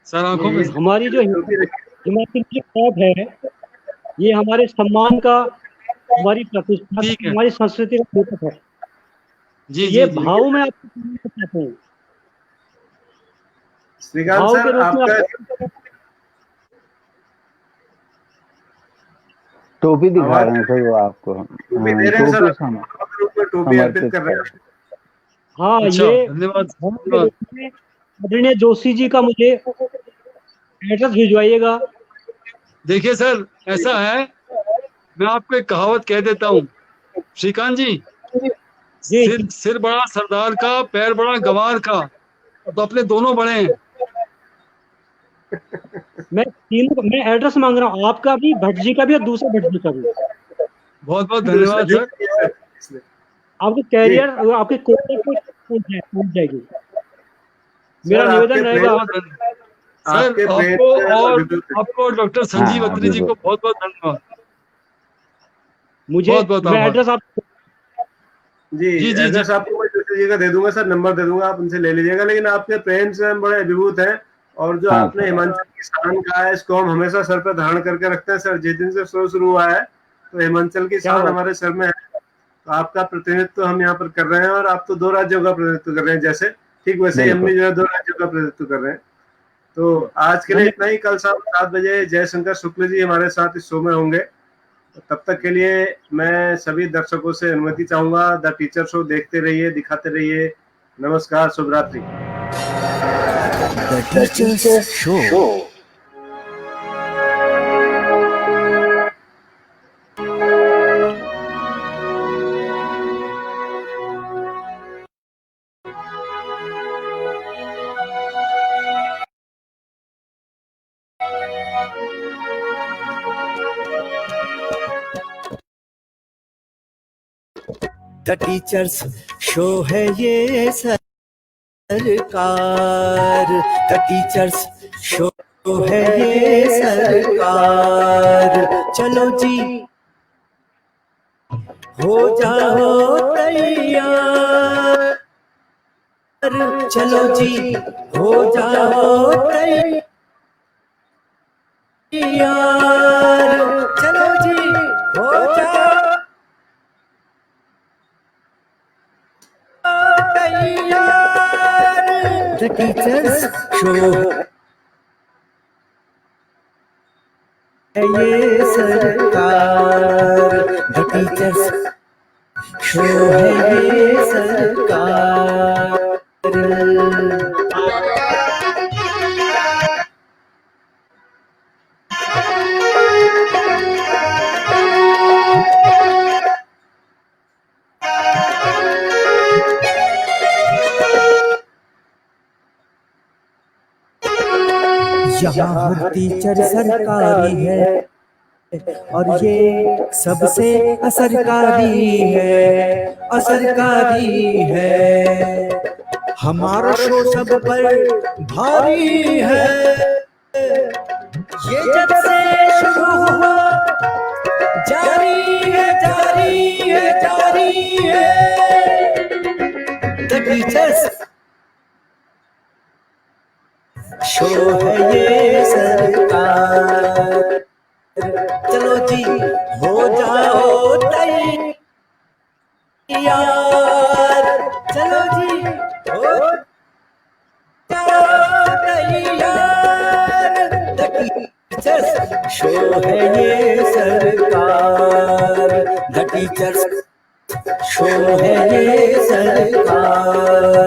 sir, आंखों में हमारी जो हिमाचल की खौफ है, ये हमारे सम्मान का, हमारी प्रतिष्ठा, हमारी संस्कृति का द्योतक है। जी ये भाव में आपको चाहते हैं। श्रीकांत सर, आपका टोपी दिखा रहे हैं सर वो आपको, टोपी अर्पित कर रहे हैं। हाँ, ये धन्यवाद। आदरणीय जोशी जी का मुझे एड्रेस भिजवाइएगा। देखिए सर, ऐसा है, मैं आपको एक कहावत कह देता हूँ। श्रीकांत जी, सिर बड़ा सरदार का, पैर बड़ा गंवार का, तो अपने दोनों बड़े हैं। मैं एड्रेस मांग रहा हूँ, आपका भी, भट्ट जी का भी और दूसरे भट्ट जी का भी। बहुत बहुत धन्यवाद सर। आपके कैरियर और आपके कोटे पे पहुंच जाएगी। मेरा सर, निवेदन आपके रहेगा सर आपके आपको डॉक्टर संजीव हाँ, अत्री जी बिल्कुल। को बहुत बहुत धन्यवाद। मुझे बहुत बहुत मैं आभार। एड्रेस आप जी जी, जी, एड्रेस जी। आपको मैं दूसरी जगह दे दूंगा सर, नंबर दे दूंगा, आप उनसे ले लीजिएगा। लेकिन आपके प्रेम से हम बड़े अभिभूत हैं, और जो हाँ आपने सर। हिमाचल की शान कहा है, इसको हम हमेशा सर पर धारण करके रखते हैं सर। जिस दिन से शो शुरू हुआ है तो हिमाचल की क्या शान बात हमारे सर में है। तो आपका प्रतिनिधित्व हम यहाँ पर कर रहे हैं, और आप तो 2 राज्यों का प्रतिनिधित्व कर रहे हैं जैसे, ठीक वैसे ही हम बिल्कुल। भी जो है 2 राज्यों का प्रतिनिधित्व कर रहे हैं। तो आज के लिए धन्यवाद। इतना ही। कल शाम 7 बजे जयशंकर शुक्ल जी हमारे साथ इस शो में होंगे। तब तक के लिए मैं सभी दर्शकों से अनुमति चाहूंगा। द टीचर शो देखते रहिए, दिखाते रहिए। नमस्कार, शुभ रात्रि। The teachers show. The teachers show है ये सरकार, द टीचर्स शो है ये सरकार। चलो जी हो जाओ तैयार, चलो जी हो जाओ तैयार, चलो जी हो जाओ तैयार। द टीचर्स शो है ये सरकार, द टीचर्स शो है ये सरकार। यहाँ हर टीचर सरकारी है, और ये सबसे असरकारी है, असरकारी है। हमारा शो सब पर भारी है, ये जब से शुरू हुआ जारी है, जारी है, जारी है। द टीचर्स शो है ये सरकार। चलो जी हो जाओ तैयार, चलो जी हो जाओ तैयार। द टीचर्स शो है ये सरकार, द टीचर्स शो है ये सरकार,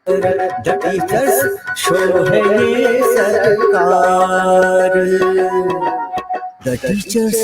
द टीचर्स शो है ये सरकार, द टीचर्स